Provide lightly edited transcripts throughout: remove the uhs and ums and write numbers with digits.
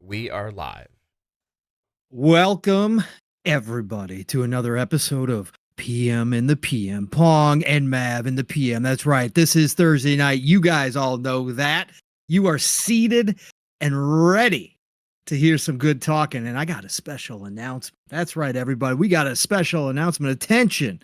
We are live. Welcome, everybody, to another episode of PM in the PM. Pong and Mav in the PM. That's right. This is Thursday night. You guys all know that. You are seated and ready to hear some good talking. And I got a special announcement. That's right, everybody. We got a special announcement. Attention.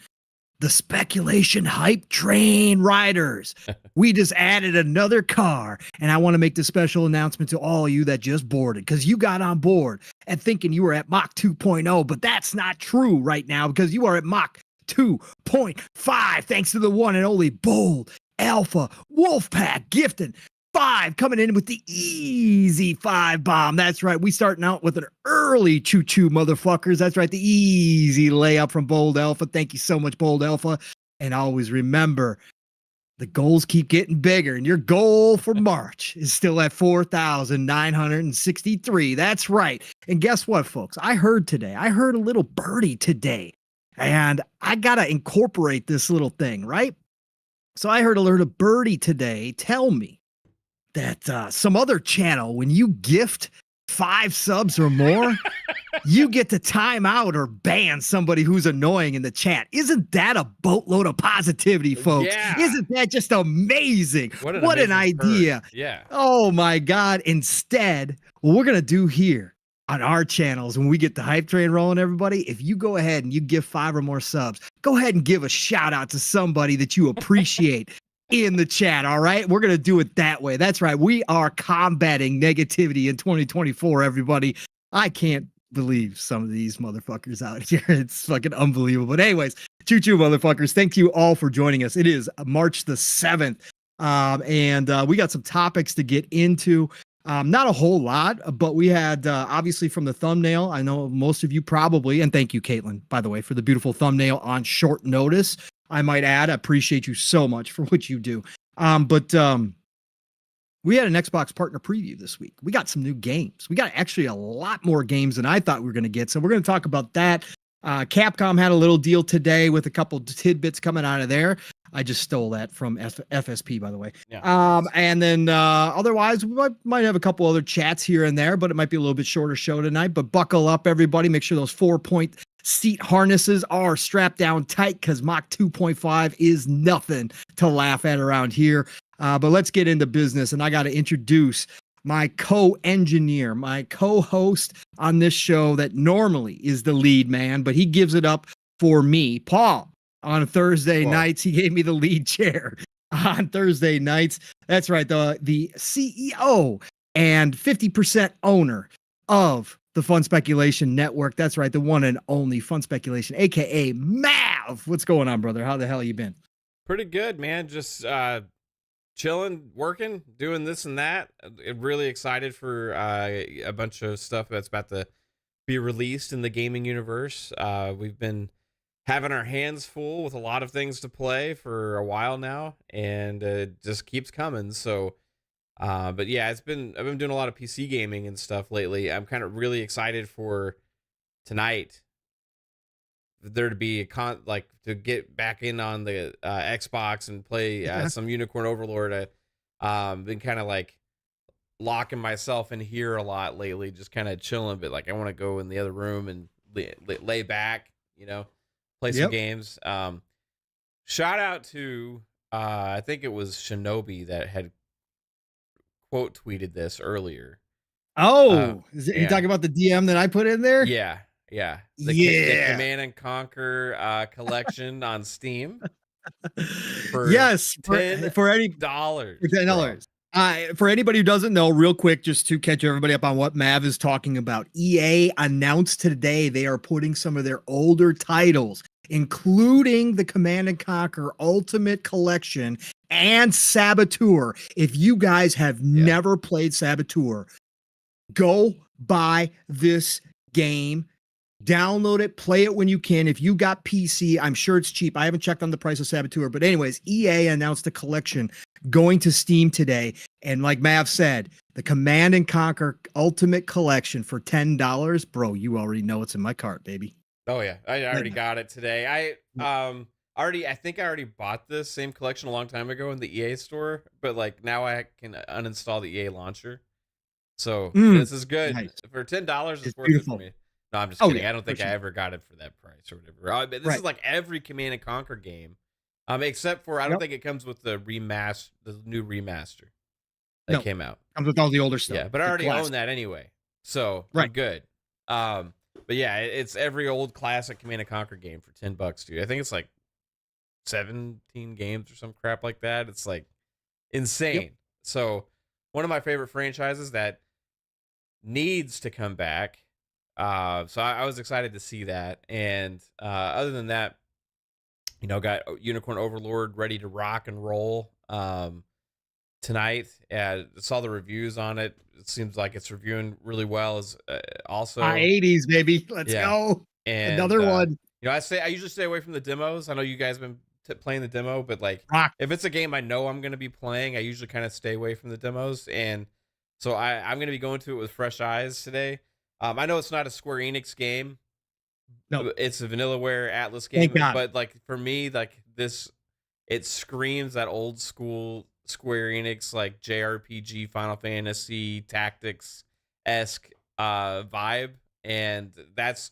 The speculation hype train riders. We just added another car, and I want to make the special announcement to all of you that just boarded, because you got on board and thinking you were at Mach 2.0, but that's not true right now, because you are at Mach 2.5, thanks to the one and only Bold Alpha Wolfpack Gifting 5 coming in with the easy 5 bomb. That's right. We starting out with an early choo-choo, motherfuckers. That's right. The easy layup from Bold Alpha. Thank you so much, Bold Alpha. And always remember, the goals keep getting bigger, and your goal for March is still at 4,963. That's right. And guess what, folks? I heard a little birdie today, and I got to incorporate this little thing, right? So I heard a little birdie today tell me that some other channel, when you gift 5 subs or more, you get to time out or ban somebody who's annoying in the chat. Isn't that a boatload of positivity, folks? Yeah. Isn't that just amazing? What an idea. Yeah. Oh my God. Instead, what we're going to do here on our channels when we get the hype train rolling, everybody, if you go ahead and you give 5 or more subs, go ahead and give a shout out to somebody that you appreciate in the chat. All right. We're going to do it that way. That's right. We are combating negativity in 2024, everybody. I can't believe some of these motherfuckers out here. It's fucking unbelievable. But anyways, choo-choo, motherfuckers. Thank you all for joining us. It is March the 7th. And we got some topics to get into. Not a whole lot, but we had obviously from the thumbnail. I know most of you probably, and thank you, Caitlin, by the way, for the beautiful thumbnail on short notice. I might add, I appreciate you so much for what you do. But we had an Xbox partner preview this week. We got some new games. We got actually a lot more games than I thought we were going to get. So we're going to talk about that. Capcom had a little deal today with a couple tidbits coming out of there. I just stole that from FSP, by the way. Yeah. And then otherwise, we might have a couple other chats here and there, but it might be a little bit shorter show tonight. But buckle up, everybody. Make sure those 4-point seat harnesses are strapped down tight, because Mach 2.5 is nothing to laugh at around here. But let's get into business. And I got to introduce my co-engineer, my co-host on this show that normally is the lead man, but he gives it up for me, Paul. On Thursday nights, he gave me the lead chair on Thursday nights. That's right. The CEO and 50% owner of the Fun Speculation Network. That's right. The one and only Fun Speculation, AKA Mav. What's going on, brother? How the hell you been? Pretty good, man. Just chilling, working, doing this and that. Really excited for a bunch of stuff that's about to be released in the gaming universe. We've been having our hands full with a lot of things to play for a while now, and it just keeps coming. So, but yeah, I've been doing a lot of PC gaming and stuff lately. I'm kind of really excited for tonight. There to be to get back in on the Xbox and play some Unicorn Overlord. I've been kind of like locking myself in here a lot lately, just kind of chilling. But like, I want to go in the other room and lay back, play some games. Shout out to I think it was Shinobi that had quote tweeted this earlier. Oh, you talking about the DM that I put in there? Yeah. The Command and Conquer collection on Steam. Yes, for any $10. For anybody who doesn't know, real quick, just to catch everybody up on what Mav is talking about, EA announced today they are putting some of their older titles, including the Command and Conquer Ultimate Collection and Saboteur. If you guys have never played Saboteur, go buy this game. Download it, play it when you can. If you got PC, I'm sure it's cheap. I haven't checked on the price of Saboteur, but anyways, EA announced a collection going to Steam today. And like Mav said, the Command and Conquer Ultimate Collection for $10. Bro, you already know it's in my cart, baby. Oh yeah, I already got it today. I think I already bought this same collection a long time ago in the EA store, but like now I can uninstall the EA launcher. So this is good nice. for $10. It's It's worth it for beautiful. me. No, I'm just Oh kidding. yeah, I don't for think I sure. ever got it for that price or whatever. But this Right. is like every Command and Conquer game, except for I don't Yep. think it comes with the new remaster that No, came out. comes with all the older stuff. Yeah, but I The already own classic. that anyway, so I'm Right. good. But yeah, it's every old classic Command and Conquer game for $10, dude. I think it's like 17 games or some crap like that. It's like insane. Yep. So one of my favorite franchises that needs to come back. So I was excited to see that. And other than that, got Unicorn Overlord ready to rock and roll tonight. Saw the reviews on it. It seems like it's reviewing really well. As also, High 80s, baby. Let's yeah. go. And Another one. I usually stay away from the demos. I know you guys have been playing the demo, but like Rock. if it's a game I know I'm going to be playing, I usually kind of stay away from the demos. And so I'm going to be going to it with fresh eyes today. I know it's not a Square Enix game. No. It's a Vanillaware Atlas Thank game. God. But like for me, like this, it screams that old school Square Enix, like JRPG, Final Fantasy, Tactics-esque vibe. And I've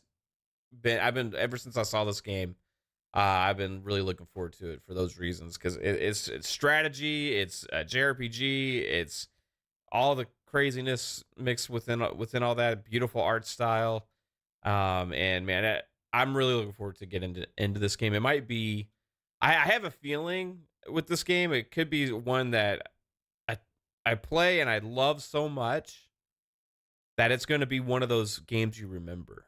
been ever since I saw this game, I've been really looking forward to it for those reasons, because it's strategy, it's JRPG, it's all the craziness mixed within all that beautiful art style. And man, I'm really looking forward to get into this game. It might be, I have a feeling with this game, it could be one that I play and I love so much that it's going to be one of those games you remember.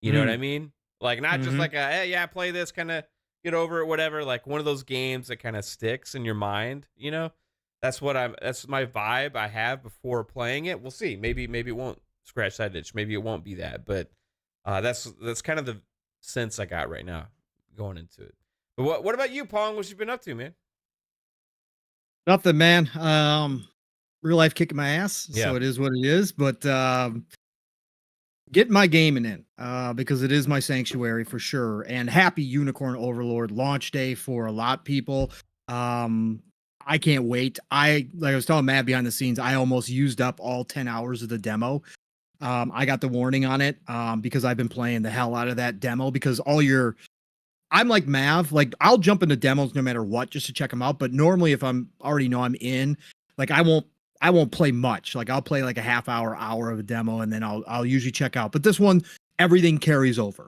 You know what I mean? Like not just like hey, yeah, play this, kind of get over it, whatever. Like one of those games that kind of sticks in your mind. That's my vibe I have before playing it. We'll see. Maybe it won't scratch that itch. Maybe it won't be that. But that's kind of the sense I got right now going into it. But what about you, Pong? What you been up to, man? Nothing, man. Real life kicking my ass. Yeah. So it is what it is. But getting my gaming in because it is my sanctuary for sure. And happy Unicorn Overlord launch day for a lot of people. I can't wait. Like I was telling Matt behind the scenes, I almost used up all 10 hours of the demo. I got the warning on it because I've been playing the hell out of that demo, because I'm like Mav, like I'll jump into demos no matter what just to check them out. But normally if I'm already know I'm in, like I won't play much. Like I'll play like a half hour of a demo, and then I'll usually check out. But this one, everything carries over,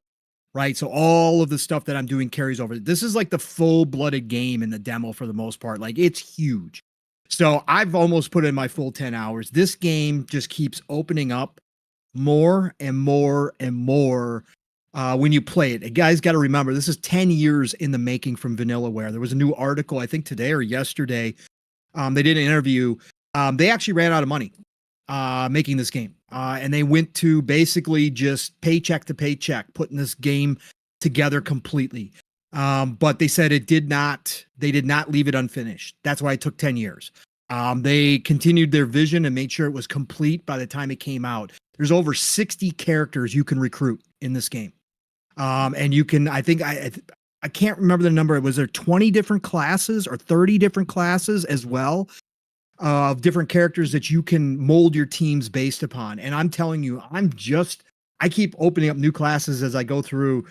right? So all of the stuff that I'm doing carries over. This is like the full-blooded game in the demo for the most part. Like it's huge. So I've almost put in my full 10 hours. This game just keeps opening up more and more and more when you play it. You guys got to remember, this is 10 years in the making from Vanillaware. There was a new article, I think today or yesterday. They did an interview. They actually ran out of money making this game. And they went to basically just paycheck to paycheck, putting this game together completely. But they said they did not leave it unfinished. That's why it took 10 years. They continued their vision and made sure it was complete by the time it came out. There's over 60 characters you can recruit in this game. And you can, I think, I can't remember the number. Was there 20 different classes or 30 different classes as well of different characters that you can mold your teams based upon? And I'm telling you, I keep opening up new classes as I go through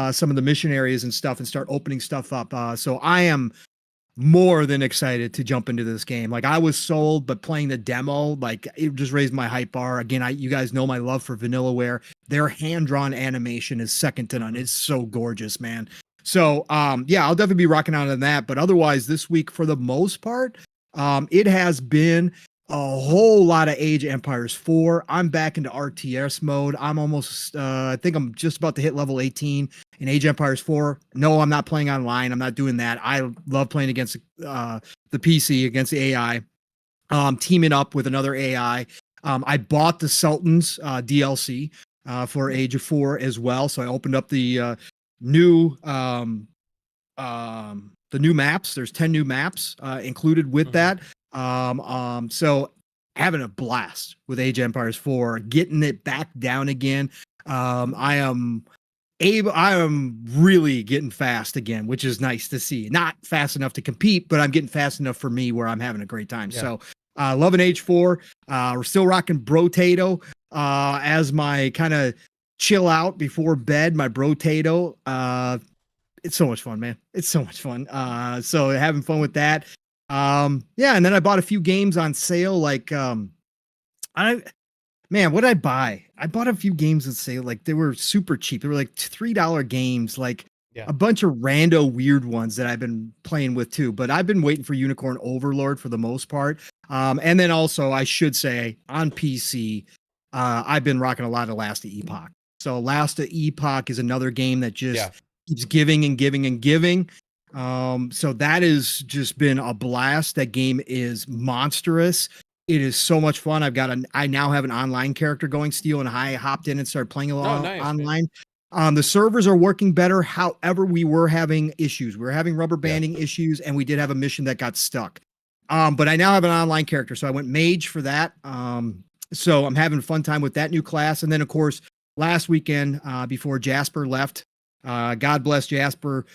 some of the mission areas and stuff and start opening stuff up. So I am more than excited to jump into this game. Like I was sold, but playing the demo, like it just raised my hype bar. Again, you guys know my love for Vanillaware. Their hand-drawn animation is second to none. It's so gorgeous, man. So yeah, I'll definitely be rocking out on that. But otherwise, this week, for the most part, it has been a whole lot of Age of Empires 4. I'm back into RTS mode. I'm almost, I think I'm just about to hit level 18 in Age of Empires 4. No, I'm not playing online. I'm not doing that. I love playing against the PC, against the AI, teaming up with another AI. I bought the Sultan's DLC for Age of 4 as well. So I opened up the new maps. There's 10 new maps included with that. So having a blast with Age of Empires 4, getting it back down again. I am really getting fast again, which is nice to see. Not fast enough to compete, but I'm getting fast enough for me where I'm having a great time. Yeah. So Loving H4. We're still rocking Brotato as my kind of chill out before bed. My Brotato. It's so much fun, man. It's so much fun. So having fun with that. Yeah, and then I bought a few games on sale. Like, what did I buy? I bought a few games on sale. Like, they were super cheap. They were like $3 games. Like, a bunch of rando weird ones that I've been playing with too. But I've been waiting for Unicorn Overlord for the most part. And then also, I should say, on PC, I've been rocking a lot of Last Epoch. So Last Epoch is another game that just keeps giving and giving and giving. So that has just been a blast. That game is monstrous. It is so much fun. I now have an online character going, Steel, and I hopped in and started playing along online. The servers are working better. However, we were having issues. We were having rubber banding issues, and we did have a mission that got stuck. But I now have an online character, so I went mage for that. So I'm having a fun time with that new class. And then, of course, last weekend, before Jasper left, God bless Jasper,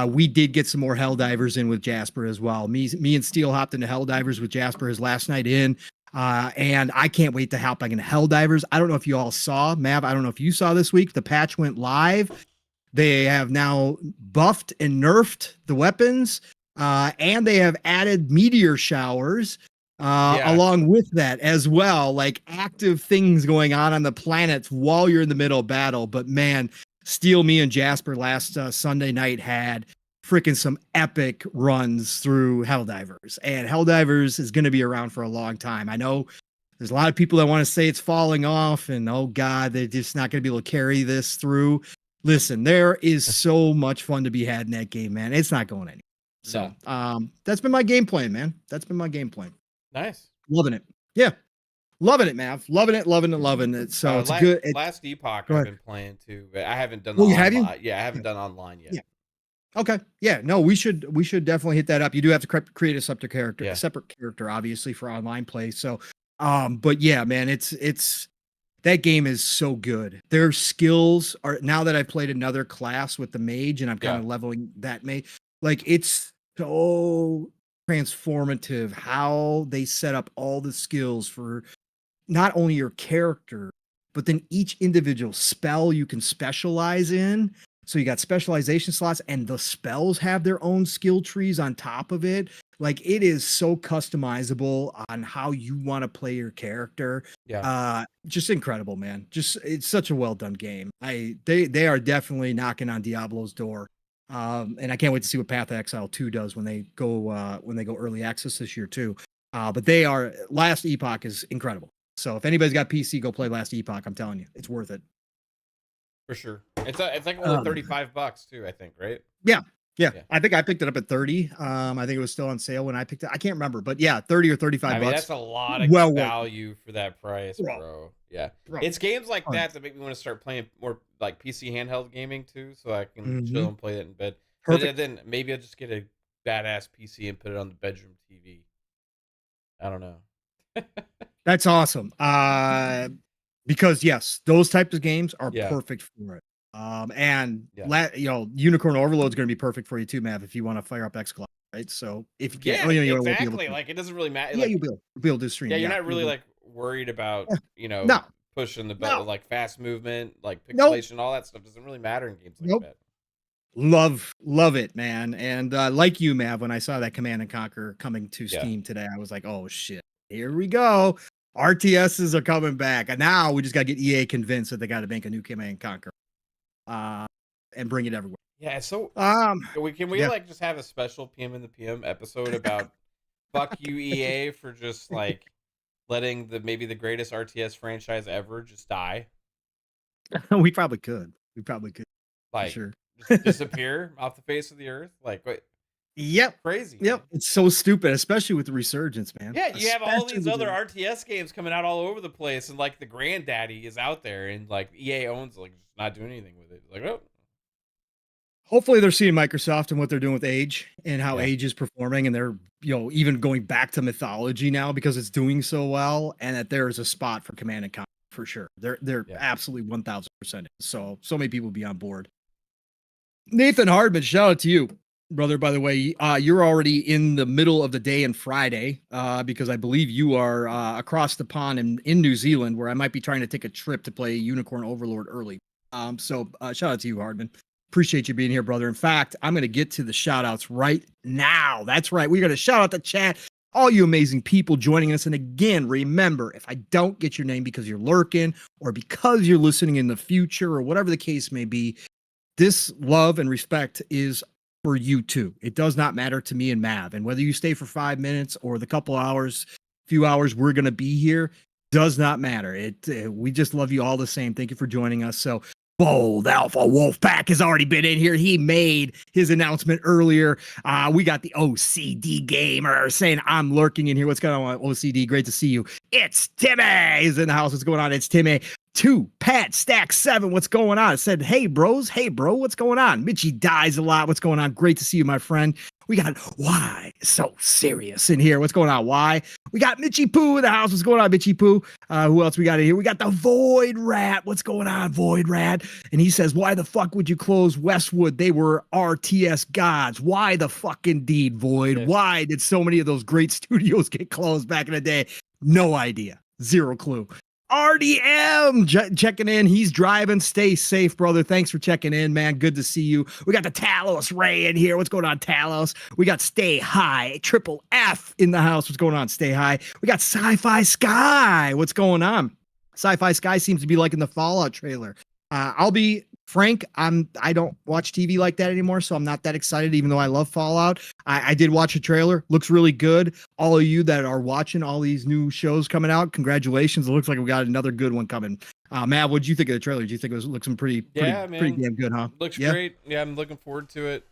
we did get some more Helldivers in with Jasper as well. Me and Steel hopped into Helldivers with Jasper his last night in. And I can't wait to hop back into Helldivers. I don't know if you all saw, Mav, I don't know if you saw this week, the patch went live. They have now buffed and nerfed the weapons, and they have added meteor showers along with that as well, like active things going on the planets while you're in the middle of battle. But man, Steel, me and Jasper last Sunday night had freaking some epic runs through Helldivers, and Helldivers is going to be around for a long time. I know there's a lot of people that want to say it's falling off and, oh God, they're just not going to be able to carry this through. Listen, there is so much fun to be had in that game, man. It's not going anywhere. So, that's been my game plan, man. That's been my game plan. Nice. Loving it. Yeah. Loving it, Mav. Loving it. So it's good. Last Epoch I've been playing too, but I haven't done have you? Yeah, I haven't done online yet. Yeah. Okay. Yeah. No, we should definitely hit that up. You do have to create a separate character, obviously, for online play. So, but yeah, man, it's that game is so good. Their skills are, now that I've played another class with the mage and I'm kind of leveling that mage, like it's so transformative how they set up all the skills for not only your character, but then each individual spell you can specialize in. So you got specialization slots, and the spells have their own skill trees on top of it. Like, it is so customizable on how you want to play your character. Just incredible, man. It's such a well done game. They are definitely knocking on Diablo's door. And I can't wait to see what Path of Exile 2 does when they go early access this year too. But Last Epoch is incredible. So if anybody's got PC, go play Last Epoch. I'm telling you, it's worth it. For sure. It's like only $35 too, I think, right? Yeah. I think I picked it up at 30. I think it was still on sale when I picked it. I can't remember, but yeah, 30 or 35 bucks. That's a lot of value for that price, bro. Yeah. It's games like that make me want to start playing more like PC handheld gaming too, so I can chill and play it in bed. Perfect. But then maybe I'll just get a badass PC and put it on the bedroom TV. I don't know. That's awesome. Because yes, those types of games are perfect for it. Unicorn Overload is going to be perfect for you too, Mav, if you want to fire up XCloud, right? So if you can't, exactly. Like, it doesn't really matter. Yeah, you'll be able to stream. Yeah, you're not really like worried about pushing the button, like fast movement, like pixelation, all that stuff doesn't really matter in games like that. Love it, man. And like you, Mav, when I saw that Command and Conquer coming to Steam today, I was like, oh shit, here we go. RTSs are coming back, and now we just got to get EA convinced that they got to make a new Command and Conquer, and bring it everywhere. Yeah, so can we like just have a special PM in the PM episode about fuck you EA for just like letting maybe the greatest RTS franchise ever just die? We probably could. Like, sure. Just disappear off the face of the earth. Like, what? Yep. Crazy. Yep. Man. It's so stupid, especially with the resurgence, man. Yeah, you have all these other RTS games coming out all over the place, and like the granddaddy is out there, and like EA owns like just not doing anything with it. Like, oh. Hopefully they're seeing Microsoft and what they're doing with Age and how Age is performing, and they're even going back to Mythology now because it's doing so well, and that there is a spot for Command and Conquer for sure. They're absolutely 1000%. So many people will be on board. Nathan Hardman, shout out to you. Brother, by the way, you're already in the middle of the day and Friday, because I believe you are across the pond in New Zealand, where I might be trying to take a trip to play Unicorn Overlord early. So shout out to you, Hardman. Appreciate you being here, brother. In fact, I'm going to get to the shout outs right now. That's right. We're going to shout out the chat, all you amazing people joining us. And again, remember, if I don't get your name because you're lurking or because you're listening in the future or whatever the case may be, this love and respect is for you too. It does not matter to me and Mav. And whether you stay for 5 minutes or the couple hours, few hours we're going to be here, does not matter. We just love you all the same. Thank you for joining us. So Bold Alpha Wolfpack has already been in here. He made his announcement earlier. We got the OCD gamer saying, I'm lurking in here. What's going on, OCD? Great to see you. It's Timmy is in the house. What's going on? It's Timmy. 2 Pat Stack 7. What's going on? It said, hey bros. Hey bro, what's going on? Mitchie dies a lot. What's going on? Great to see you, my friend. We got Why So Serious in here. What's going on? Why? We got Mitchie Poo in the house. What's going on, Mitchie Poo? Who else we got in here? We got the Void Rat. What's going on, Void Rat? And he says, why the fuck would you close Westwood? They were RTS gods. Why the fuck indeed, Void? Yeah. Why did so many of those great studios get closed back in the day? No idea. Zero clue. RDM checking in. He's driving. Stay safe, brother. Thanks for checking in, man. Good to see you. We got the Talos Ray in here. What's going on, Talos? We got Stay High. Triple F in the house. What's going on, Stay High? We got Sci-Fi Sky. What's going on? Sci-Fi Sky seems to be liking the Fallout trailer. I'll be frank, I don't watch TV like that anymore, so I'm not that excited, even though I love Fallout. I did watch a trailer. Looks really good. All of you that are watching all these new shows coming out, congratulations. It looks like we got another good one coming. Matt, what did you think of the trailer? Do you think it was looking pretty damn good, huh? Looks great. Yeah, I'm looking forward to it.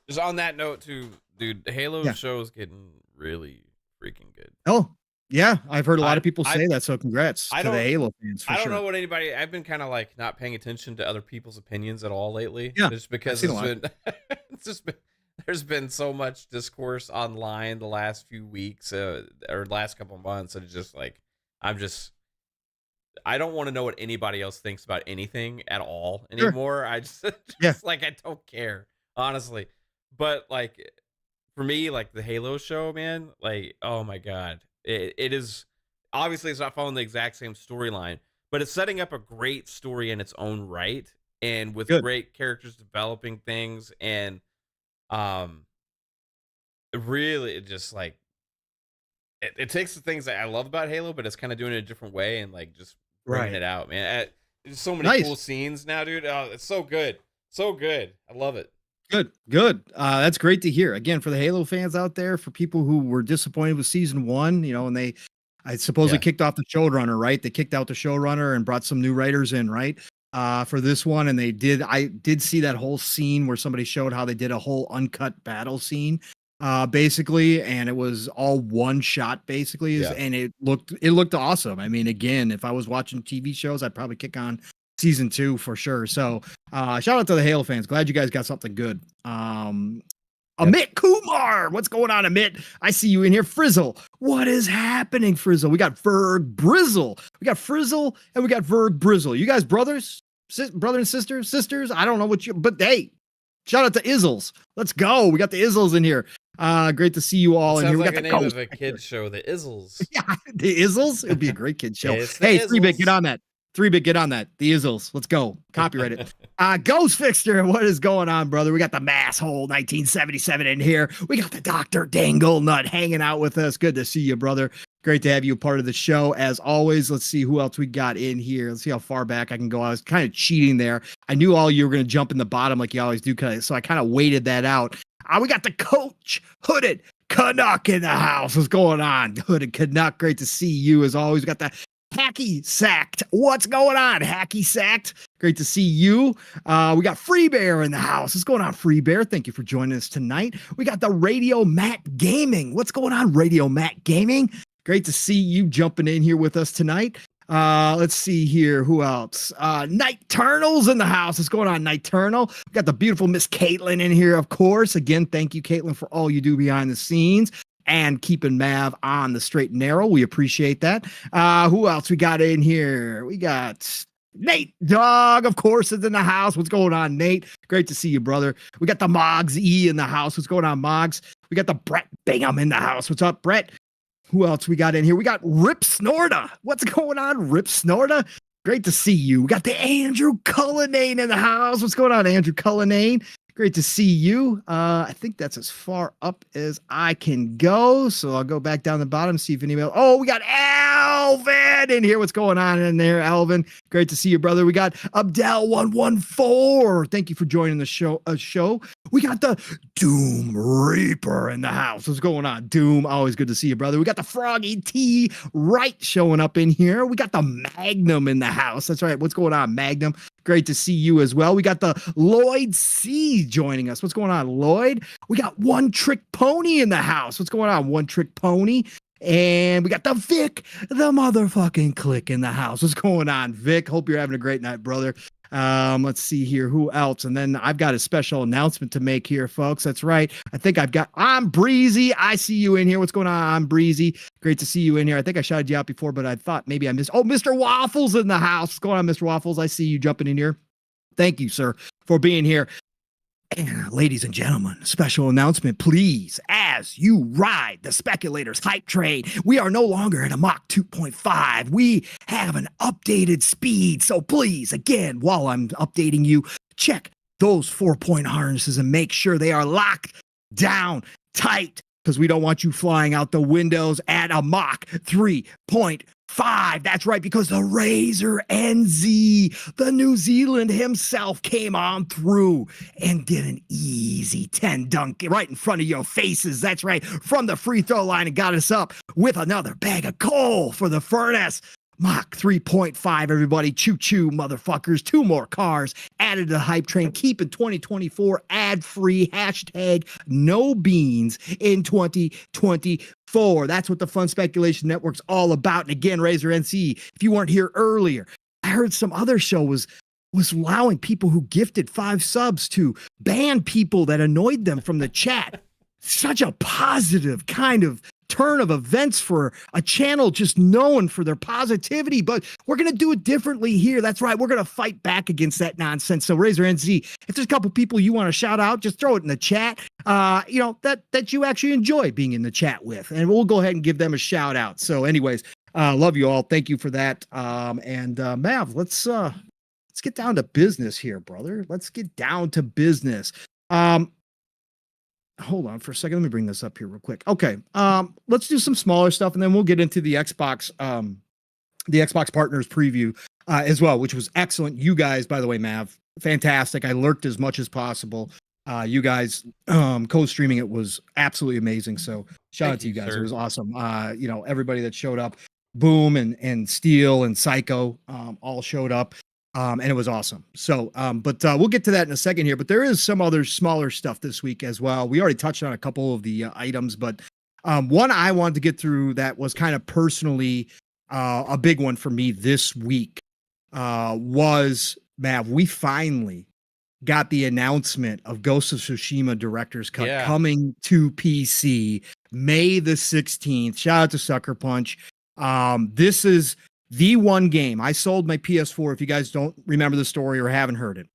Just on that note too, dude, the Halo show is getting really freaking good. Oh, yeah, I've heard a lot of people say that, so congrats to the Halo fans. I don't know what anybody. I've been kind of like not paying attention to other people's opinions at all lately. Yeah, just because there's been so much discourse online the last few weeks or last couple months, and it's just like I don't want to know what anybody else thinks about anything at all anymore. Sure. I just like I don't care, honestly. But like for me, like the Halo show, man, like oh my god. It is obviously it's not following the exact same storyline, but it's setting up a great story in its own right, and with great characters developing things, and really it just like it takes the things that I love about Halo, but it's kind of doing it a different way and like just bringing it out, man. There's so many cool scenes now, dude. Oh, it's so good, I love it. Good. That's great to hear. Again, for the Halo fans out there, for people who were disappointed with season 1, you know, and I supposedly kicked off the showrunner, right? They kicked out the showrunner and brought some new writers in, right? For this one, and I did see that whole scene where somebody showed how they did a whole uncut battle scene, basically, and it was all one shot, basically, and it looked awesome. I mean, again, if I was watching TV shows, I'd probably kick on season 2 for sure. So shout out to the Halo fans. Glad you guys got something good. Amit Kumar, what's going on, Amit? I see you in here. Frizzle, what is happening, Frizzle? We got Verg Brizzle. We got Frizzle and we got Verg Brizzle. You guys brothers, brother and sisters? I don't know what but hey, shout out to Izzles. Let's go. We got the Izzles in here. Great to see you all in here. We got the name of a kid show, the Izzles. Yeah, the Izzles. It'd be a great kid show. Hey, 3-Bit, get on that. 3-Bit, get on that. The Izzles. Let's go. Copyright it. Ghost Fixer, what is going on, brother? We got the Masshole 1977 in here. We got the Dr. Dangle Nut hanging out with us. Good to see you, brother. Great to have you a part of the show. As always, let's see who else we got in here. Let's see how far back I can go. I was kind of cheating there. I knew all you were going to jump in the bottom like you always do, so I kind of waited that out. We got the Coach Hooded Canuck in the house. What's going on? Hooded Canuck, great to see you as always. We got the Hacky Sacked. What's going on, Hacky Sacked? Great to see you. We got Free Bear in the house. What's going on, Free Bear? Thank you for joining us tonight. We got the Radio Matt Gaming. What's going on, Radio Matt Gaming? Great to see you jumping in here with us tonight. Let's see here. Who else? Night Turnal's in the house. What's going on, Night Turnal? We got the beautiful Miss Caitlin in here, of course. Again, thank you, Caitlin, for all you do behind the scenes and keeping Mav on the straight and narrow. We appreciate that. Who else we got in here? We got Nate Dog, of course, is in the house. What's going on, Nate? Great to see you, brother. We got the Moggs E in the house. What's going on, Moggs? We got the Brett Bingham in the house. What's up, Brett? Who else we got in here? We got Rip Snorta. What's going on, Rip Snorta? Great to see you. We got the Andrew Cullinane in the house. What's going on, Andrew Cullinane? Great to see you. I think that's as far up as I can go. So I'll go back down the bottom, see if anybody. Oh, we got Alvin in here. What's going on in there, Alvin? Great to see you, brother. We got Abdel114. Thank you for joining the show. We got the Doom Reaper in the house. What's going on, Doom? Always good to see you, brother. We got the Froggy T Right showing up in here. We got the Magnum in the house. That's right. What's going on, Magnum? Great to see you as well. We got the Lloyd C joining us. What's going on, Lloyd? We got One Trick Pony in the house. What's going on, One Trick Pony? And we got the Vic, the motherfucking click in the house. What's going on, Vic? Hope you're having a great night, brother. Let's see here. Who else? And then I've got a special announcement to make here, folks. That's right. I think I'm Breezy. I see you in here. What's going on? I'm Breezy. Great to see you in here. I think I shouted you out before, but I thought maybe I missed. Oh, Mr. Waffles in the house. What's going on, Mr. Waffles? I see you jumping in here. Thank you, sir, for being here. And ladies and gentlemen, special announcement, please. As you ride the Speculators hype train, we are no longer at a Mach 2.5. We have an updated speed. So please, again, while I'm updating you, check those 4-point harnesses and make sure they are locked down tight, because we don't want you flying out the windows at a Mach 3.5. That's right, because the Razor NZ, the New Zealand himself, came on through and did an easy 10 dunk right in front of your faces. That's right, from the free throw line, and got us up with another bag of coal for the furnace. Mach 3.5, everybody. Choo-choo, motherfuckers. 2 more cars added to the hype train. Keeping 2024 ad-free. Hashtag no beans in 2024. That's what the Fun Speculation Network's all about. And again, Razor NC, if you weren't here earlier, I heard some other show was allowing people who gifted 5 subs to ban people that annoyed them from the chat. Such a positive kind of turn of events for a channel just known for their positivity, but we're going to do it differently here. That's right. We're going to fight back against that nonsense. So Razor NZ, if there's a couple people you want to shout out, just throw it in the chat, that you actually enjoy being in the chat with, and we'll go ahead and give them a shout out. So anyways, love you all. Thank you for that. Mav, let's get down to business here, brother. Let's get down to business. Hold on for a second. Let me bring this up here real quick. Okay. Let's do some smaller stuff, and then we'll get into the Xbox partners preview as well, which was excellent. You guys, by the way, Mav, fantastic. I lurked as much as possible. You guys co-streaming it was absolutely amazing. So shout out to you guys. Sir. It was awesome. Everybody that showed up, Boom and Steel and Psycho all showed up. And it was awesome. So, but we'll get to that in a second here. But there is some other smaller stuff this week as well. We already touched on a couple of the items, but one I wanted to get through that was kind of personally a big one for me this week was, Mav, we finally got the announcement of Ghost of Tsushima Director's Cut coming to PC May the 16th. Shout out to Sucker Punch. This is the one game. I sold my PS4. If you guys don't remember the story or haven't heard it,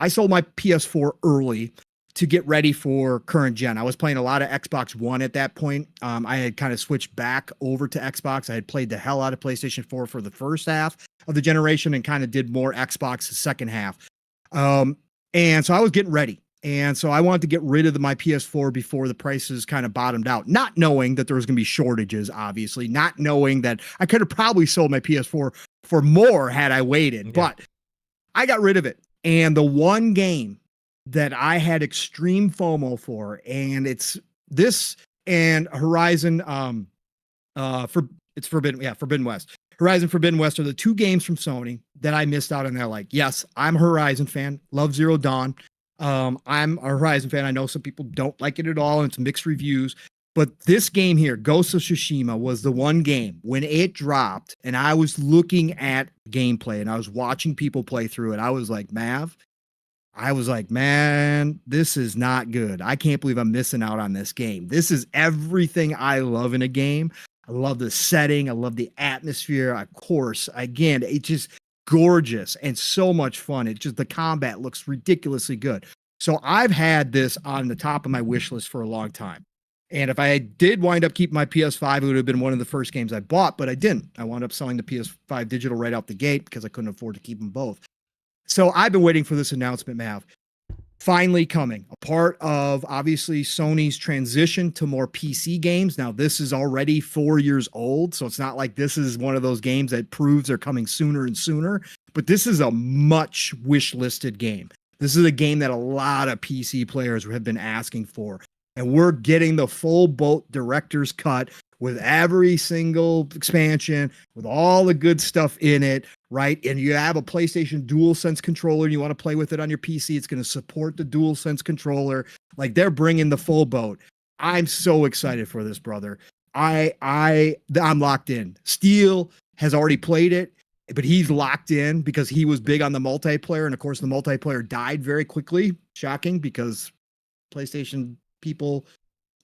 I sold my PS4 early to get ready for current gen. I was playing a lot of Xbox One at that point. I had kind of switched back over to Xbox. I had played the hell out of PlayStation 4 for the first half of the generation and kind of did more Xbox the second half. And so I was getting ready. And so I wanted to get rid of my PS4 before the prices kind of bottomed out, not knowing that there was going to be shortages, obviously, not knowing that I could have probably sold my PS4 for more had I waited, but I got rid of it. And the one game that I had extreme FOMO for, and it's this and Horizon, Forbidden West. Horizon Forbidden West are the 2 games from Sony that I missed out on. They're like, yes, I'm a Horizon fan, love Zero Dawn. I'm a Horizon fan. I know some people don't like it at all, and it's mixed reviews, but this game here, Ghost of Tsushima, was the one game when it dropped and I was looking at gameplay and I was watching people play through it. I was like, man, this is not good. I can't believe I'm missing out on this game. This is everything I love in a game. I love the setting. I love the atmosphere. Of course, again, it just gorgeous and so much fun. It just, the combat looks ridiculously good. So I've had this on the top of my wish list for a long time. And if I did wind up keeping my PS5, it would have been one of the first games I bought, but I didn't. I wound up selling the PS5 digital right out the gate because I couldn't afford to keep them both. So I've been waiting for this announcement, Mav. Finally coming. A part of, obviously, Sony's transition to more PC games. Now, this is already 4 years old, so it's not like this is one of those games that proves they're coming sooner and sooner, but this is a much wish-listed game. This is a game that a lot of PC players have been asking for. And we're getting the full boat director's cut with every single expansion, with all the good stuff in it, right? And you have a PlayStation DualSense controller and you want to play with it on your PC, it's going to support the DualSense controller. Like, they're bringing the full boat. I'm so excited for this, brother. I'm locked in. Steel has already played it, but he's locked in because he was big on the multiplayer. And of course, the multiplayer died very quickly. Shocking, because PlayStation people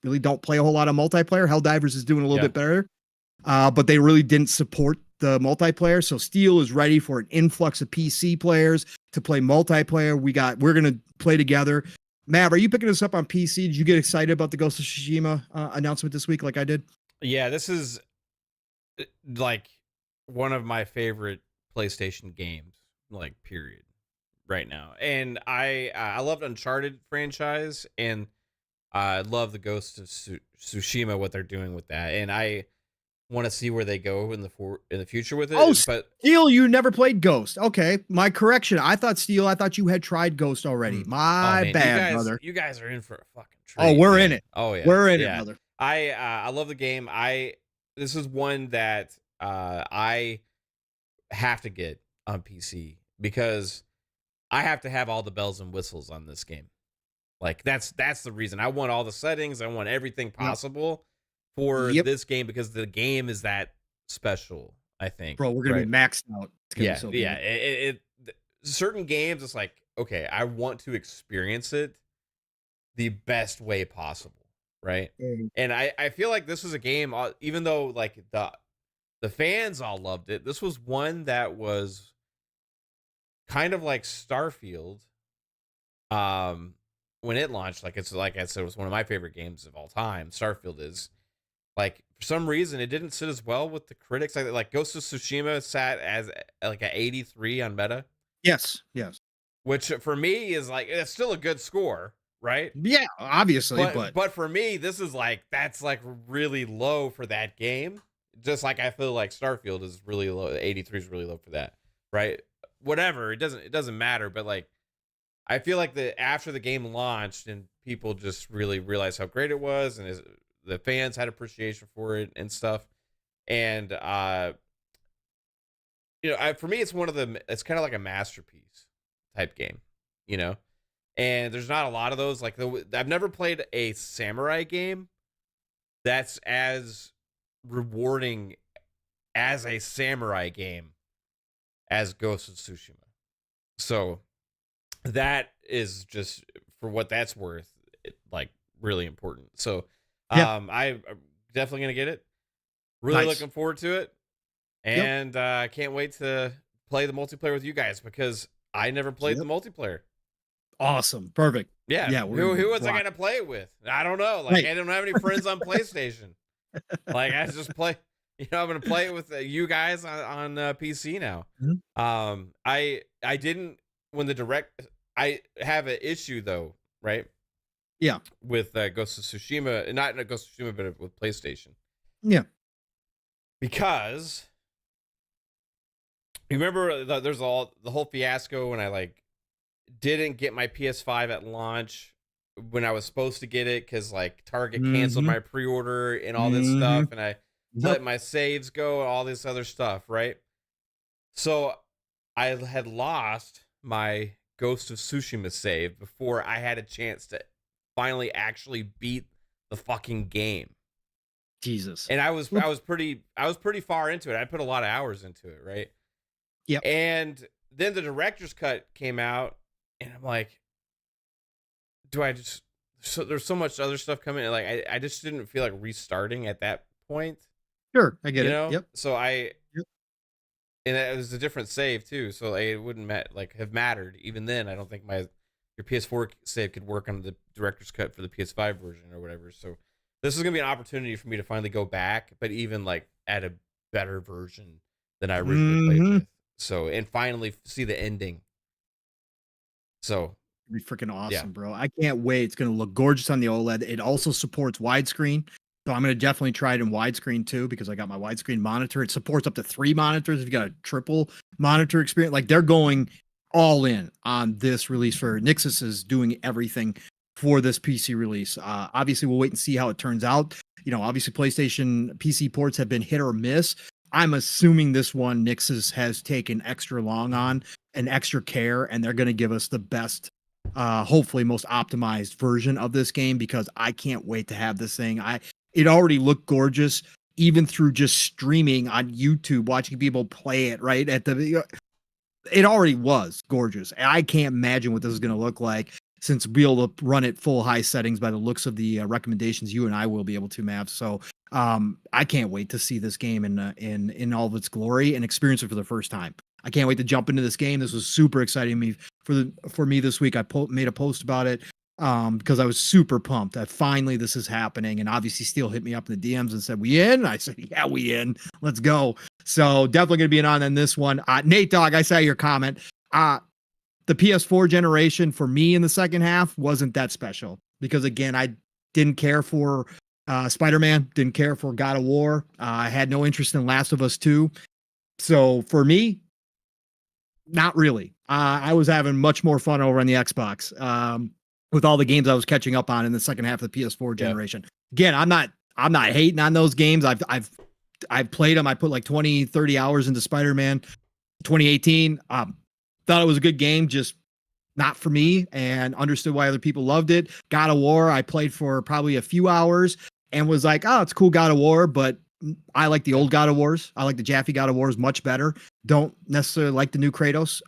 really don't play a whole lot of multiplayer. Helldivers is doing a little bit better, but they really didn't support the multiplayer. So Steel is ready for an influx of PC players to play multiplayer. We're going to play together. Mav, are you picking this up on PC? Did you get excited about the Ghost of Tsushima announcement this week like I did? Yeah, this is like one of my favorite PlayStation games, like, period, right now. And I loved Uncharted franchise, and I love the Ghost of Tsushima, what they're doing with that, and I want to see where they go in the future with it. Oh, but Steel, you never played Ghost. Okay, my correction. I thought you had tried Ghost already. My bad, brother. You guys are in for a fucking treat. Oh, we're in it. Oh yeah, we're in it, brother. I love the game. This is one that I have to get on PC because I have to have all the bells and whistles on this game. Like, that's the reason. I want all the settings. I want everything possible for this game because the game is that special, I think. Bro, we're going to be maxed out. It's gonna be so good. Certain games, it's like, okay, I want to experience it the best way possible, right? And I feel like this was a game, even though, like, the fans all loved it, this was one that was kind of like Starfield. When it launched, like I said, it was one of my favorite games of all time. Starfield is, like, for some reason it didn't sit as well with the critics. Like Ghost of Tsushima sat as like an 83 on Meta. Yes. Which for me is like, it's still a good score, right? Yeah, obviously, but for me, this is like, that's like really low for that game. Just like I feel like Starfield is really low. 83 is really low for that, right? Whatever, it doesn't matter. But, like, I feel like after the game launched and people just really realized how great it was, and the fans had appreciation for it and stuff. And for me, it's it's kind of like a masterpiece type game, And there's not a lot of those. Like, I've never played a samurai game that's as rewarding as a samurai game as Ghost of Tsushima. So that is, just for what that's worth, like, really important. So I'm definitely gonna get it. Really looking forward to it, and can't wait to play the multiplayer with you guys because I never played the multiplayer. Awesome, perfect. Yeah. Who was I gonna play it with? I don't know. Like, I don't have any friends on PlayStation. Like, I just play. I'm gonna play it with you guys on PC now. Mm-hmm. I didn't when the direct. I have an issue though, right? Yeah. With Ghost of Tsushima, not Ghost of Tsushima, but with PlayStation. Yeah. Because you remember there's the whole fiasco when I didn't get my PS5 at launch when I was supposed to get it because Target canceled my pre-order and all this stuff, and I let my saves go and all this other stuff, right? So I had lost my Ghost of Tsushima save before I had a chance to finally actually beat the fucking game. Jesus. And I was pretty far into it. I put a lot of hours into it, right? Yeah. And then the director's cut came out, and I'm like, there's so much other stuff coming. Like, I just didn't feel like restarting at that point. Sure, I get it. Yep. So and it was a different save too, so like, it wouldn't have mattered even then. I don't think your PS4 save could work on the director's cut for the PS5 version or whatever. So this is gonna be an opportunity for me to finally go back, but even like at a better version than I originally played with. So and finally see the ending. So It'd be freaking awesome, yeah. bro. I can't wait. It's going to look gorgeous on the OLED. It also supports widescreen. So I'm going to definitely try it in widescreen too, because I got my widescreen monitor. It supports up to 3 monitors if you got a triple monitor experience. Like they're going all in on this release for Nixus is doing everything for this PC release. Obviously, we'll wait and see how it turns out. You know, obviously PlayStation PC ports have been hit or miss. I'm assuming this one Nixus has taken extra long on and extra care, and they're going to give us the best hopefully most optimized version of this game, because I can't wait to have this thing. It already looked gorgeous even through just streaming on YouTube, watching people play it right at it already was gorgeous. I can't imagine what this is going to look like, since we'll be able to run it full high settings by the looks of the recommendations you and I will be able to, Mav. So I can't wait to see this game in all of its glory and experience it for the first time. I can't wait to jump into this game. This was super exciting for me this week. I made a post about it because I was super pumped that finally this is happening. And obviously Steele hit me up in the DMs and said, "We in?" I said, "Yeah, we in. Let's go." So definitely going to be on this one. Nate Dogg, I saw your comment. The PS4 generation for me in the second half wasn't that special, because again, I didn't care for Spider-Man, didn't care for God of War. I had no interest in Last of Us 2. So for me, not really. I was having much more fun over on the Xbox with all the games I was catching up on in the second half of the PS4 generation. Again, I'm not hating on those games. I've played them. I put like 20, 30 hours into Spider-Man 2018. Thought it was a good game, just not for me, and understood why other people loved it. God of War, I played for probably a few hours and was like, "Oh, it's cool, God of War," but I like the old God of Wars. I like the Jaffe God of Wars much better. Don't necessarily like the new Kratos.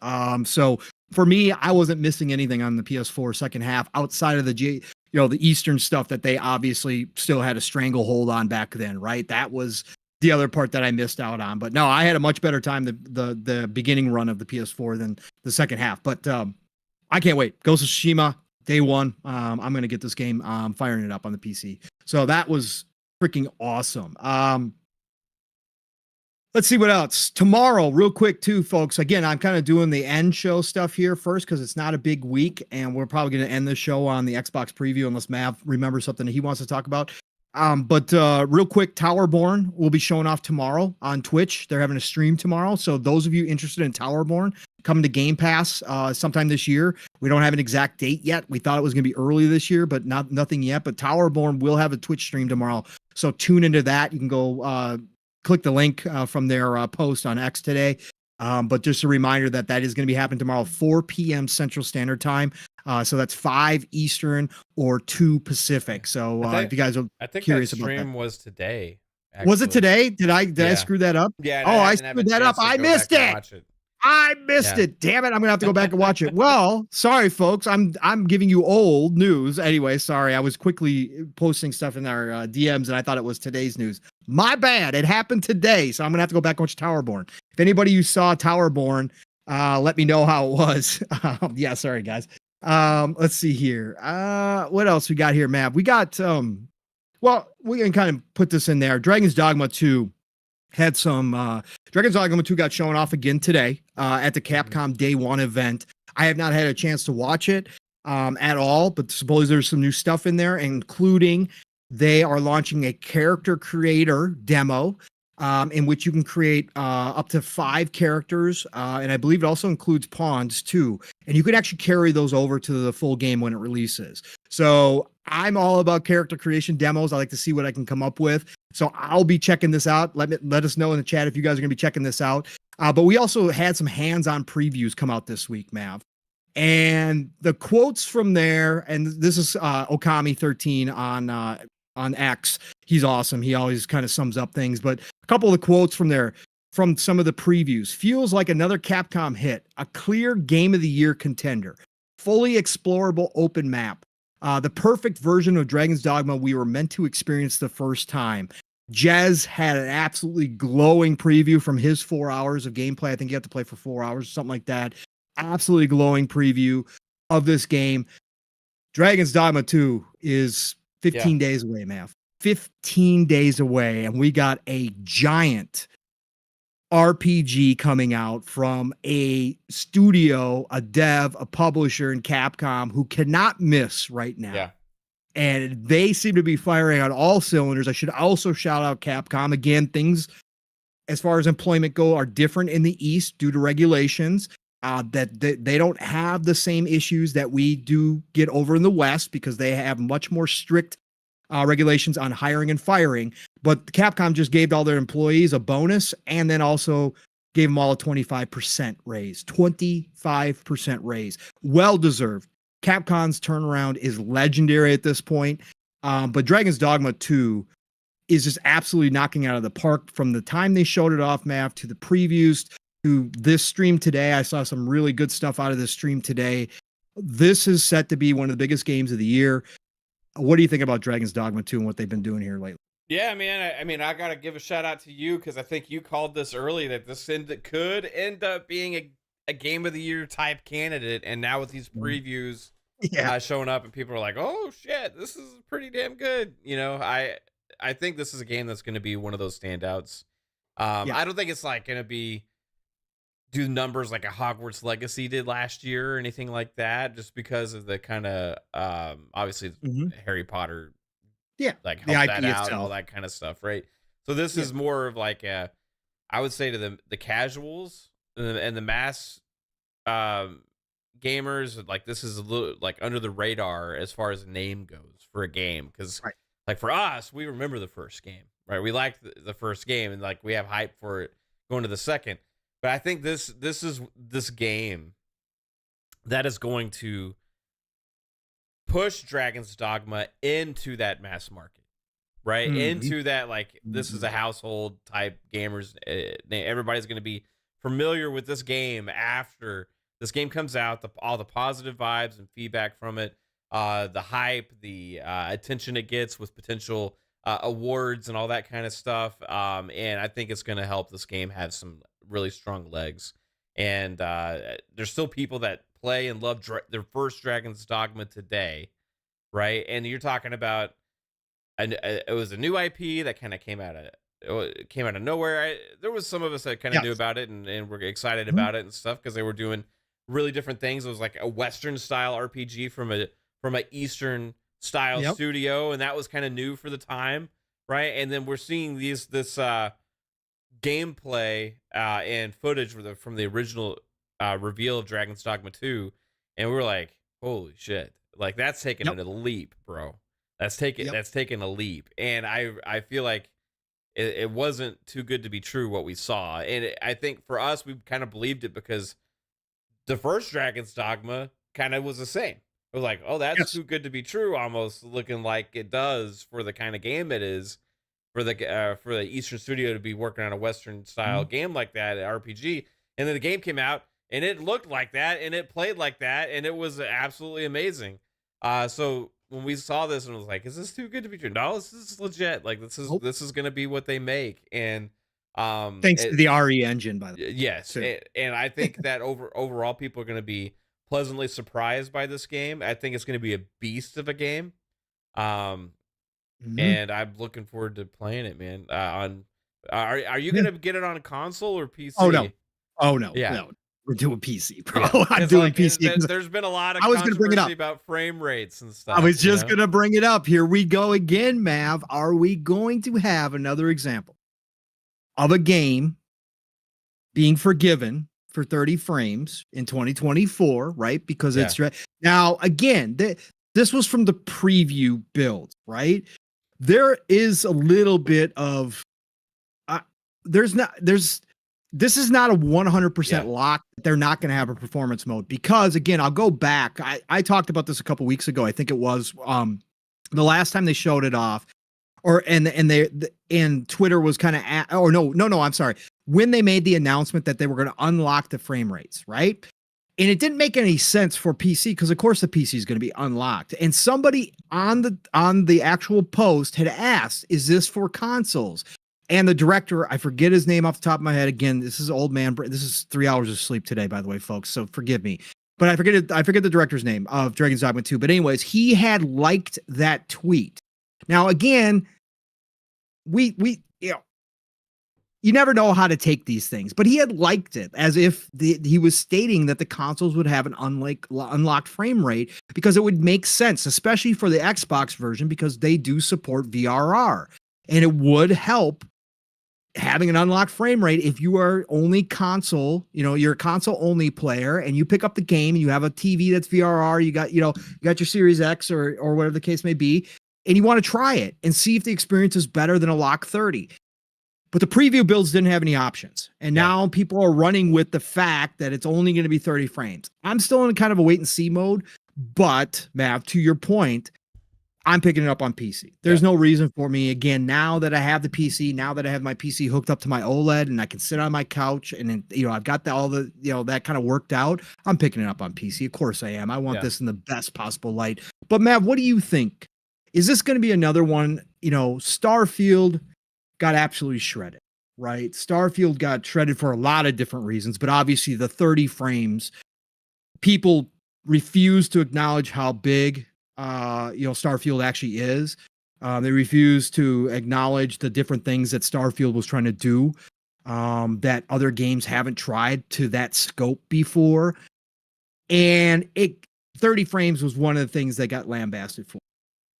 So for me, I wasn't missing anything on the PS4 second half outside of the Eastern stuff that they obviously still had a stranglehold on back then, right? That was the other part that I missed out on. But no, I had a much better time the beginning run of the PS4 than the second half. But I can't wait. Ghost of Tsushima, day one. I'm going to get this game firing it up on the PC. So that was freaking awesome. Let's see what else. Tomorrow, real quick too, folks. Again, I'm kind of doing the end show stuff here first because it's not a big week, and we're probably going to end the show on the Xbox preview unless Mav remembers something that he wants to talk about. But real quick, Towerborn will be showing off tomorrow on Twitch. They're having a stream tomorrow. So those of you interested in Towerborn, come to Game Pass sometime this year. We don't have an exact date yet. We thought it was going to be early this year, but nothing yet. But Towerborn will have a Twitch stream tomorrow. So tune into that. You can go click the link from their post on X today. But just a reminder that is going to be happening tomorrow, 4 p.m. Central Standard Time. So that's 5 Eastern or 2 Pacific. So if you guys are curious about that. Stream was today. Actually. Was it today? Did I screw that up? Yeah. Oh, I screwed that up. I missed it. I missed it. Damn it. I'm gonna have to go back and watch it. Well, sorry, folks. I'm giving you old news. Anyway, sorry. I was quickly posting stuff in our DMs and I thought it was today's news. My bad. It happened today. So I'm gonna have to go back and watch Towerborn. If anybody you saw Towerborn, let me know how it was. Yeah, sorry guys. Let's see here. What else we got here, Mav? We got well, we can kind of put this in there. Dragon's Dogma 2 had some Dragon's Dogma 2 got shown off again today at the Capcom Day 1 event. I have not had a chance to watch it at all, but suppose there's some new stuff in there, including they are launching a character creator demo in which you can create up to 5 characters. And I believe it also includes pawns too. And you can actually carry those over to the full game when it releases. So I'm all about character creation demos. I like to see what I can come up with. So I'll be checking this out. Let us know in the chat if you guys are going to be checking this out. But we also had some hands-on previews come out this week, Mav. And the quotes from there, and this is Okami13 on X. He's awesome. He always kind of sums up things. But a couple of the quotes from there, from some of the previews, feels like another Capcom hit, a clear Game of the Year contender, fully explorable open map. The perfect version of Dragon's Dogma we were meant to experience the first time. Jez had an absolutely glowing preview from his 4 hours of gameplay. I think you have to play for 4 hours, something like that. Absolutely glowing preview of this game. Dragon's Dogma 2 is 15 days away, man. 15 days away, and we got a giant RPG coming out from a studio, a dev, a publisher, and Capcom who cannot miss right now. Yeah. And they seem to be firing on all cylinders. I should also shout out Capcom. Again, things as far as employment go are different in the East due to regulations. That they don't have the same issues that we do get over in the West because they have much more strict regulations on hiring and firing. But Capcom just gave all their employees a bonus and then also gave them all a 25% raise. 25% raise. Well deserved. Capcom's turnaround is legendary at this point. But Dragon's Dogma 2 is just absolutely knocking out of the park from the time they showed it off, Mav, to the previews, to this stream today. I saw some really good stuff out of this stream today. This is set to be one of the biggest games of the year. What do you think about Dragon's Dogma 2 and what they've been doing here lately? Yeah, man. I mean, I got to give a shout out to you because I think you called this early that this could end up being a game of the year type candidate. And now with these previews showing up and people are like, oh, shit, this is pretty damn good. You know, I think this is a game that's going to be one of those standouts. I don't think it's like going to be do numbers like a Hogwarts Legacy did last year or anything like that, just because of the kind of obviously Harry Potter, like help that out and all that kind of stuff, right? So this is more of like I would say to the casuals and the mass gamers, like this is a little like under the radar as far as name goes for a game, because like for us, we remember the first game, right? We liked the first game and like we have hype for it going to the second. But I think this is this game that is going to push Dragon's Dogma into that mass market, right? Into that, like, this is a household type gamers. Everybody's going to be familiar with this game after this game comes out. All the positive vibes and feedback from it, the hype, the attention it gets with potential awards and all that kind of stuff. And I think it's going to help this game have some really strong legs. And there's still people that play and love their first Dragon's Dogma today, right? And you're talking about it was a new IP that kind of came out of nowhere. There was some of us that kind of knew about it and were excited about it and stuff because they were doing really different things. It was like a Western style RPG from a Eastern style studio, and that was kind of new for the time, right? And then we're seeing this gameplay and footage from the original reveal of Dragon's Dogma 2, and we were like, holy shit, like that's taking a leap, bro. That's taking a leap. And I feel like it wasn't too good to be true what we saw. And I think for us, we kind of believed it because the first Dragon's Dogma kind of was the same. It was like, oh, that's too good to be true, almost looking like it does for the kind of game it is, for the Eastern studio to be working on a Western style game like that, RPG. And then the game came out and it looked like that and it played like that and it was absolutely amazing. So when we saw this and it was like, is this too good to be true? No, this is legit. Like this is going to be what they make. And thanks to the RE engine, by the way. Yes. And I think that overall people are going to be pleasantly surprised by this game. I think it's going to be a beast of a game. And I'm looking forward to playing it, man. Are you going to get it on a console or PC? Oh no. No. We're doing PC, bro. I'm doing PC. There's been a lot of controversy about frame rates and stuff. I was just going to bring it up. Here we go again, Mav. Are we going to have another example of a game being forgiven for 30 frames in 2024, right? Because it's now, again, this was from the preview build, right? There is a little bit of this is not a 100% lock that they're not going to have a performance mode, because again, I'll go back. I talked about this a couple weeks ago. I think it was the last time they showed it off, and Twitter was kind of I'm sorry. When they made the announcement that they were going to unlock the frame rates, right? And it didn't make any sense for PC because, of course, the PC is going to be unlocked. And somebody on the actual post had asked, "Is this for consoles?" And the director, I forget his name off the top of my head. Again, this is old man. This is 3 hours of sleep today, by the way, folks. So forgive me. But I forget the director's name of Dragon's Dogma 2. But anyways, he had liked that tweet. Now, again, we you never know how to take these things, but he had liked it as if he was stating that the consoles would have an unlocked frame rate because it would make sense, especially for the Xbox version, because they do support VRR, and it would help having an unlocked frame rate if you are only console, you're a console only player and you pick up the game and you have a TV that's VRR, you got your Series X or whatever the case may be, and you want to try it and see if the experience is better than a lock 30. But the preview builds didn't have any options. And now people are running with the fact that it's only going to be 30 frames. I'm still in kind of a wait and see mode, but Mav, to your point, I'm picking it up on PC. There's no reason for me, again, now that I have the PC, now that I have my PC hooked up to my OLED and I can sit on my couch and I've got that kind of worked out, I'm picking it up on PC. Of course I am. I want this in the best possible light. But Mav, what do you think? Is this going to be another one? Starfield got absolutely shredded, right? Starfield got shredded for a lot of different reasons, but obviously the 30 frames, people refuse to acknowledge how big, Starfield actually is. They refuse to acknowledge the different things that Starfield was trying to do, that other games haven't tried to that scope before. And 30 frames was one of the things they got lambasted for.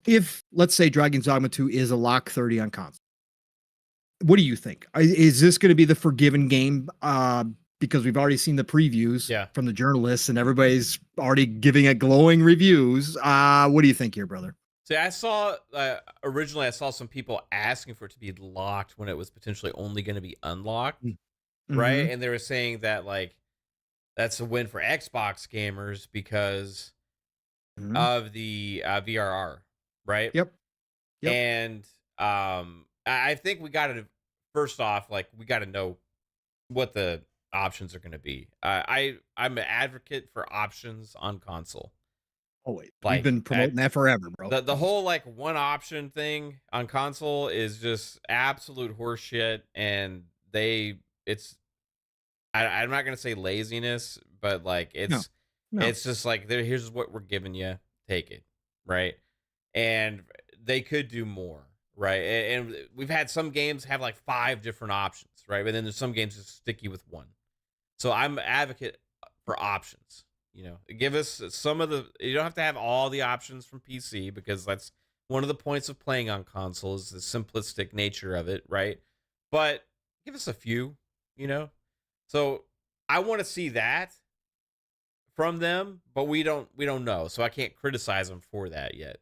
If, let's say, Dragon's Dogma 2 is a lock 30 on console, what do you think? Is this going to be the forgiven game? Because we've already seen the previews from the journalists and everybody's already giving it glowing reviews. What do you think here, brother? See, I saw originally some people asking for it to be locked when it was potentially only going to be unlocked, right? And they were saying that that's a win for Xbox gamers because of the VRR, right? Yep. And I think we got to first off, we got to know what the options are going to be. I'm an advocate for options on console. Oh wait, we've been promoting that forever, bro. The whole one option thing on console is just absolute horseshit, and I'm not going to say laziness, but it's just here's what we're giving you, take it, right? And they could do more. Right. And we've had some games have 5 different options. Right. But then there's some games that's sticky with one. So I'm an advocate for options. Give us some of you don't have to have all the options from PC because that's one of the points of playing on consoles, the simplistic nature of it. Right. But give us a few, So I want to see that from them, but we don't know. So I can't criticize them for that yet.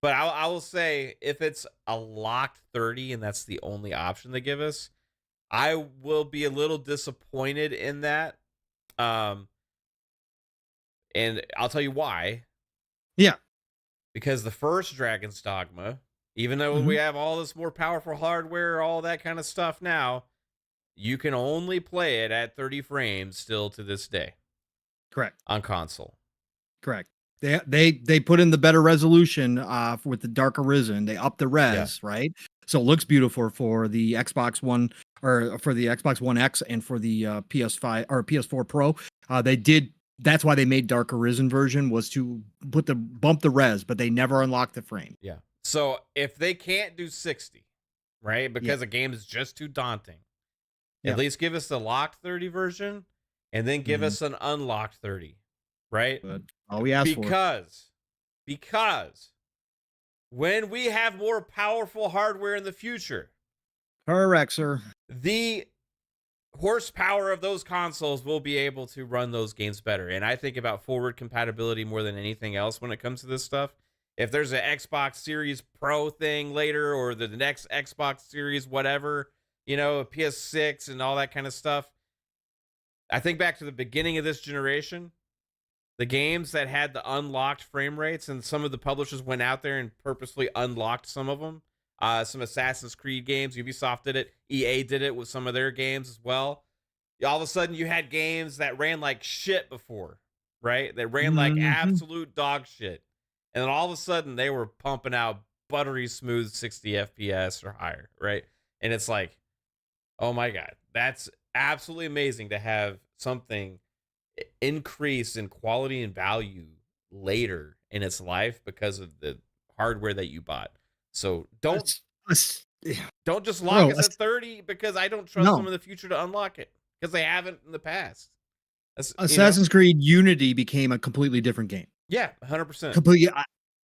But I will say, if it's a locked 30 and that's the only option they give us, I will be a little disappointed in that. And I'll tell you why. Yeah. Because the first Dragon's Dogma, even though we have all this more powerful hardware, all that kind of stuff now, you can only play it at 30 frames still to this day. Correct. On console. Correct. They put in the better resolution with the Dark Arisen. They upped the res, right? So it looks beautiful for the Xbox One or for the Xbox One X and for the PS5 or PS4 Pro. That's why they made Dark Arisen version, was to bump the res, but they never unlocked the frame. Yeah. So if they can't do 60, right? Because a game is just too daunting. At least give us the locked 30 version and then give us an unlocked 30. Right? But all we asked because when we have more powerful hardware in the future, correct, sir, the horsepower of those consoles will be able to run those games better. And I think about forward compatibility more than anything else when it comes to this stuff. If there's an Xbox Series Pro thing later or the next Xbox Series whatever, a PS6 and all that kind of stuff, I think back to the beginning of this generation, the games that had the unlocked frame rates, and some of the publishers went out there and purposely unlocked some of them. Some Assassin's Creed games, Ubisoft did it. EA did it with some of their games as well. All of a sudden, you had games that ran like shit before, right? They ran like Mhm. absolute dog shit. And then all of a sudden they were pumping out buttery smooth 60 FPS or higher, right? And it's like, oh my God, that's absolutely amazing to have something increase in quality and value later in its life because of the hardware that you bought. So Yeah, don't just lock bro, us at 30 because I don't trust them no. in the future to unlock it because they haven't in the past. That's Assassin's Creed Unity became a completely different game. yeah, 100%. Completely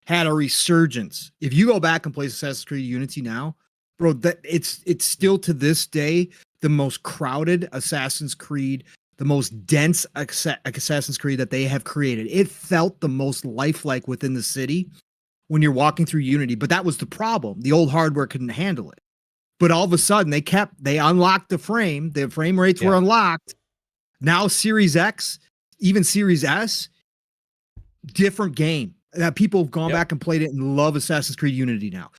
had a resurgence. If you go back and play Assassin's Creed Unity now, bro, that it's still to this day the most crowded Assassin's Creed, the most dense Assassin's Creed that they have created. It felt the most lifelike within the city when you're walking through Unity, but that was the problem. The old hardware couldn't handle it. But all of a sudden they unlocked the frame rates were Yeah. unlocked. Now Series X, even Series S, different game. That people have gone Yep. back and played it and love Assassin's Creed Unity now.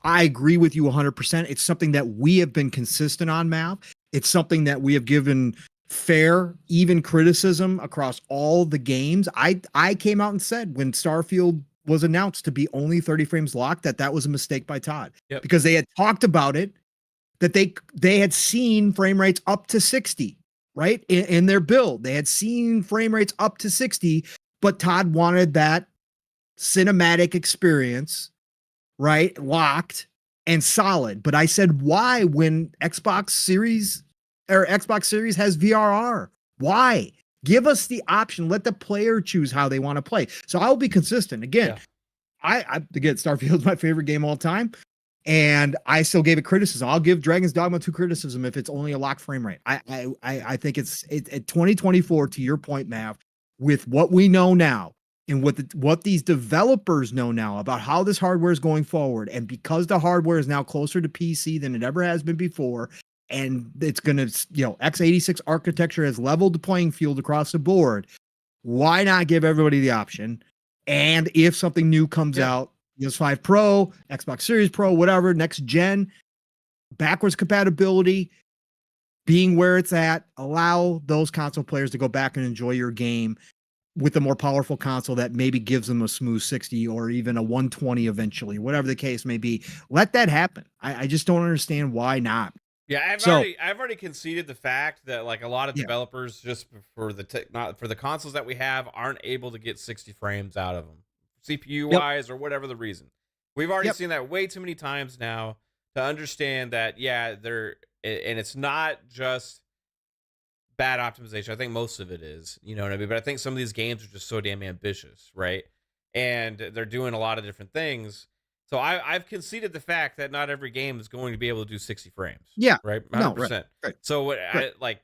I agree with you 100%. It's something that we have been consistent on, Mav. It's something that we have given fair, even criticism across all the games. I came out and said when Starfield was announced to be only 30 frames locked that was a mistake by Todd Yep. because they had talked about it, that they had seen frame rates up to 60, right? In their build. They had seen frame rates up to 60, but Todd wanted that cinematic experience, right? Locked and solid. But I said, why when Xbox Series has VRR? Why? Give us the option. Let the player choose how they want to play. So I'll be consistent. Again, Yeah. Again, Starfield's my favorite game all time. And I still gave it criticism. I'll give Dragon's Dogma 2 criticism if it's only a locked frame rate. I think it's at 2024, to your point, Mav, with what we know now and what these developers know now about how this hardware is going forward, and because the hardware is now closer to PC than it ever has been before, and it's going to, x86 architecture has leveled the playing field across the board. Why not give everybody the option? And if something new comes Yeah. out, PS5 Pro, Xbox Series Pro, whatever, next gen, backwards compatibility being where it's at, allow those console players to go back and enjoy your game with a more powerful console that maybe gives them a smooth 60 or even a 120 eventually, whatever the case may be. Let that happen. I just don't understand why not. Yeah, So, I've already conceded the fact that like a lot of yeah, developers just for not for the consoles that we have aren't able to get 60 frames out of them, CPU yep, wise or whatever the reason. We've already yep, seen that way too many times now to understand that yeah, and it's not just bad optimization. I think most of it is, you know what I mean? But I think some of these games are just so damn ambitious, right? And they're doing a lot of different things. So I've conceded the fact that not every game is going to be able to do 60 frames, yeah, right? no, right, 100%. right, So right,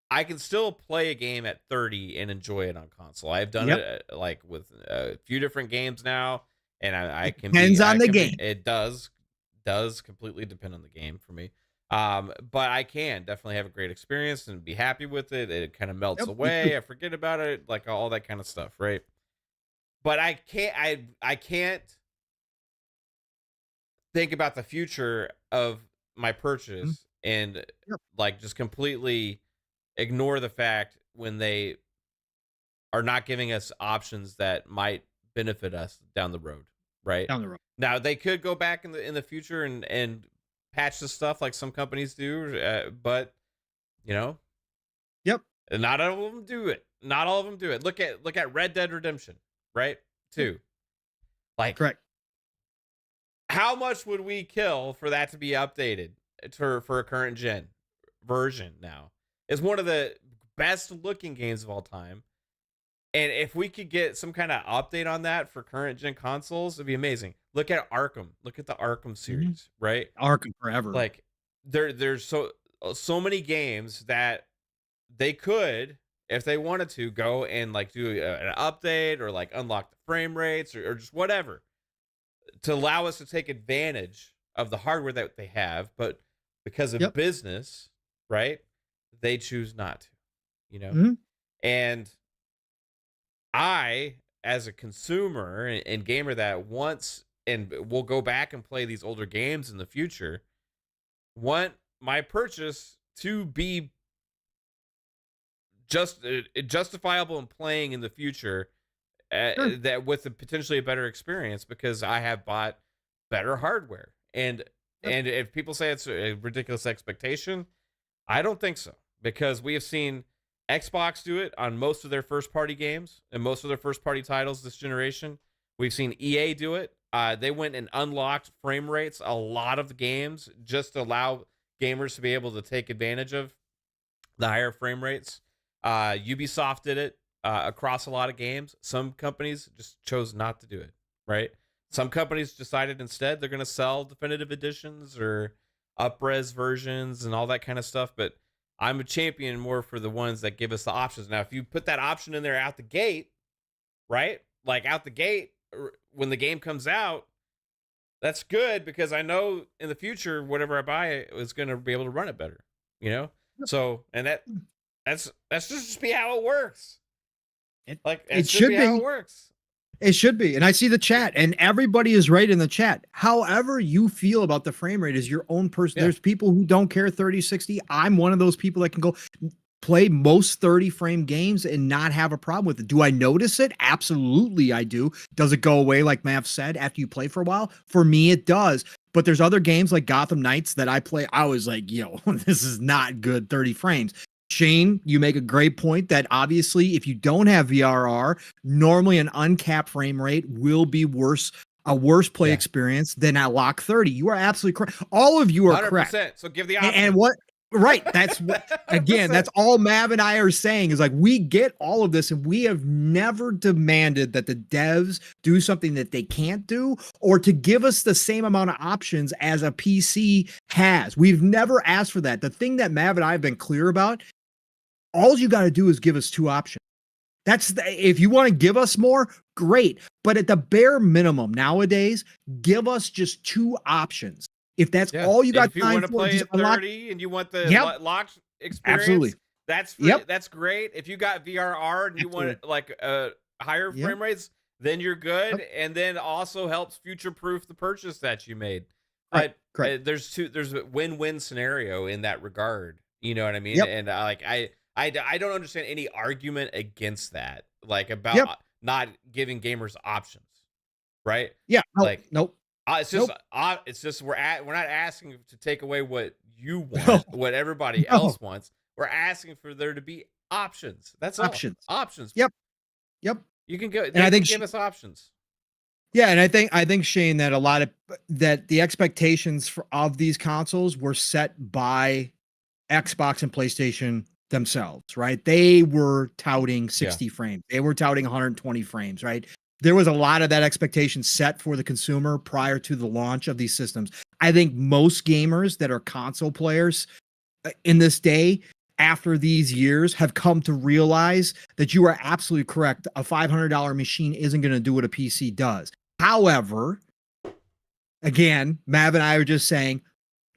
I can still play a game at 30 and enjoy it on console. I've done yep. it like with a few different games now, and It depends on the game. it does completely depend on the game for me. But I can definitely have a great experience and be happy with it. It kind of melts Yep, me too. away. I forget about it, like all that kind of stuff, right? But I can't think about the future of my Mhm. purchase and Yep, like just completely ignore the fact when they are not giving us options that might benefit us down the road, right? down the road. Now they could go back in the future and patch the stuff like some companies do, but you know, Yep, not all of them do it. Not all of them do it. Look at Red Dead Redemption, right? yep, 2. Like correct. how much would we kill for that to be updated for a current gen version now? It's one of the best looking games of all time. And if we could get some kind of update on that for current gen consoles, it'd be amazing. Look at Arkham. Look at the Arkham Mhm. series, right? Arkham Forever. Like there's so many games that they could, if they wanted to, go and like do an update or like unlock the frame rates or just whatever to allow us to take advantage of the hardware that they have, but because of Yep. business, right? They choose not to, you know? Mhm. And I, as a consumer and gamer that wants and will go back and play these older games in the future, want my purchase to be justifiable in playing in the future, Sure. that with a potentially a better experience because I have bought better hardware. Yep. And if people say it's a ridiculous expectation, I don't think so, because we have seen Xbox do it on most of their first party games and most of their first party titles this generation. We've seen EA do it. They went and unlocked frame rates a lot of games just to allow gamers to be able to take advantage of the higher frame rates. Ubisoft did it across a lot of games. Some companies just chose not to do it, right? Some companies decided instead they're going to sell definitive editions or up-res versions and all that kind of stuff. But I'm a champion more for the ones that give us the options. Now, if you put that option in there out the gate, right? Like out the gate, when the game comes out, that's good because I know in the future, whatever I buy is going to be able to run it better, you know? So, and that's just be how it works. It should be how it works. It should be. And I see the chat, and everybody is right in the chat. However you feel about the frame rate is your own person. Yeah. There's people who don't care 3060. I'm one of those people that can go play most 30 frame games and not have a problem with it. Do I notice it? Absolutely, I do. Does it go away, like Mav said, after you play for a while? For me, it does. But there's other games like Gotham Knights that I play. I was like, yo, this is not good 30 frames. Shane, you make a great point that obviously if you don't have VRR, normally an uncapped frame rate will be a worse play experience than at lock 30. You are absolutely correct. All of you are 100%. Correct. So give the option. And what right, that's what again, that's all Mav and I are saying is like we get all of this and we have never demanded that the devs do something that they can't do or to give us the same amount of options as a PC has. We've never asked for that. The thing that Mav and I have been clear about, all you got to do is give us two options. If you want to give us more, great. But at the bare minimum nowadays, give us just two options. If that's all you got if you want to play at 30 and you want the locked experience, absolutely. That's free, that's great. If you got VRR and you want like higher frame rates, then you're good. And then also helps future-proof the purchase that you made. But there's a win-win scenario in that regard. You know what I mean? And I don't understand any argument against that, like about not giving gamers options, right? Yeah. Nope. It's just we're not asking to take away what you want, what everybody else wants. We're asking for there to be options. That's all. Options. Yep. You can go. And I think give us options. Yeah, and I think Shane that that the expectations of these consoles were set by Xbox and PlayStation themselves, right? They were touting 60 frames. They were touting 120 frames, right? There was a lot of that expectation set for the consumer prior to the launch of these systems. I think most gamers that are console players in this day, after these years, have come to realize that you are absolutely correct. A $500 machine isn't going to do what a PC does. However, again, Mav and I are just saying,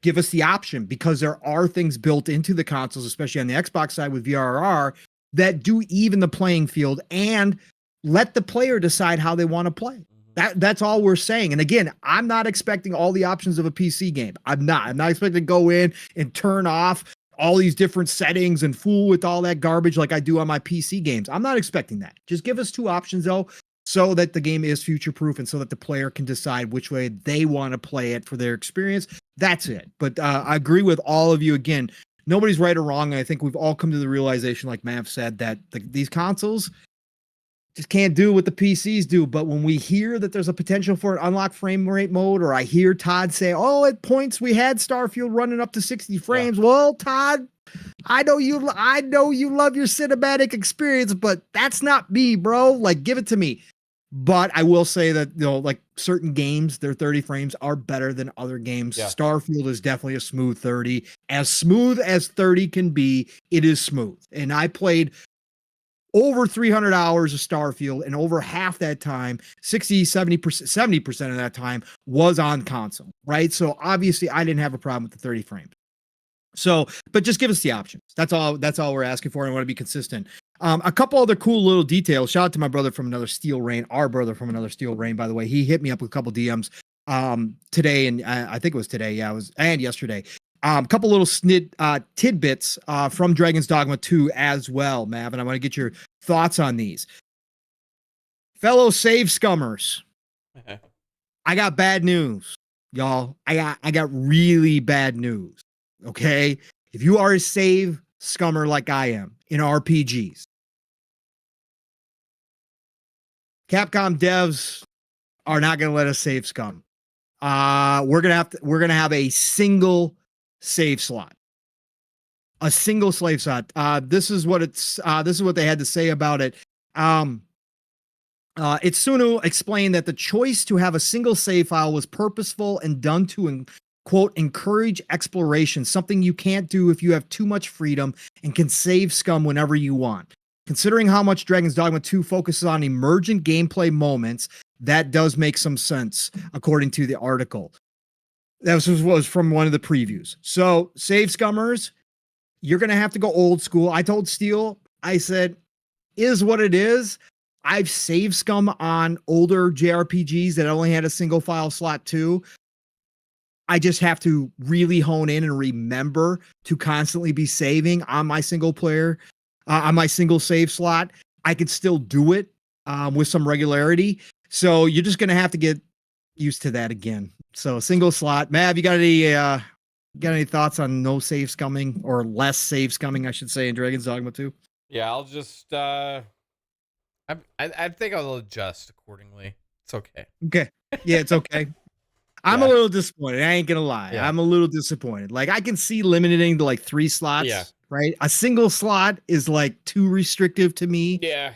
give us the option because there are things built into the consoles, especially on the Xbox side with VRR, that do even the playing field and let the player decide how they want to play. That's all we're saying. And again, I'm not expecting all the options of a PC game. I'm not expecting to go in and turn off all these different settings and fool with all that garbage like I do on my PC games. I'm not expecting that. Just give us two options though, so that the game is future proof and so that the player can decide which way they want to play it for their experience. That's it. But I agree with all of you. Again, nobody's right or wrong. I think we've all come to the realization, like Mav said, that these consoles just can't do what the PCs do. But when we hear that there's a potential for an unlocked frame rate mode, or I hear Todd say, oh, at points we had Starfield running up to 60 frames. Well, Todd, I know you love your cinematic experience, but that's not me, bro. Like, give it to me. But I will say that, like certain games, their 30 frames are better than other games. Yeah. Starfield is definitely a smooth 30. As smooth as 30 can be, it is smooth. And I played over 300 hours of Starfield, and over half that time, 70% of that time was on console, right? So obviously I didn't have a problem with the 30 frames. So, but just give us the options. That's all we're asking for. And I want to be consistent. A couple other cool little details. Shout out to my brother from another Steel Rain, our brother from another Steel Rain, by the way. He hit me up with a couple DMs today, and I think it was today. Yeah, and yesterday. couple little tidbits from Dragon's Dogma 2 as well, Mav, and I want to get your thoughts on these. Fellow save scummers, I got bad news, y'all. I got really bad news. Okay, if you are a save scummer like I am in RPGs, Capcom devs are not going to let us save scum. We're gonna have a single save slot. A single slave slot. This is what they had to say about it. Itsuno explained that the choice to have a single save file was purposeful and done to quote encourage exploration, something you can't do if you have too much freedom and can save scum whenever you want. Considering how much Dragon's Dogma 2 focuses on emergent gameplay moments, that does make some sense, according to the article. That was from one of the previews. So, save scummers, you're going to have to go old school. I told Steel, I said, is what it is. I've saved scum on older JRPGs that only had a single file slot too. I just have to really hone in and remember to constantly be saving on my single player, on my single save slot. I can still do it with some regularity. So you're just going to have to get used to that again. So single slot. Mav, you got any thoughts on no save scumming or less save scumming, I should say, in Dragon's Dogma 2? Yeah, I'll just I think I'll adjust accordingly. It's okay. Okay. Yeah, it's okay. I'm a little disappointed. I ain't gonna lie. Yeah. I'm a little disappointed. Like, I can see limiting to like 3 slots. Yeah. Right. A single slot is like too restrictive to me. Yeah.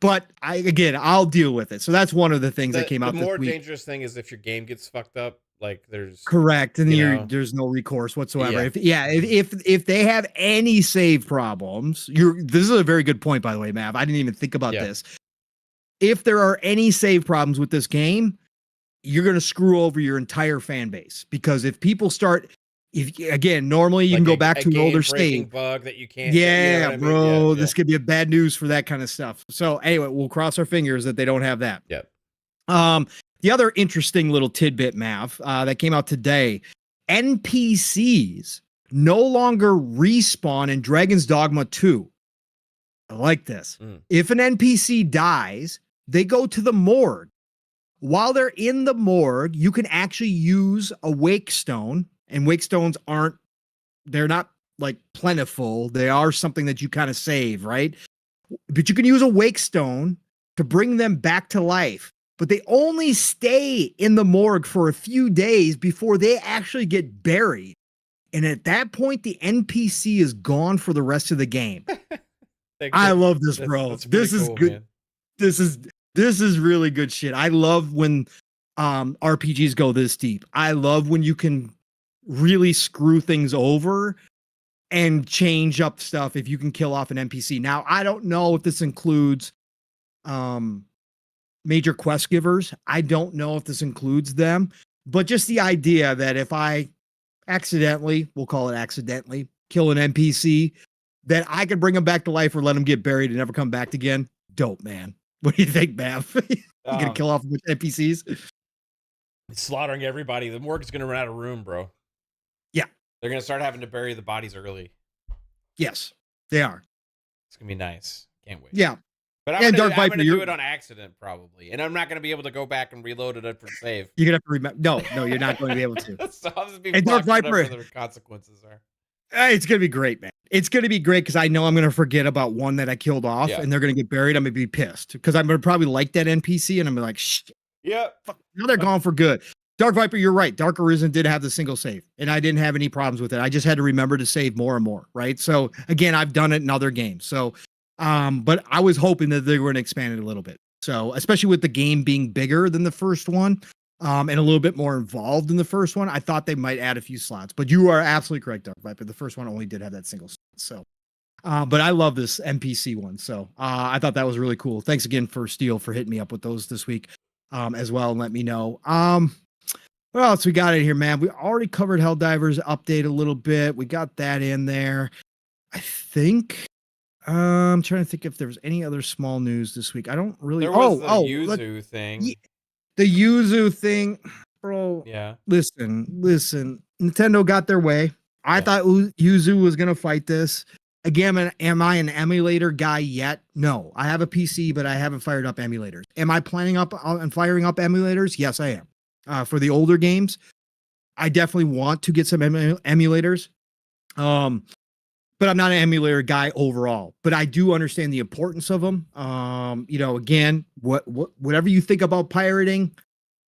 But I'll deal with it. So that's one of the things that came out. The more this week. dangerous thing is if your game gets fucked up. Like there's correct, and there's no recourse whatsoever. Yeah. If they have any save problems, this is a very good point, by the way, Mav. I didn't even think about this. If there are any save problems with this game, you're going to screw over your entire fan base, because if people start, normally you can go back to an older save bug that you can't. Yeah, you know bro, Yeah. this could be a bad news for that kind of stuff. So anyway, we'll cross our fingers that they don't have that. Yep. The other interesting little tidbit, Mav, that came out today: NPCs no longer respawn in Dragon's Dogma 2. I like this. If an NPC dies, they go to the morgue. While they're in the morgue, you can actually use a wake stone, and wake stones they're not like plentiful. They are something that you kind of save, right? But you can use a wake stone to bring them back to life. But they only stay in the morgue for a few days before they actually get buried. And at that point, the NPC is gone for the rest of the game. I love this, bro. This is good. Man. This is really good shit. I love when RPGs go this deep. I love when you can really screw things over and change up stuff if you can kill off an NPC. Now, I don't know if this includes major quest givers. I don't know if this includes them, but just the idea that if I we'll call it accidentally, kill an NPC, that I could bring them back to life or let them get buried and never come back again. Dope, man. What do you think, Mav? You gonna kill off NPCs? Slaughtering everybody. The morgue is gonna run out of room, bro. Yeah. They're gonna start having to bury the bodies early. Yes, they are. It's gonna be nice. Can't wait. Yeah. But I'm gonna do it on accident, probably. And I'm not gonna be able to go back and reload it for save. You're gonna have to remember. No, you're not going to be able to. So I'll just be and Dark Viper, the consequences are. It's gonna be great, man. It's gonna be great because I know I'm gonna forget about one that I killed off, and they're gonna get buried. I'm gonna be pissed because I'm gonna probably like that NPC, and I'm gonna be like, shh. Yeah. Now they're gone for good. Dark Viper, you're right. Dark Arisen did have the single save, and I didn't have any problems with it. I just had to remember to save more and more, right? So again, I've done it in other games. So, but I was hoping that they were going to expand it a little bit. So, especially with the game being bigger than the first one, and a little bit more involved in the first one, I thought they might add a few slots. But you are absolutely correct, Dark Viper. The first one only did have that single slot. So, but I love this NPC one. So, I thought that was really cool. Thanks again for Steel for hitting me up with those this week, as well, and let me know. What else we got in here, man? We already covered Helldivers update a little bit. We got that in there. I think. I'm trying to think if there was any other small news this week. I don't really. There was the Yuzu thing. The Yuzu thing. bro. Yeah. Listen. Nintendo got their way. I Yeah. thought Yuzu was gonna fight this. Again, am I an emulator guy yet? No, I have a PC, but I haven't fired up emulators. Am I planning up on firing up emulators? Yes, I am. For the older games, I definitely want to get some emulators. But I'm not an emulator guy overall. But I do understand the importance of them. Again, whatever you think about pirating,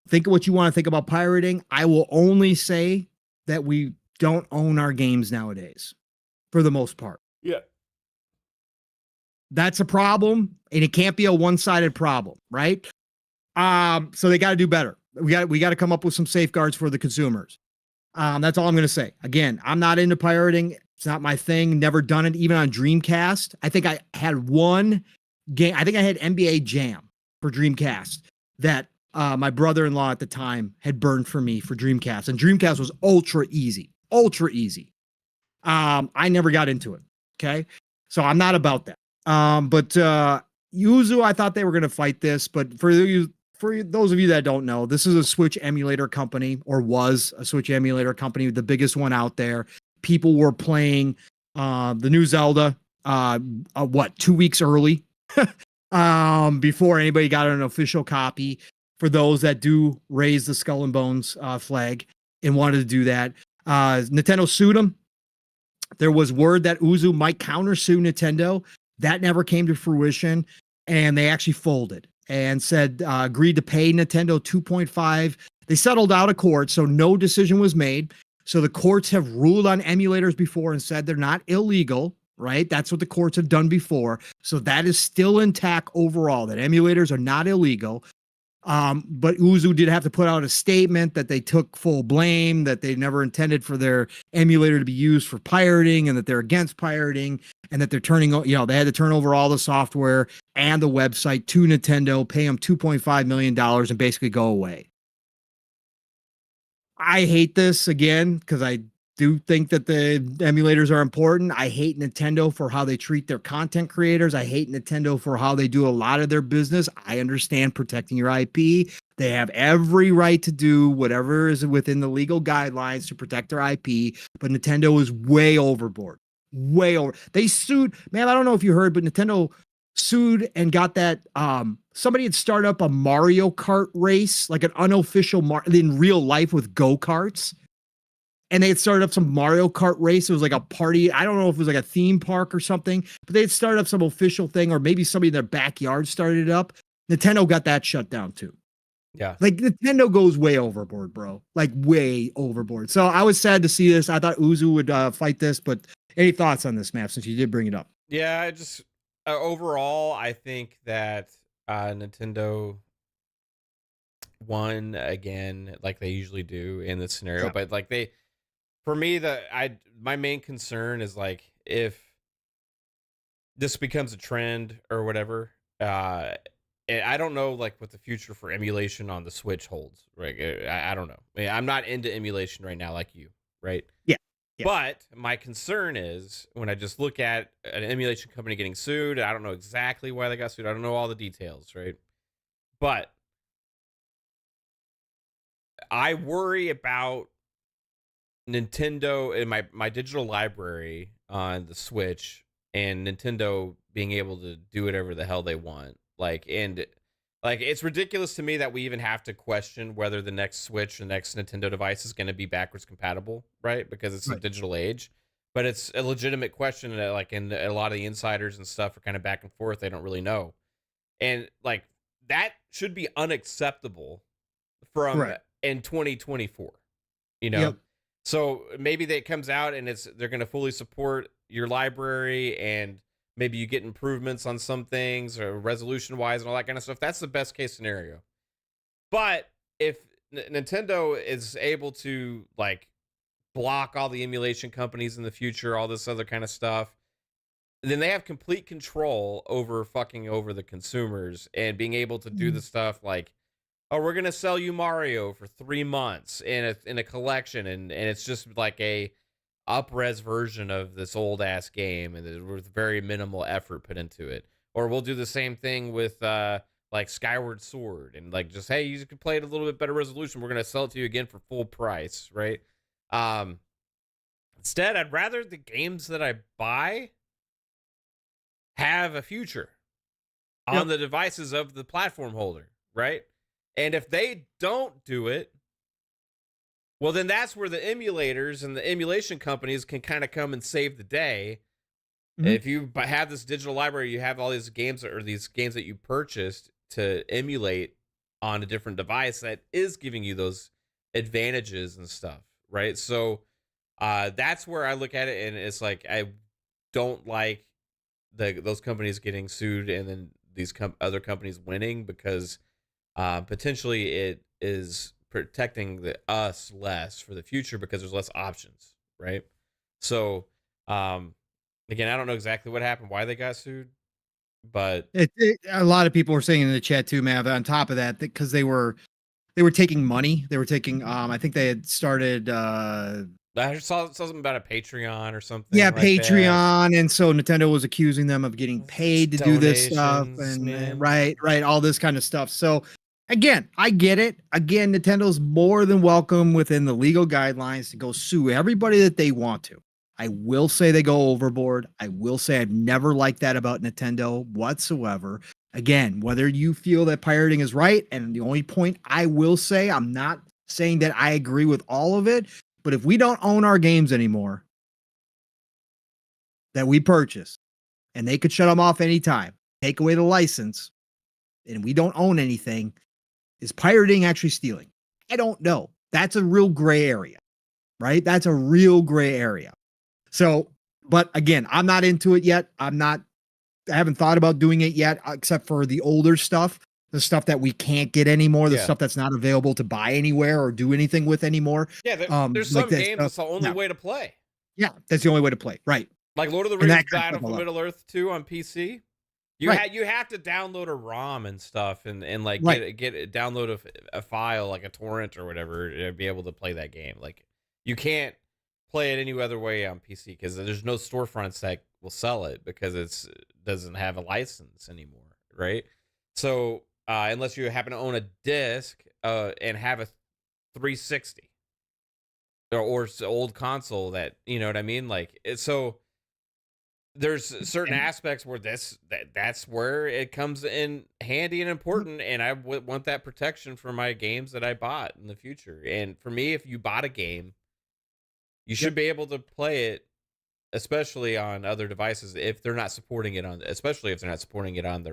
think of what you want to think about pirating. I will only say that we don't own our games nowadays, for the most part. Yeah. That's a problem, and it can't be a one-sided problem, right? So they got to do better. We got to come up with some safeguards for the consumers. That's all I'm going to say. Again, I'm not into pirating. It's not my thing. Never done it, even on Dreamcast. I think I had one game. I think I had NBA Jam for Dreamcast that my brother-in-law at the time had burned for me for Dreamcast, and Dreamcast was ultra easy. I never got into it. Okay, so I'm not about that. But Yuzu, I thought they were going to fight this, but for those of you that don't know, this is a Switch emulator company, or was a Switch emulator company, the biggest one out there. People were playing the new Zelda, 2 weeks early, before anybody got an official copy. For those that do raise the Skull and Bones flag and wanted to do that, Nintendo sued them. There was word that Yuzu might countersue Nintendo. That never came to fruition, and they actually folded and said agreed to pay Nintendo 2.5. They settled out of court, so no decision was made. So the courts have ruled on emulators before and said they're not illegal, right? That's what the courts have done before. So that is still intact overall, that emulators are not illegal. But Yuzu did have to put out a statement that they took full blame, that they never intended for their emulator to be used for pirating, and that they're against pirating, and that they're they had to turn over all the software and the website to Nintendo, pay them $2.5 million, and basically go away. I hate this again because I do think that the emulators are important. I hate Nintendo for how they treat their content creators. I hate Nintendo for how they do a lot of their business. I understand protecting your IP. They have every right to do whatever is within the legal guidelines to protect their IP, but Nintendo is way overboard. Way over. They sued, man, I don't know if you heard, but Nintendo sued and got that somebody had started up a Mario Kart race, like an unofficial in real life with go-karts. And they had started up some Mario Kart race. It was like a party. I don't know if it was like a theme park or something, but they had started up some official thing, or maybe somebody in their backyard started it up. Nintendo got that shut down too. Yeah. Like Nintendo goes way overboard, bro. Like way overboard. So I was sad to see this. I thought Yuzu would fight this, but any thoughts on this, Matt, since you did bring it up? Yeah, I just overall, I think that Nintendo won again, like they usually do in this scenario. Yeah. But like for me, my main concern is like if this becomes a trend or whatever. And I don't know like what the future for emulation on the Switch holds. Right? I don't know. I mean, I'm not into emulation right now, like you. Right? Yeah. But my concern is when I just look at an emulation company getting sued, I don't know exactly why they got sued. I don't know all the details, right? But I worry about Nintendo and my digital library on the Switch, and Nintendo being able to do whatever the hell they want. It's ridiculous to me that we even have to question whether the next Switch, the next Nintendo device is going to be backwards compatible, right? Because it's a digital age. But it's a legitimate question that, like, and a lot of the insiders and stuff are kind of back and forth. They don't really know. And, like, that should be unacceptable in 2024, you know? Yep. So maybe that comes out and they're going to fully support your library, and maybe you get improvements on some things or resolution wise and all that kind of stuff. That's the best case scenario. But if Nintendo is able to like block all the emulation companies in the future, all this other kind of stuff, then they have complete control over the consumers and being able to do the stuff like, oh, we're going to sell you Mario for 3 months in a collection. And it's just like a up-res version of this old-ass game, and with very minimal effort put into it. Or we'll do the same thing with like Skyward Sword, and like just, hey, you can play it a little bit better resolution. We're gonna sell it to you again for full price, right? Um, Instead, I'd rather the games that I buy have a future on the devices of the platform holder, right? And if they don't do it, well, then that's where the emulators and the emulation companies can kind of come and save the day. If you have this digital library, you have all these games or these games that you purchased to emulate on a different device that is giving you those advantages and stuff, right? So that's where I look at it, and it's like I don't like those companies getting sued and then these other companies winning, because potentially it is protecting us less for the future because there's less options, right? So again, I don't know exactly what happened, why they got sued, but a lot of people were saying in the chat too, Mav, on top of that, because they were taking money. They were taking I think they had started I saw something about a Patreon or something. yeah, like Patreon, that. and so Nintendo was accusing them of getting paid to do this stuff, and right, all this kind of stuff. So again, I get it. Again, Nintendo's more than welcome within the legal guidelines to go sue everybody that they want to. I will say they go overboard. I will say I've never liked that about Nintendo whatsoever. Again, whether you feel that pirating is right, and the only point I will say, I'm not saying that I agree with all of it, but if we don't own our games anymore that we purchase, and they could shut them off anytime, take away the license, and we don't own anything, is pirating actually stealing? I don't know. That's a real gray area, right? That's a real gray area. So, but again, I'm not into it yet. I haven't thought about doing it yet, except for the older stuff, the stuff that we can't get anymore, the stuff that's not available to buy anywhere or do anything with anymore. Yeah, there's some games that's the only way to play. Yeah, that's the only way to play, right? Like Lord of the Rings Battle for Middle Earth 2 on PC. You have to download a ROM and stuff, and like download a file, like a torrent or whatever, to be able to play that game. Like, you can't play it any other way on PC because there's no storefronts that will sell it because it doesn't have a license anymore, right? So unless you happen to own a disc and have a 360 or old console, that, you know what I mean, like, so there's certain aspects where that's where it comes in handy and important, and I want that protection for my games that I bought in the future. And for me, if you bought a game, you should be able to play it, especially on other devices, if they're not supporting it on, especially if they're not supporting it on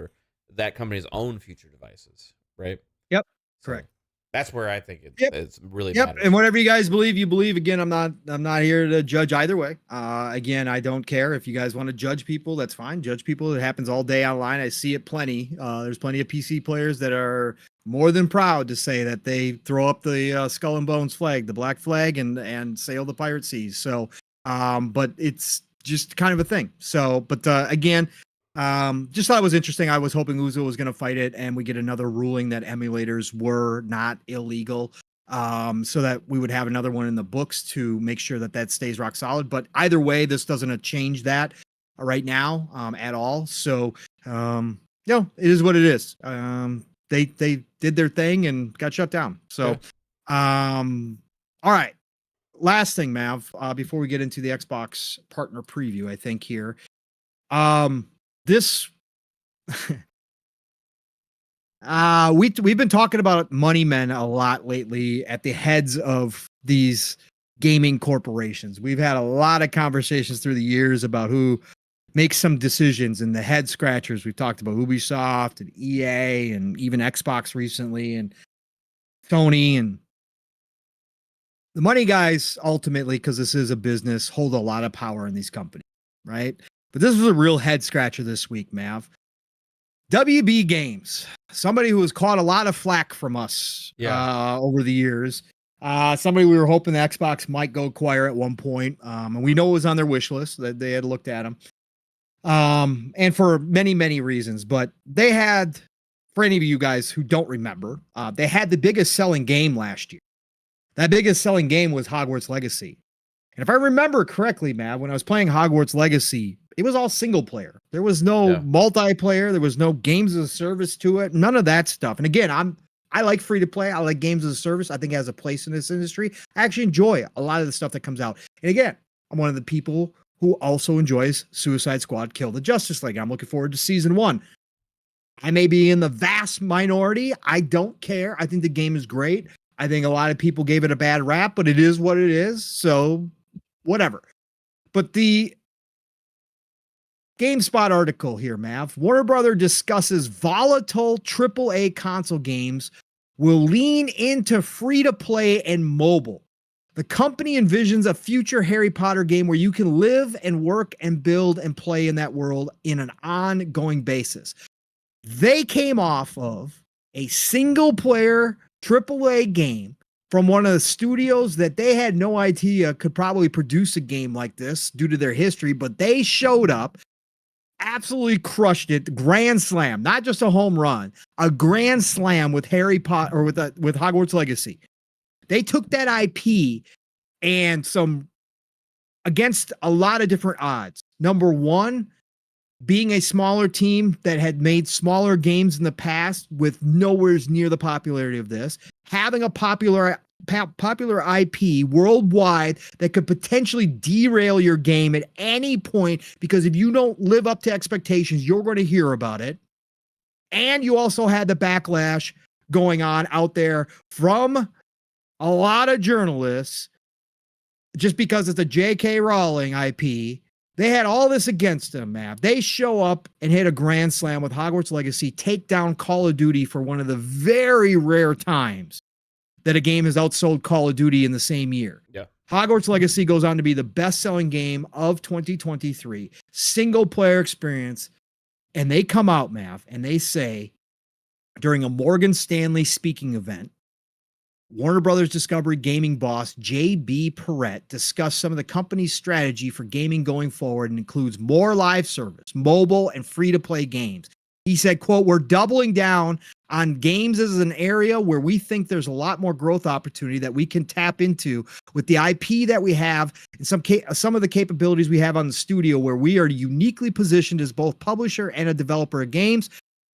that company's own future devices, right? Yep, so correct. That's where I think it's really matters. matters. And whatever you guys believe, you believe. Again, I'm not here to judge either way. Again, I don't care if you guys want to judge people. That's fine. Judge people. It happens all day online. I see it plenty. There's plenty of PC players that are more than proud to say that they throw up the Skull and Bones flag, the black flag, and sail the pirate seas. So, but it's just kind of a thing. So, but again, just thought it was interesting. I was hoping Yuzu was going to fight it and we get another ruling that emulators were not illegal, so that we would have another one in the books to make sure that stays rock solid. But either way, this doesn't change that right now at all. So, it is what it is. They did their thing and got shut down. So, all right. Last thing, Mav, before we get into the Xbox partner preview, I think here, this we've been talking about money men a lot lately at the heads of these gaming corporations. We've had a lot of conversations through the years about who makes some decisions, and the head scratchers. We've talked about Ubisoft and EA and even Xbox recently and Sony, and the money guys ultimately, because this is a business, hold a lot of power in these companies, right? But this was a real head scratcher this week, Mav. WB Games, somebody who has caught a lot of flack from us over the years. Somebody we were hoping the Xbox might go acquire at one point. And we know it was on their wish list, that they had looked at them. And for many, many reasons. But they had, for any of you guys who don't remember, they had the biggest selling game last year. That biggest selling game was Hogwarts Legacy. And if I remember correctly, Matt, when I was playing Hogwarts Legacy, it was all single player. There was no Yeah. multiplayer. There was no games as a service to it. None of that stuff. And again, I like free to play. I like games as a service. I think it has a place in this industry. I actually enjoy a lot of the stuff that comes out. And again, I'm one of the people who also enjoys Suicide Squad Kill the Justice League. I'm looking forward to season 1. I may be in the vast minority. I don't care. I think the game is great. I think a lot of people gave it a bad rap, but it is what it is. So whatever. But the GameSpot article here, Mav. Warner Brother discusses volatile AAA console games will lean into free-to-play and mobile. The company envisions a future Harry Potter game where you can live and work and build and play in that world in an ongoing basis. They came off of a single-player AAA game from one of the studios that they had no idea could probably produce a game like this due to their history, but they showed up, absolutely crushed it, grand slam, not just a home run, a grand slam with Harry Potter or with Hogwarts Legacy. They took that IP and some against a lot of different odds. Number one, being a smaller team that had made smaller games in the past with nowhere near the popularity of this, having a popular IP worldwide that could potentially derail your game at any point, because if you don't live up to expectations, you're going to hear about it. And you also had the backlash going on out there from a lot of journalists, just because it's a J.K. Rowling IP. They had all this against them, Mav. They show up and hit a grand slam with Hogwarts Legacy, take down Call of Duty for one of the very rare times that a game has outsold Call of Duty in the same year. Yeah. Hogwarts Legacy goes on to be the best-selling game of 2023, single-player experience, and they come out, Mav, and they say, during a Morgan Stanley speaking event, Warner Brothers Discovery gaming boss J.B. Perrette discussed some of the company's strategy for gaming going forward and includes more live service, mobile, and free-to-play games. He said, quote, "We're doubling down on games as an area where we think there's a lot more growth opportunity that we can tap into with the IP that we have and some of the capabilities we have on the studio, where we are uniquely positioned as both publisher and a developer of games."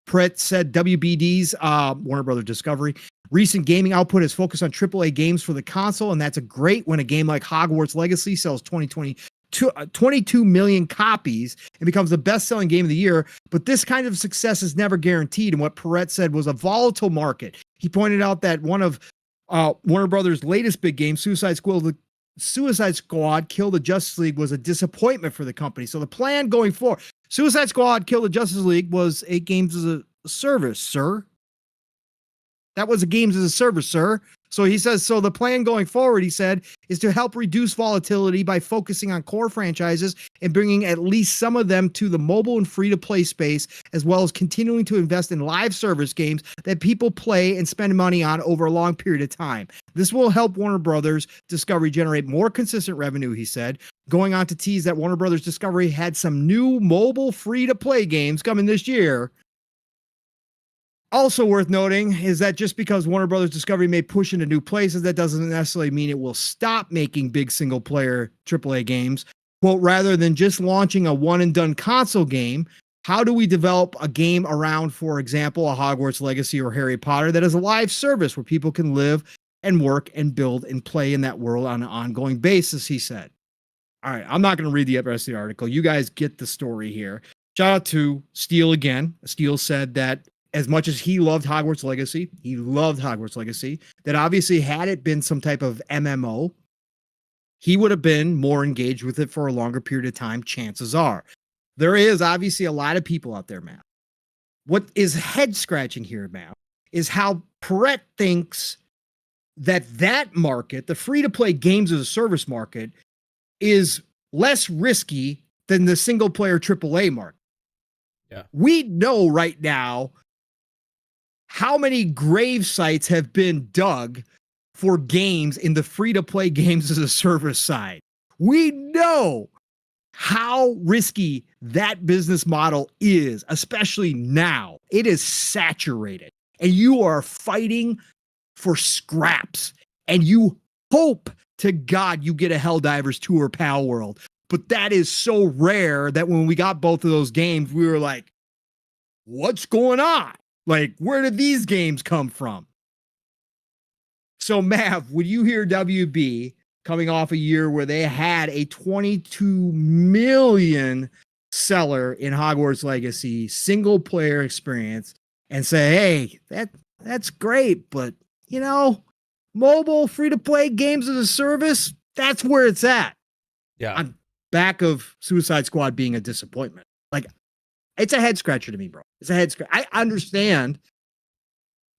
Perrette said WBD's Warner Brothers Discovery recent gaming output is focused on AAA games for the console, and that's a great when a game like Hogwarts Legacy sells 22 million copies and becomes the best-selling game of the year. But this kind of success is never guaranteed, and what Perrette said was a volatile market. He pointed out that one of Warner Brothers' latest big games, Suicide Squad Kill the Justice League, was a disappointment for the company. So the plan going forward, Suicide Squad Kill the Justice League was a games as a service, sir. That was a games as a service, sir. So he says, so the plan going forward, he said, is to help reduce volatility by focusing on core franchises and bringing at least some of them to the mobile and free-to-play space, as well as continuing to invest in live service games that people play and spend money on over a long period of time. This will help Warner Brothers Discovery generate more consistent revenue, he said, going on to tease that Warner Brothers Discovery had some new mobile free-to-play games coming this year. Also worth noting is that just because Warner Brothers Discovery may push into new places, that doesn't necessarily mean it will stop making big single-player AAA games. Quote, rather than just launching a one-and-done console game, how do we develop a game around, for example, a Hogwarts Legacy or Harry Potter that is a live service where people can live and work and build and play in that world on an ongoing basis, he said. All right, I'm not going to read the rest of the article. You guys get the story here. Shout out to Steele again. Steele said that as much as he loved Hogwarts Legacy, that obviously had it been some type of MMO, he would have been more engaged with it for a longer period of time, chances are. There is obviously a lot of people out there, Matt. What is head-scratching here, Matt, is how Perrette thinks that market, the free-to-play games as a service market, is less risky than the single-player AAA market. Yeah. We know right now how many grave sites have been dug for games in the free-to-play games as a service side. We know how risky that business model is, especially now. It is saturated, and you are fighting for scraps, and you hope to God you get a Helldivers 2 or Pal World. but that is so rare that when we got both of those games, we were like, what's going on? Like, where did these games come from? So, Mav, would you hear WB coming off a year where they had a 22 million seller in Hogwarts Legacy single player experience and say, hey, that's great, but you know, mobile free to play games as a service, that's where it's at. Yeah. On back of Suicide Squad being a disappointment. Like, it's a head scratcher to me, bro. It's a head scratcher. I understand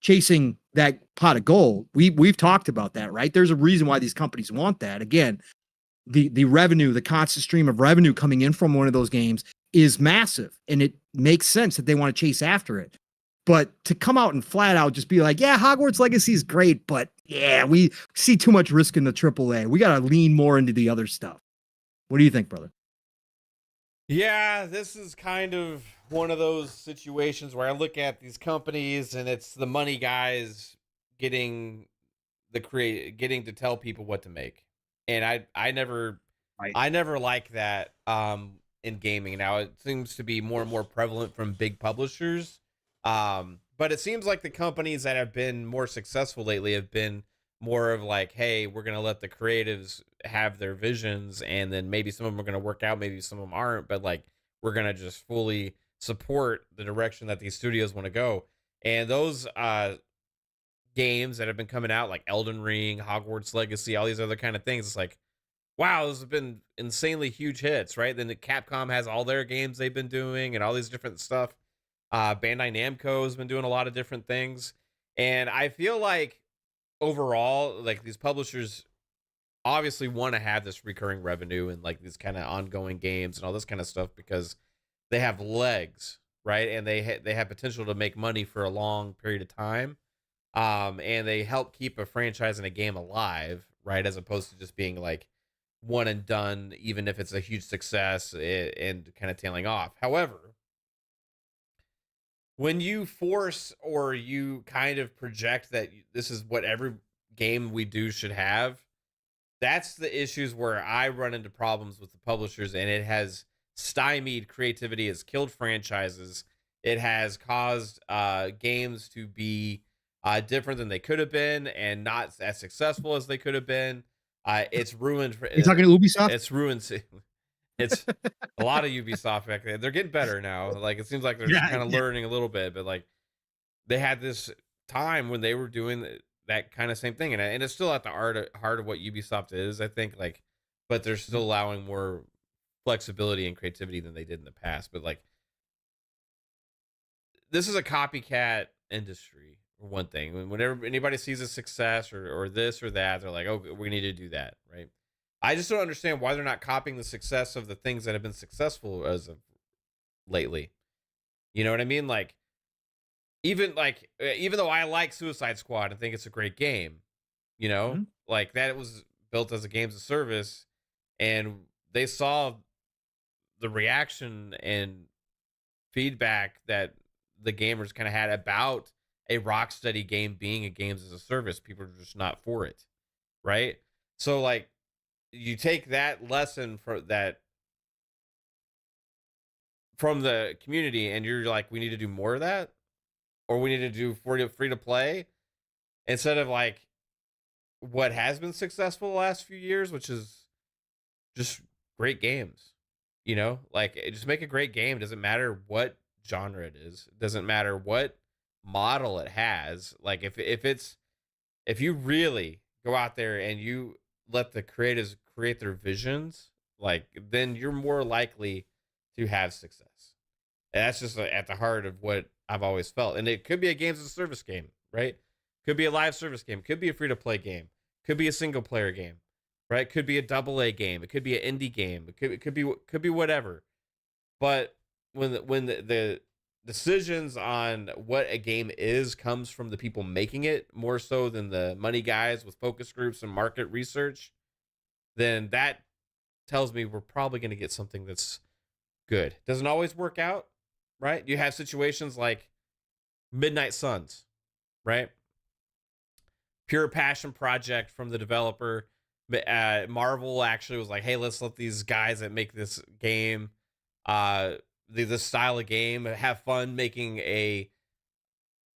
chasing that pot of gold. We've talked about that, right? There's a reason why these companies want that. Again, the revenue, the constant stream of revenue coming in from one of those games is massive, and it makes sense that they want to chase after it. But to come out and flat out just be like, yeah, Hogwarts Legacy is great, but yeah, we see too much risk in the AAA. We got to lean more into the other stuff. What do you think, brother? Yeah, this is kind of one of those situations where I look at these companies and it's the money guys getting getting to tell people what to make. And I never Right. I never like that in gaming. Now it seems to be more and more prevalent from big publishers. But it seems like the companies that have been more successful lately have been more of like, hey, we're going to let the creatives have their visions, and then maybe some of them are going to work out, maybe some of them aren't, but like we're going to just fully support the direction that these studios want to go. And those games that have been coming out, like Elden Ring, Hogwarts Legacy, all these other kind of things, it's like, wow, those have been insanely huge hits, right? Then the Capcom has all their games they've been doing and all these different stuff. Bandai Namco has been doing a lot of different things. And I feel like overall, like these publishers obviously want to have this recurring revenue and like these kind of ongoing games and all this kind of stuff because they have legs, right? And they have potential to make money for a long period of time. And they help keep a franchise and a game alive, right? As opposed to just being like one and done, even if it's a huge success and kind of tailing off. However, when you force or you kind of project that this is what every game we do should have, that's the issues where I run into problems with the publishers, and it has stymied creativity, has killed franchises, it has caused games to be different than they could have been and not as successful as they could have been. It's ruined. You talking to Ubisoft? It's ruined. It's a lot of Ubisoft back then. They're getting better now. Like it seems like they're kind of learning a little bit, but like they had this time when they were doing that kind of same thing, and it's still at the heart of what Ubisoft is, I think. Like, but they're still allowing more flexibility and creativity than they did in the past. But like, this is a copycat industry. For one thing, whenever anybody sees a success or this or that, they're like, "Oh, we need to do that," right? I just don't understand why they're not copying the success of the things that have been successful as of lately. You know what I mean? Like, even though I like Suicide Squad and think it's a great game, you know, like that it was built as a games of service, and they saw the reaction and feedback that the gamers kind of had about a Rocksteady game being a games as a service. People are just not for it, right? So like, you take that lesson from the community, and you're like, we need to do more of that, or we need to do free to play instead of like what has been successful the last few years, which is just great games. You know, like just make a great game. It doesn't matter what genre it is. It doesn't matter what model it has. Like if you really go out there and you let the creators create their visions, like then you're more likely to have success. And that's just at the heart of what I've always felt. And it could be a games as a service game, right? Could be a live service game. Could be a free to play game. Could be a single player game, right? Could be a double A game. It could be an indie game. It could be whatever. But when the decisions on what a game is comes from the people making it more so than the money guys with focus groups and market research, then that tells me we're probably going to get something that's good. Doesn't always work out, right? You have situations like Midnight Suns, right? Pure passion project from the developer, Marvel actually was like, hey, let's let these guys that make this game, uh, this style of game, have fun making a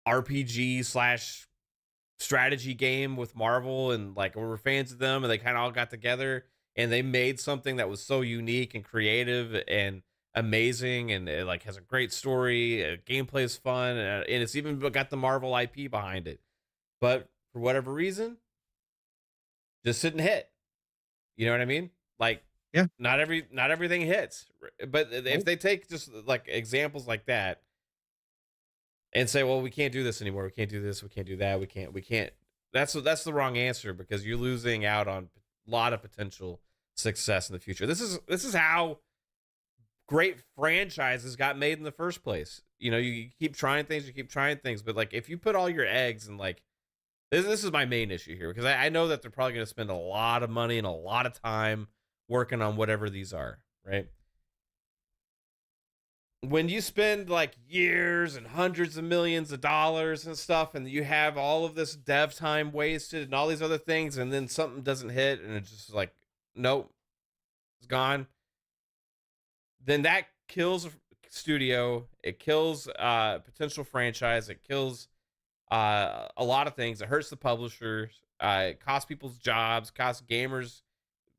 RPG slash strategy game with Marvel, and like we were fans of them, and they kind of all got together and they made something that was so unique and creative and amazing, and it like has a great story, gameplay is fun, and it's even got the Marvel IP behind it. But for whatever reason, just didn't hit. You know what I mean? Like Yeah. not everything hits. But if Nope. they take just like examples like that and say, well, we can't do this anymore. We can't do this. We can't do that. We can't. That's the wrong answer, because you're losing out on a lot of potential success in the future. This is how great franchises got made in the first place. You know, you keep trying things, but like if you put all your eggs in like this is my main issue here, because I know that they're probably going to spend a lot of money and a lot of time working on whatever these are, right? When you spend like years and hundreds of millions of dollars and stuff, and you have all of this dev time wasted and all these other things, and then something doesn't hit and it's just like, nope, it's gone, then that kills a studio. It kills potential franchise. It kills a lot of things. It hurts the publishers. It costs people's jobs. Costs gamers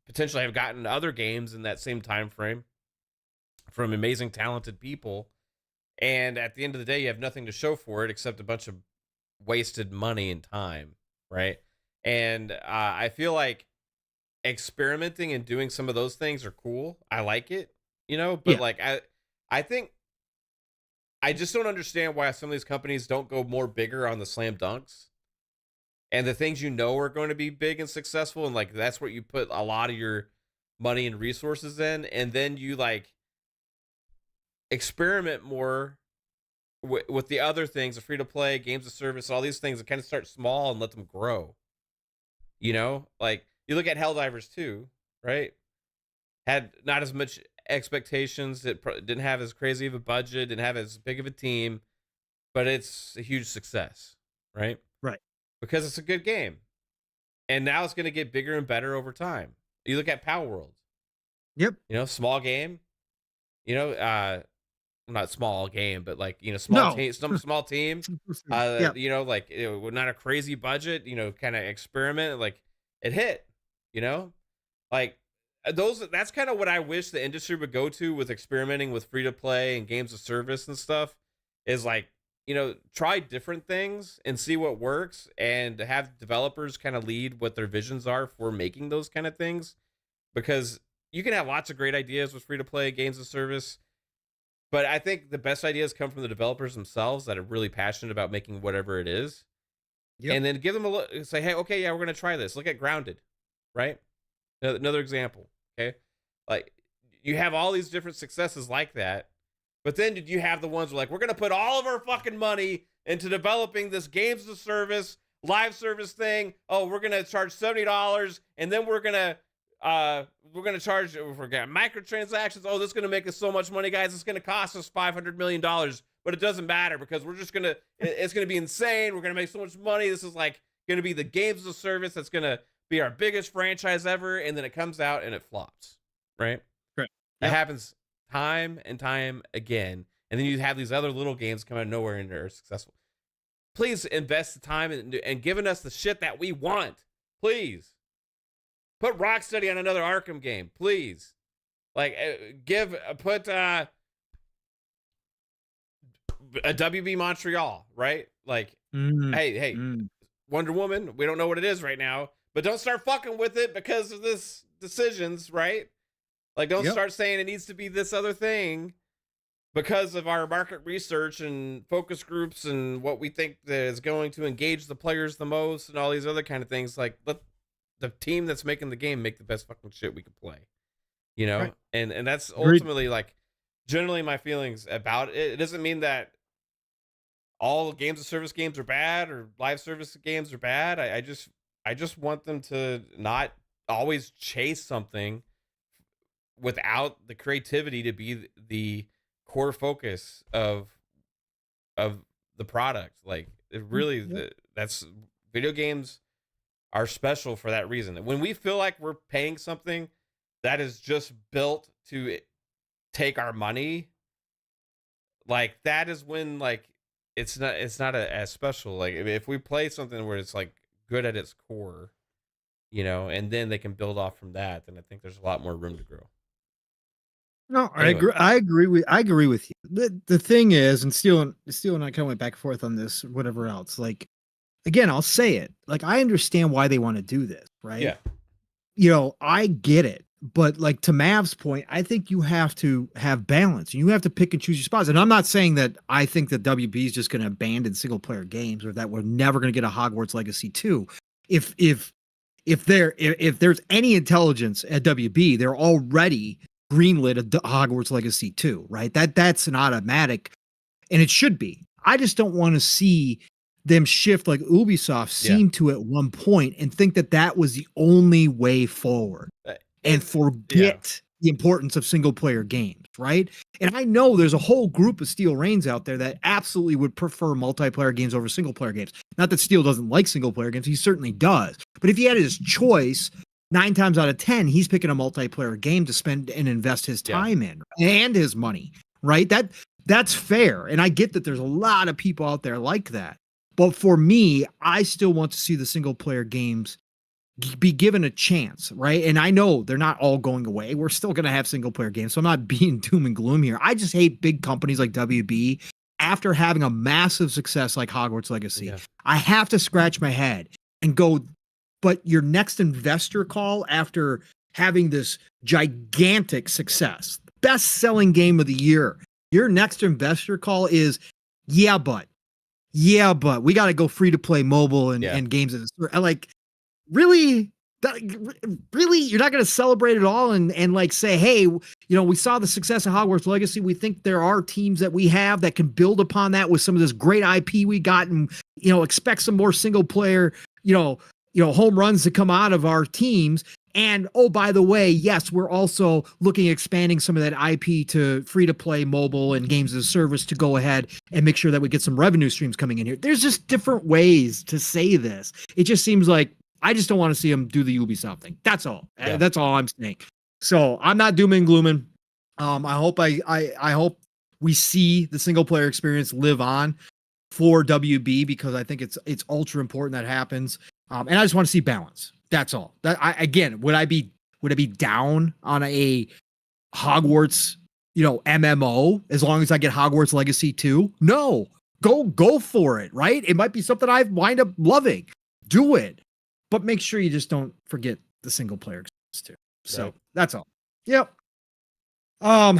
potentially have gotten other games in that same time frame from amazing, talented people. And at the end of the day, you have nothing to show for it except a bunch of wasted money and time, right? And I feel like experimenting and doing some of those things are cool. I like it, you know. But Yeah. like I think I just don't understand why some of these companies don't go more bigger on the slam dunks and the things you know are going to be big and successful, and like that's what you put a lot of your money and resources in, and then you like experiment more with the other things, the free to play games of service, all these things, and kind of start small and let them grow. You know, like you look at Helldivers 2, right? Had not as much expectations. It didn't have as crazy of a budget, didn't have as big of a team, but it's a huge success, right? Right. Because it's a good game. And now it's going to get bigger and better over time. You look at Power World, Yep. you know, small game, you know, not small game, but like, you know, No. some small team, Yep. you know, like, not a crazy budget, you know, kind of experiment, like it hit, you know, like that's kind of what I wish the industry would go to with experimenting with free to play and games of service and stuff, is like, you know, try different things and see what works, and have developers kind of lead what their visions are for making those kind of things, because you can have lots of great ideas with free to play games of service, but I think the best ideas come from the developers themselves that are really passionate about making whatever it is, Yep. and then give them a look, say, hey, okay, yeah, we're going to try this. Look at Grounded, right? Another example. Okay. Like you have all these different successes like that, but then did you have the ones where like, we're going to put all of our fucking money into developing this games as a service, live service thing. Oh, we're going to charge $70, and then we're going to charge for microtransactions. Oh, this is going to make us so much money, guys. It's going to cost us $500 million, but it doesn't matter because we're just going to, it's going to be insane. We're going to make so much money. This is like going to be the games as a service that's going to be our biggest franchise ever. And then it comes out and it flops, right? Correct. That Yep. happens time and time again. And then you have these other little games come out of nowhere and they're successful. Please invest the time and giving us the shit that we want. Please. Put Rocksteady on another Arkham game, please. Like, put a WB Montreal, right? Like, hey, Mm. Wonder Woman, we don't know what it is right now, but don't start fucking with it because of this decisions, right? Like, don't Yep. start saying it needs to be this other thing because of our market research and focus groups and what we think that is going to engage the players the most and all these other kind of things. Like, let the team that's making the game make the best fucking shit we could play, you know? Right. And that's Agreed. ultimately like generally my feelings about it. It doesn't mean that all games of service games are bad or live service games are bad. I just want them to not always chase something without the creativity to be the core focus of the product. Like it really, Yep. that's video games are special for that reason. When we feel like we're paying something that is just built to take our money, like that is when like it's not as special. Like if we play something where it's like good at its core, and then they can build off from that, then I think there's a lot more room to grow. No, I Anyway, agree. I agree with you. The thing is, and Steele and I kind of went back and forth on this, whatever else. Like, again, I'll say it. Like, I understand why they want to do this, right? yeah, I get it. But like to Mav's point, I think you have to have balance. You have to pick and choose your spots. And I'm not saying that I think that WB is just going to abandon single player games or that we're never going to get a Hogwarts Legacy 2. If there's any intelligence at WB, they're already greenlit a Hogwarts Legacy 2, right? That's an automatic, and it should be. I just don't want to see them shift like Ubisoft seemed to at one point and think that that was the only way forward and forget the importance of single player games, right? And I know there's a whole group of Steel Reigns out there that absolutely would prefer multiplayer games over single player games. Not that Steel doesn't like single player games, he certainly does. But if he had his choice, 9 times out of 10, he's picking a multiplayer game to spend and invest his time in and his money, right? That's fair. And I get that there's a lot of people out there like that. But for me, I still want to see the single player games be given a chance, right? And I know they're not all going away. We're still going to have single player games. So I'm not being doom and gloom here. I just hate big companies like WB after having a massive success like Hogwarts Legacy. Yeah. I have to scratch my head and go, but your next investor call after having this gigantic success, best-selling game of the year, your next investor call is, yeah, but we got to go free to play mobile and games. Like, really, you're not going to celebrate it all and like say, hey, we saw the success of Hogwarts Legacy. We think there are teams that we have that can build upon that with some of this great IP we got, and expect some more single player, home runs to come out of our teams. And oh, by the way, yes, we're also looking at expanding some of that IP to free to play mobile and games as a service to go ahead and make sure that we get some revenue streams coming in here. There's just different ways to say this. It just seems like I just don't want to see them do the Ubisoft thing. That's all. Yeah. That's all I'm saying. So I'm not doom and glooming. I hope we see the single player experience live on for WB, because I think it's ultra important that happens. And I just want to see balance. That's all. Would I be down on a Hogwarts, MMO as long as I get Hogwarts Legacy 2? No. Go for it, right? It might be something I wind up loving. Do it. But make sure you just don't forget the single player experience too. So that's all. Yep. All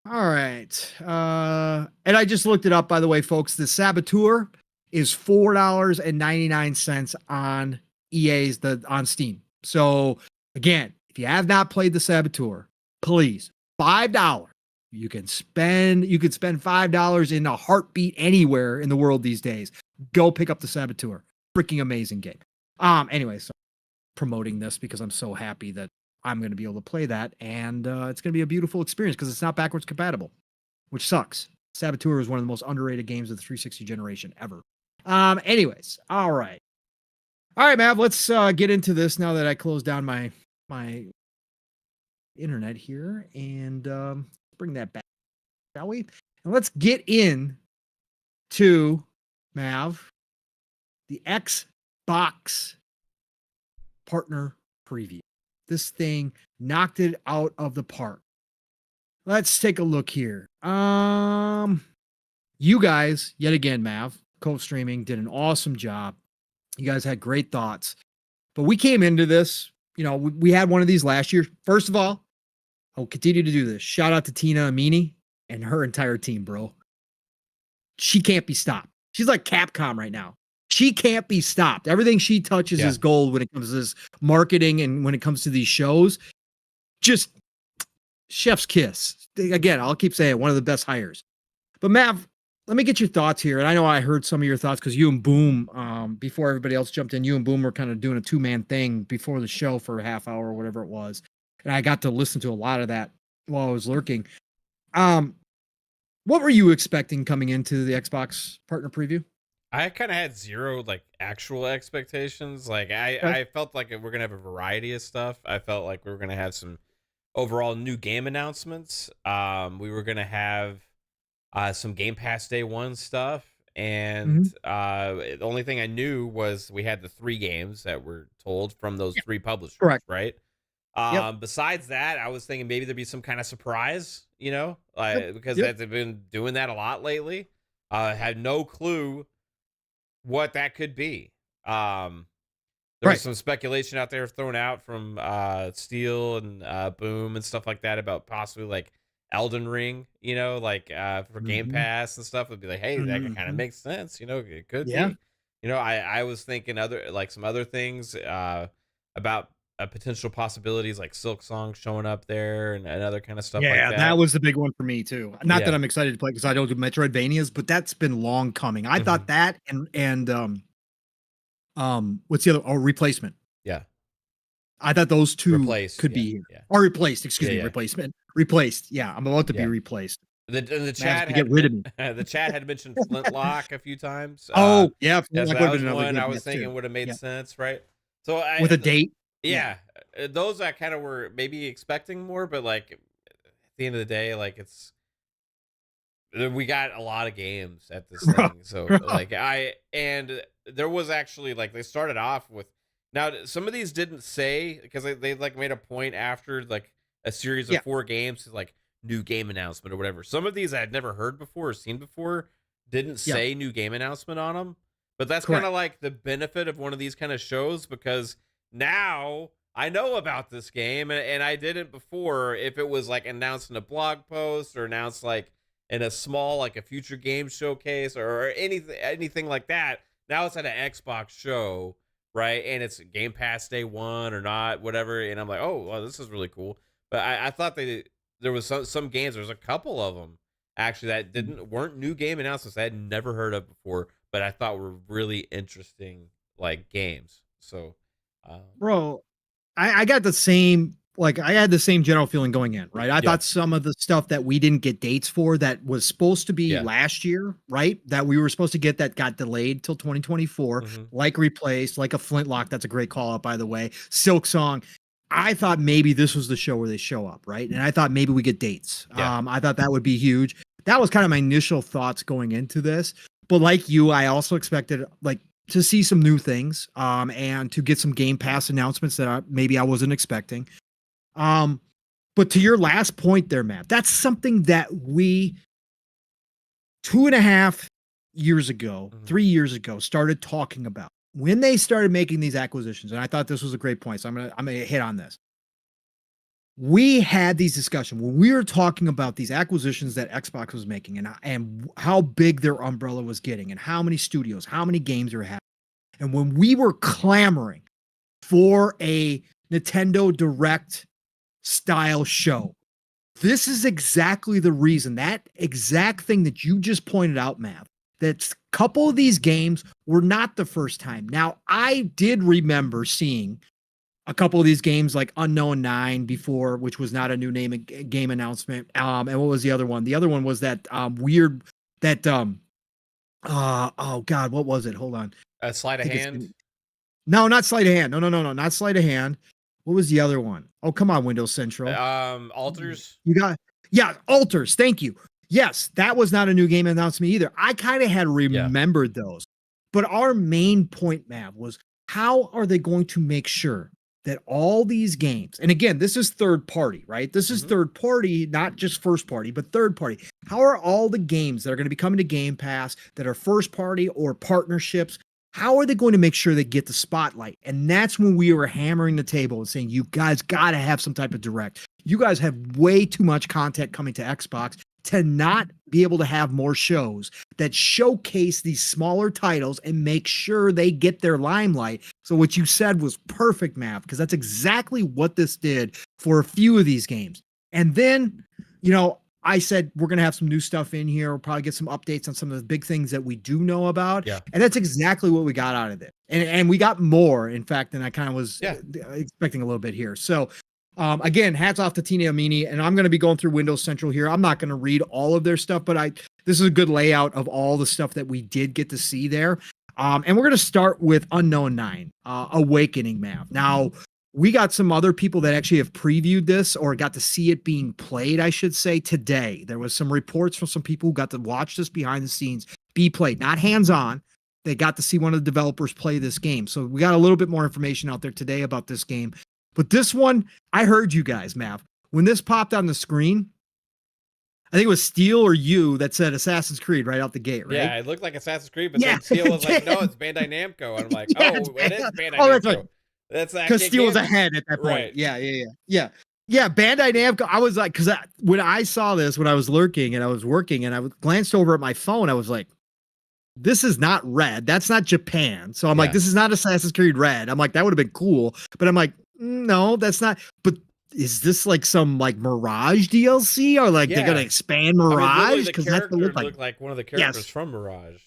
right. And I just looked it up, by the way, folks. The Saboteur is $4.99 on EA's on Steam. So again, if you have not played the Saboteur, please, $5. You can spend $5 in a heartbeat anywhere in the world these days. Go pick up the Saboteur. Freaking amazing game. Anyway, so promoting this because I'm so happy that I'm going to be able to play that, and it's going to be a beautiful experience because it's not backwards compatible, which sucks. Saboteur is one of the most underrated games of the 360 generation ever. Anyways, all right, Mav, let's get into this now that I closed down my internet here, and bring that back, shall we? And let's get in to Mav, the Xbox partner preview. This thing knocked it out of the park. Let's take a look here. You guys, yet again, Mav, co-streaming, did an awesome job. You guys had great thoughts. But we came into this, we had one of these last year. First of all, I'll continue to do this. Shout out to Tina Amini and her entire team, bro. She can't be stopped. She's like Capcom right now. She can't be stopped. Everything she touches is gold when it comes to this marketing and when it comes to these shows. Just chef's kiss. Again, I'll keep saying it, one of the best hires. But Mav, let me get your thoughts here. And I know I heard some of your thoughts because you and Boom, before everybody else jumped in, you and Boom were kind of doing a two-man thing before the show for a half hour or whatever it was. And I got to listen to a lot of that while I was lurking. What were you expecting coming into the Xbox partner preview? I kind of had zero like actual expectations. Like Okay. I felt like we're gonna have a variety of stuff. I felt like we were gonna have some overall new game announcements. We were gonna have some Game Pass Day One stuff, and Mhm. the only thing I knew was we had the three games that were told from those Yeah, three publishers, correct. right? Yep. Besides that, I was thinking maybe there'd be some kind of surprise, you know, Yep. because Yep. they've been doing that a lot lately. Had no clue what that could be. Um, there was Right. some speculation out there thrown out from Steel and Boom and stuff like that about possibly like Elden Ring, you know, like for Game Mhm. Pass and stuff. Would be like, hey, that kind of Mhm. makes sense, you know, it could Yeah. be. You know, I was thinking other like some other things about potential possibilities like Silk Song showing up there and other kind of stuff like Yeah, that that. was the big one for me too. Not that Yeah. I'm excited to play because I don't do Metroidvanias, but that's been long coming. I Hmm. thought that what's the other? Oh, Replacement. Yeah. I thought those 2 Replaced. could Yeah. be here. Yeah. Or replaced, excuse Yeah. me, Yeah. replacement. Replaced. Yeah, I'm about to be Yeah. replaced. The Mavs chat to get had rid of me. the chat had mentioned Flintlock a few times. Oh, yeah, Yeah, so Flintlock that would've was been another one good I was guess too. thinking would have made Yeah. sense, right? So With a date. Yeah. yeah, those I kind of were maybe expecting more, but like at the end of the day, like we got a lot of games at this thing. So like and there was actually like they started off with now some of these didn't say because they like made a point after like a series of Yeah, four games to like new game announcement or whatever. Some of these I had never heard before or seen before didn't yeah, say new game announcement on them. But that's kind correct. of like the benefit of one of these kind of shows because now I know about this game and I didn't before if it was like announced in a blog post or announced like in a small like a future game showcase or anything like that. Now it's at an Xbox show, right? And it's Game Pass Day One or not, whatever. And I'm like, oh, well, this is really cool. But I thought there was some games. There's a couple of them actually that Mm. weren't new game announcements I had never heard of before, but I thought were really interesting like games. So, um, Bro, I got the same like, I had the same general feeling going in, right? I yeah, thought some of the stuff that we didn't get dates for that was supposed to be yeah, last year, right? That we were supposed to get that got delayed till 2024, hmm, like Replaced, like a Flintlock, that's a great call out, by the way. Silk Song. I thought maybe this was the show where they show up, right? And I thought maybe we get dates. yeah, I thought that would be huge. That was kind of my initial thoughts going into this. But like you, I also expected like to see some new things and to get some Game Pass announcements that maybe I wasn't expecting. Um, but to your last point there, Matt, that's something that we 2.5 years ago, hmm, 3 years ago, started talking about when they started making these acquisitions. And I thought this was a great point. So I'm gonna hit on this. We had these discussions when we were talking about these acquisitions that Xbox was making and how big their umbrella was getting and how many studios, how many games are having. And when we were clamoring for a Nintendo Direct style show, this is exactly the reason, that exact thing that you just pointed out, Matt, that a couple of these games were not the first time. Now, I did remember seeing a couple of these games like Unknown 9 before, which was not a new name game announcement. And what was the other one? The other one was that weird that oh god, what was it? Hold on. a sleight I of think it's hand. no, not sleight of hand. No, not sleight of hand. What was the other one? Oh, come on, Windows Central. Alters. You got yeah, alters. Thank you. Yes, that was not a new game announcement either. I kind of had Yeah. remembered those. But our main point, Mav, was how are they going to make sure that all these games, and again, this is third party, right? This is Hmm. third party, not just first party, but third party. How are all the games that are going to be coming to Game Pass that are first party or partnerships? How are they going to make sure they get the spotlight? And that's when we were hammering the table and saying, you guys got to have some type of direct. You guys have way too much content coming to Xbox to not be able to have more shows that showcase these smaller titles and make sure they get their limelight. So what you said was perfect, Matt, because that's exactly what this did for a few of these games. And then, I said we're going to have some new stuff in here. We'll probably get some updates on some of the big things that we do know about. Yeah. And that's exactly what we got out of it. And we got more, in fact, than I kind of was Yeah. expecting a little bit here. So Again, hats off to Tina Amini, and I'm going to be going through Windows Central here. I'm not going to read all of their stuff, but this is a good layout of all the stuff that we did get to see there. And we're going to start with Unknown 9, Awakening map. Now, we got some other people that actually have previewed this or got to see it being played, I should say, today. There was some reports from some people who got to watch this behind the scenes be played, not hands-on. They got to see one of the developers play this game. So we got a little bit more information out there today about this game. But this one, I heard you guys, Mav. When this popped on the screen, I think it was Steel or you that said Assassin's Creed right out the gate, right? Yeah, it looked like Assassin's Creed, but then Steel was like, no, it's Bandai Namco. And I'm like, Yeah, oh, it is Bandai oh, Namco. that's right. That's because Steel was ahead at that point. Right. Yeah. Bandai Namco. I was like, because when I saw this, when I was lurking and I was working and I glanced over at my phone, I was like, this is not Red. That's not Japan. So I'm like, this is not Assassin's Creed Red. I'm like, that would have been cool. But I'm like, no, that's not. But is this like some like Mirage DLC or like they're gonna expand Mirage? Because the character looked like one of the characters from Mirage.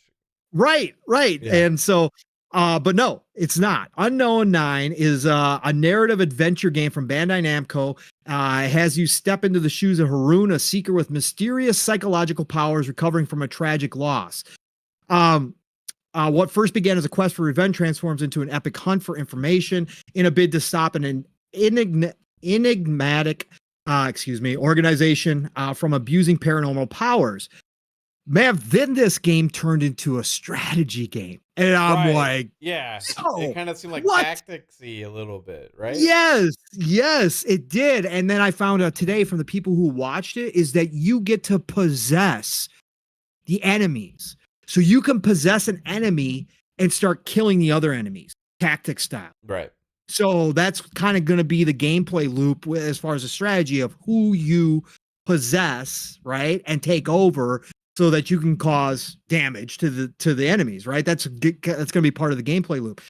Right. Yeah. And so, but no, it's not. Unknown 9 is a narrative adventure game from Bandai Namco. It has you step into the shoes of Haroon, a seeker with mysterious psychological powers recovering from a tragic loss. What first began as a quest for revenge transforms into an epic hunt for information in a bid to stop an enigmatic organization from abusing paranormal powers. Man, then this game turned into a strategy game. And I'm like, it kind of seemed like tactics-y a little bit, right? Yes, it did. And then I found out today from the people who watched it is that you get to possess the enemies. So you can possess an enemy and start killing the other enemies, tactic style. Right. So that's kind of going to be the gameplay loop as far as the strategy of who you possess, right, and take over, so that you can cause damage to the enemies, right? That's going to be part of the gameplay loop.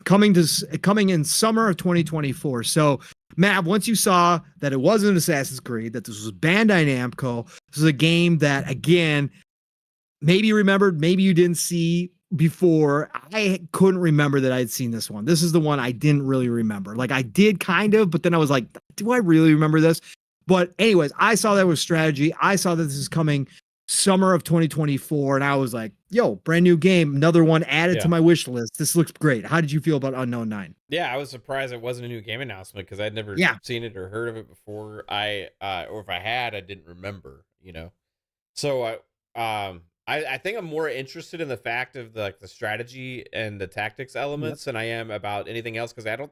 Coming in summer of 2024. So, Matt, once you saw that it wasn't Assassin's Creed, that this was Bandai Namco, this is a game that, again, maybe you remembered, maybe you didn't see before. I couldn't remember that I'd seen this one. This is the one I didn't really remember. Like I did kind of, but then I was like, do I really remember this? But anyways, I saw that was strategy. I saw that this is coming summer of 2024. And I was like, yo, brand new game. Another one added to my wish list. This looks great. How did you feel about Unknown 9? Yeah, I was surprised it wasn't a new game announcement because I'd never seen it or heard of it before. Or if I had, I didn't remember, So I think I'm more interested in the fact of the strategy and the tactics elements than I am about anything else, because I don't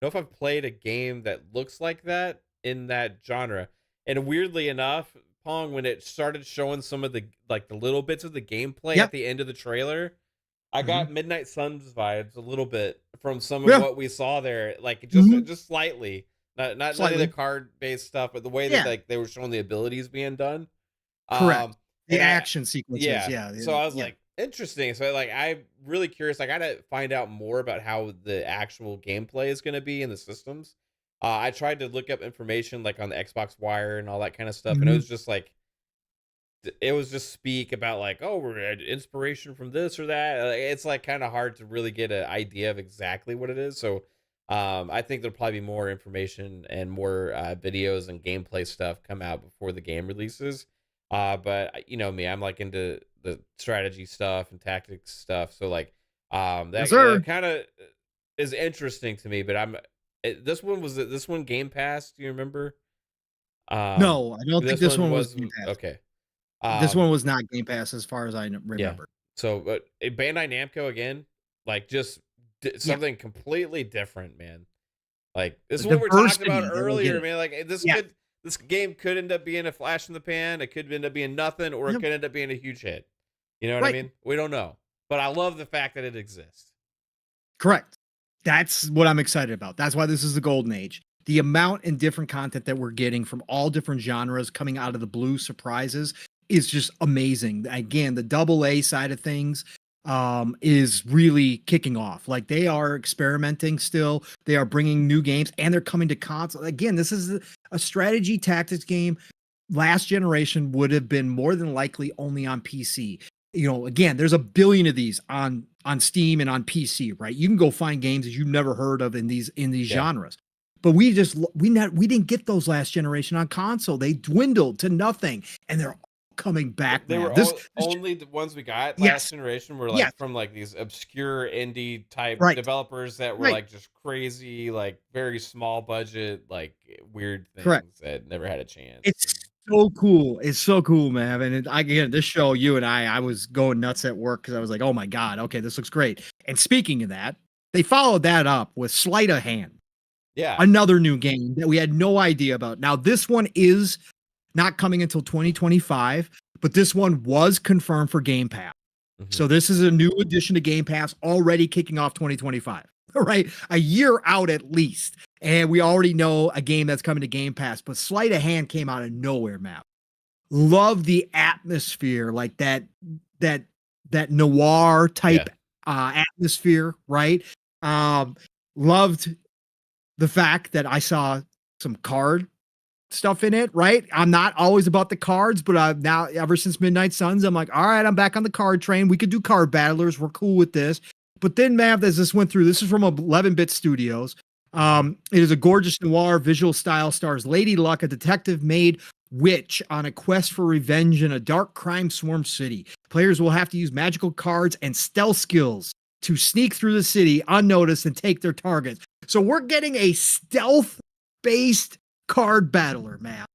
know if I've played a game that looks like that in that genre. And weirdly enough, Pong, when it started showing some of the little bits of the gameplay at the end of the trailer, I got Midnight Suns vibes a little bit from some of what we saw there, like just slightly. Not slightly. The card based stuff, but the way that they were showing the abilities being done. Correct. The action sequences, So I was like, interesting. So I'm really curious. I gotta find out more about how the actual gameplay is gonna be in the systems. I tried to look up information like on the Xbox Wire and all that kind of stuff, and it was just speak about like, oh, we're at inspiration from this or that. It's like kind of hard to really get an idea of exactly what it is. So I think there'll probably be more information and more videos and gameplay stuff come out before the game releases. But you know me, I'm like into the strategy stuff and tactics stuff. So that kind of is interesting to me. But this one Game Pass? Do you remember? No, I don't think this one was Game Pass. Okay. This one was not Game Pass as far as I remember. Yeah. So, but Bandai Namco again, just something completely different, man. Like this is what we're talking about earlier, man. Like this game could end up being a flash in the pan. It could end up being nothing, or it could end up being a huge hit. You know what I mean? We don't know, but I love the fact that it exists. Correct. That's what I'm excited about. That's why this is the golden age. The amount and different content that we're getting from all different genres coming out of the blue surprises is just amazing. Again, the AA side of things is really kicking off. Like they are experimenting still. They are bringing new games and they're coming to console. Again, this is a strategy tactics game. Last generation would have been more than likely only on PC. Again, there's a billion of these on Steam and on PC, right? You can go find games that you've never heard of in these genres. but we didn't get those last generation on console. They dwindled to nothing, and they're coming back. They man. were only the ones we got Yes. last generation were like Yes. from like these obscure indie type Right. developers that were Right. like just crazy, like very small budget, like weird things Correct. that never had a chance. It's so cool. It's so cool, man. And again, this show, you and I was going nuts at work because I was like, oh my God, okay, this looks great. And speaking of that, they followed that up with Sleight of Hand. Yeah. Another new game that we had no idea about. Now, this one is not coming until 2025, but this one was confirmed for Game Pass. Mhm. So this is a new addition to Game Pass, already kicking off 2025, right? A year out at least. And we already know a game that's coming to Game Pass, but Sleight of Hand came out of nowhere, man. Love the atmosphere, like that noir type atmosphere, right? Loved the fact that I saw some card stuff in it, right? I'm not always about the cards, but now ever since Midnight Suns, I'm like, all right, I'm back on the card train. We could do card battlers. We're cool with this. But then, man, as this went through, this is from 11-bit studios. It is a gorgeous noir visual style, stars Lady Luck, a detective maid witch on a quest for revenge in a dark crime swarm city. Players will have to use magical cards and stealth skills to sneak through the city unnoticed and take their targets. So we're getting a stealth-based card battler, man.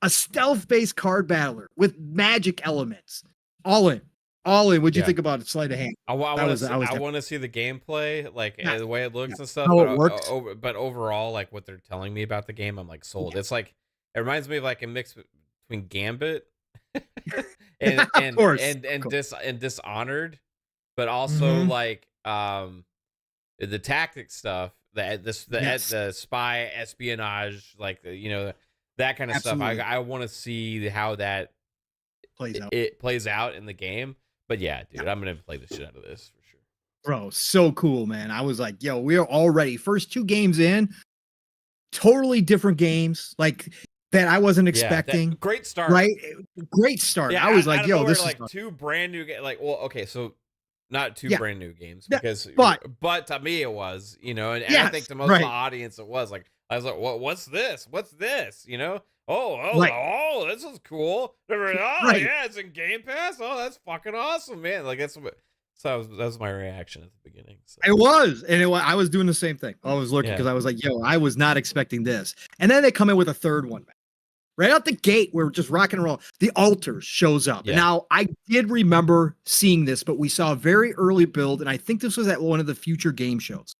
A stealth-based card battler with magic elements. All in. What'd you think about it? Sleight of Hand. I want to see the gameplay, like the way it looks and stuff. How but, it works. But overall, like what they're telling me about the game, I'm like sold. Yeah. It's like it reminds me of like a mix between Gambit and Of course. and Dishonored, but also like the tactic stuff, the spy espionage, like that kind of Absolutely. stuff. I want to see how that plays out in the game. But yeah, dude, I'm gonna play the shit out of this for sure. Bro, so cool, man. I was like, yo, we're already first 2 games in, totally different games, like that I wasn't expecting. Great start, right? Great start. Yeah, I was like, yo, this is like 2 brand new like, well, okay, so not 2 brand new games Yeah, because but to me it was, and Yes, I think to most of the audience it was like, I was like, what's this? What's this? Oh, this is cool. Yeah, it's in Game Pass. Oh, that's fucking awesome, man. Like that was my reaction at the beginning. So. It was, and I was doing the same thing. I was looking because I was like, yo, I was not expecting this. And then they come in with a third one, man. Right out the gate, we're just rocking and rolling. The Altars shows up. Yeah. Now, I did remember seeing this, but we saw a very early build, and I think this was at one of the Future Game shows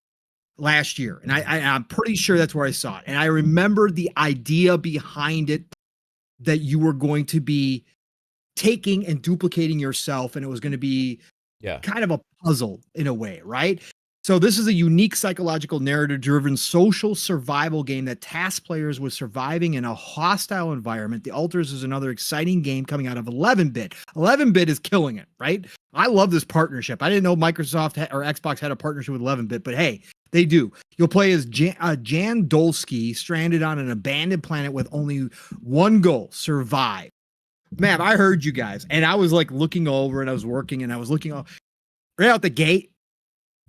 last year. And I'm pretty sure that's where I saw it. And I remember the idea behind it, that you were going to be taking and duplicating yourself, and it was going to be kind of a puzzle in a way, right? So this is a unique psychological narrative-driven social survival game that tasks players with surviving in a hostile environment. The Altars is another exciting game coming out of 11-bit. 11-bit is killing it, right? I love this partnership. I didn't know Microsoft or Xbox had a partnership with 11-bit, but hey, they do. You'll play as Jan Dolsky, stranded on an abandoned planet with only one goal: survive. Man, I heard you guys, and I was like looking over, and I was working, and I was looking right out the gate.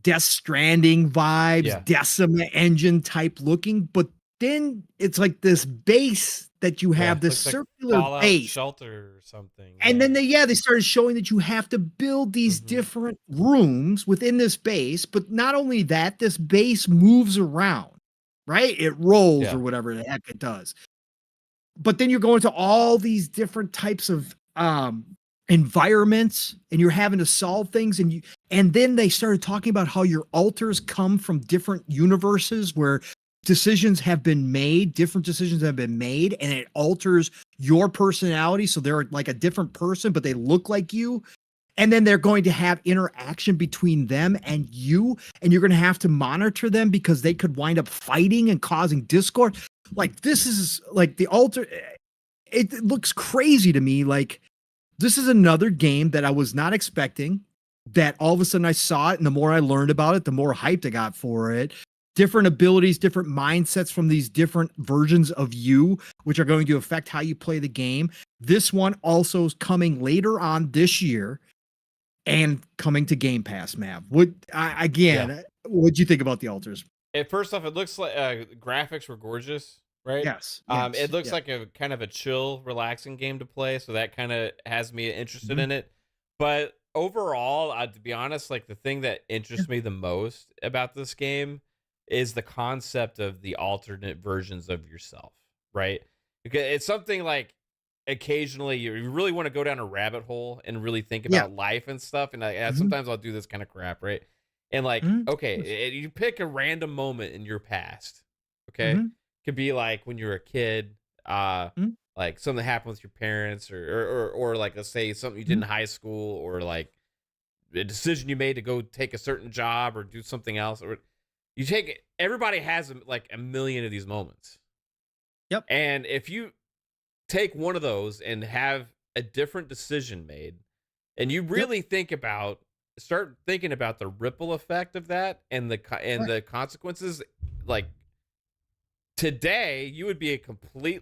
Death Stranding vibes, Decima engine type looking, but then it's like this base that you have, this circular like base shelter or something, and then they started showing that you have to build these different rooms within this base. But not only that, this base moves around, right? It rolls or whatever the heck it does. But then you're going to all these different types of environments, and you're having to solve things, and then they started talking about how your altars come from different universes where different decisions have been made, and it alters your personality, so they're like a different person, but they look like you. And then they're going to have interaction between them and you, and you're going to have to monitor them because they could wind up fighting and causing discord. Like, this is like the altar. It looks crazy to me. Like, this is another game that I was not expecting, that all of a sudden I saw it, and the more I learned about it, the more hyped I got for it. Different abilities, different mindsets from these different versions of you, which are going to affect how you play the game. This one also is coming later on this year and coming to Game Pass, Mav. What'd you think about the Altars? First off, it looks like graphics were gorgeous, right? Yes, It yes, looks yes. like a kind of a chill, relaxing game to play, so that kind of has me interested Mhm. in it. But overall, to be honest, like the thing that Yeah, interests me the most about this game is the concept of the alternate versions of yourself, right? Because it's something like occasionally you really want to go down a rabbit hole and really think yeah. about life and stuff. And Mhm, sometimes I'll do this kind of crap, right? And like, mhm, of okay, course. you pick a random moment in your past. Okay, Mhm, could be like when you were a kid, mhm, like something happened with your parents, or like let's say something you did in mhm. high school, or like a decision you made to go take a certain job or do something else, or you take everybody has like a million of these moments, Yep, and if you take one of those and have a different decision made, and you yep, really start thinking about the ripple effect of that and right. the consequences, like today you would be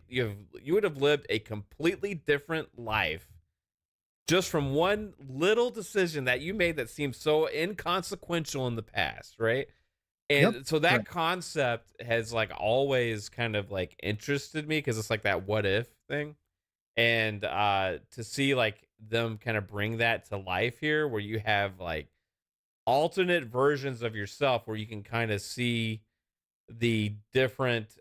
you would have lived a completely different life just from one little decision that you made that seemed so inconsequential in the past, right? Yep, And so that correct. concept has like always kind of like interested me because it's like that what if thing. And to see like them kind of bring that to life here where you have like alternate versions of yourself where you can kind of see the different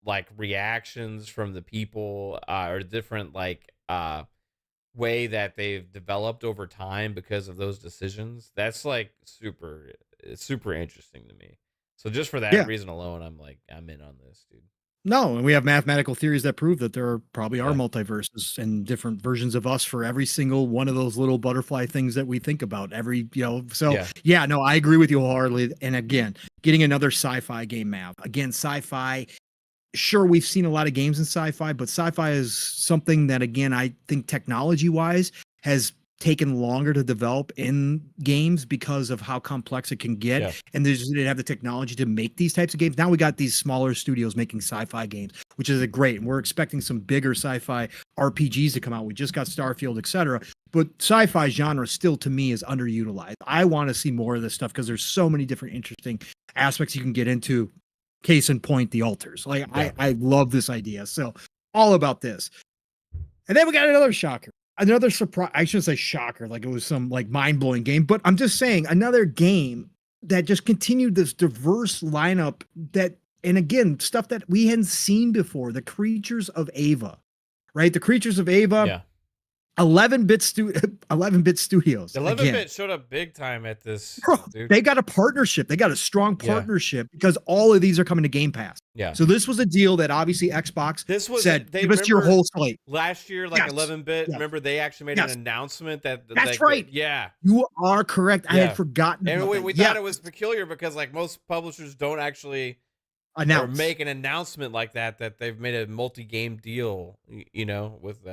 like reactions from the people, or different like way that they've developed over time because of those decisions. That's like it's super interesting to me. So just for that Yeah. reason alone, I'm in on this, dude. No, and we have mathematical theories that prove that there are probably are Yeah. multiverses and different versions of us for every single one of those little butterfly things that we think about. So Yeah. yeah, no, I agree with you wholeheartedly. And again, getting another sci-fi game map. Again, sci-fi, sure, we've seen a lot of games in sci-fi, but sci-fi is something that again I think technology-wise has taken longer to develop in games because of how complex it can get, Yeah. and they just didn't have the technology to make these types of games. Now we got these smaller studios making sci-fi games, which is a great, and we're expecting some bigger sci-fi RPGs to come out. We just got Starfield, etc. But sci-fi genre still to me is underutilized. I want to see more of this stuff because there's so many different interesting aspects you can get into. Case in point, the altars. Like Yeah. I love this idea. So all about this. And then we got another shocker. Another surprise. I should say shocker, like it was some like mind-blowing game, but I'm just saying another game that just continued this diverse lineup that, and again, stuff that we hadn't seen before. The Creatures of Ava, right? The Creatures of Ava, Yeah. 11-bit studios 11-bit again. showed up big time at this, Bro, dude. they got a partnership. They got a strong Yeah. partnership because all of these are coming to Game Pass. Yeah. So this was a deal that obviously Xbox This was said, they "Give us your remember whole slate." last year, like Yes. 11-bit. Yes. Remember they actually made an Yes. announcement that That's like right. yeah, You are correct. I had yeah. forgotten And about that. we thought Yes. it was peculiar because like most publishers don't actually or Announce. make an announcement like that they've made a multi-game deal, with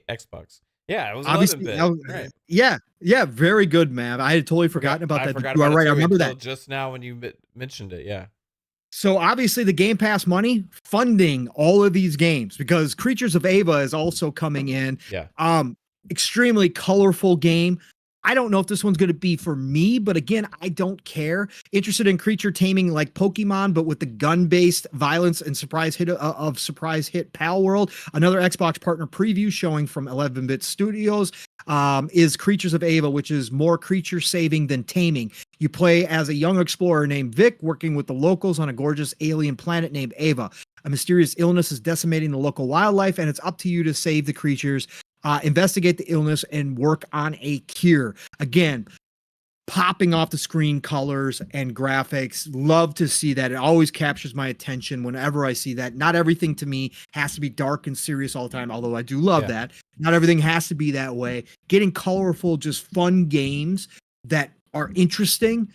Xbox. Yeah, it was Obviously, 11-bit. Right. yeah. Yeah, very good, man. I had totally forgotten about I that, but forgot you are about it right. I too remember until that. just now when you mentioned it. Yeah. So obviously the Game Pass money funding all of these games because Creatures of Ava is also coming in. Yeah. Um, Extremely colorful game. I don't know if this one's going to be for me, but again, I don't care. Interested in creature taming like Pokemon, but with the gun-based violence and surprise hit Pal World. Another Xbox partner preview showing from 11-bit Studios is Creatures of Ava, which is more creature saving than taming. You play as a young explorer named Vic, working with the locals on a gorgeous alien planet named Ava. A mysterious illness is decimating the local wildlife, and it's up to you to save the creatures, investigate the illness, and work on a cure. Again, popping off the screen colors and graphics. Love to see that. It always captures my attention whenever I see that. Not everything to me has to be dark and serious all the time, although I do love Yeah. that. Not everything has to be that way. Getting colorful, just fun games that are interesting.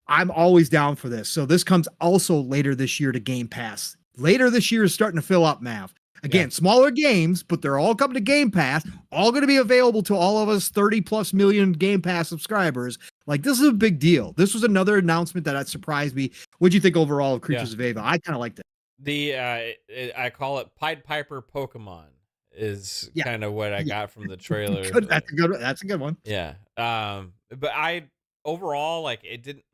I'm always down for this. So this comes also later this year to Game Pass. Later this year is starting to fill up, Mav. Yeah. Again, smaller games, but they're all coming to Game Pass, all going to be available to all of us 30 plus million Game Pass subscribers. Like, this is a big deal. This was another announcement that had surprised me. What'd you think overall of Yeah. Creatures of Ava? I kind of liked it. I call it Pied Piper Pokemon is Yeah. kind of what I Yeah. got from the trailer. Good. That's a good one. That's a good one. Yeah. But I overall like it didn't.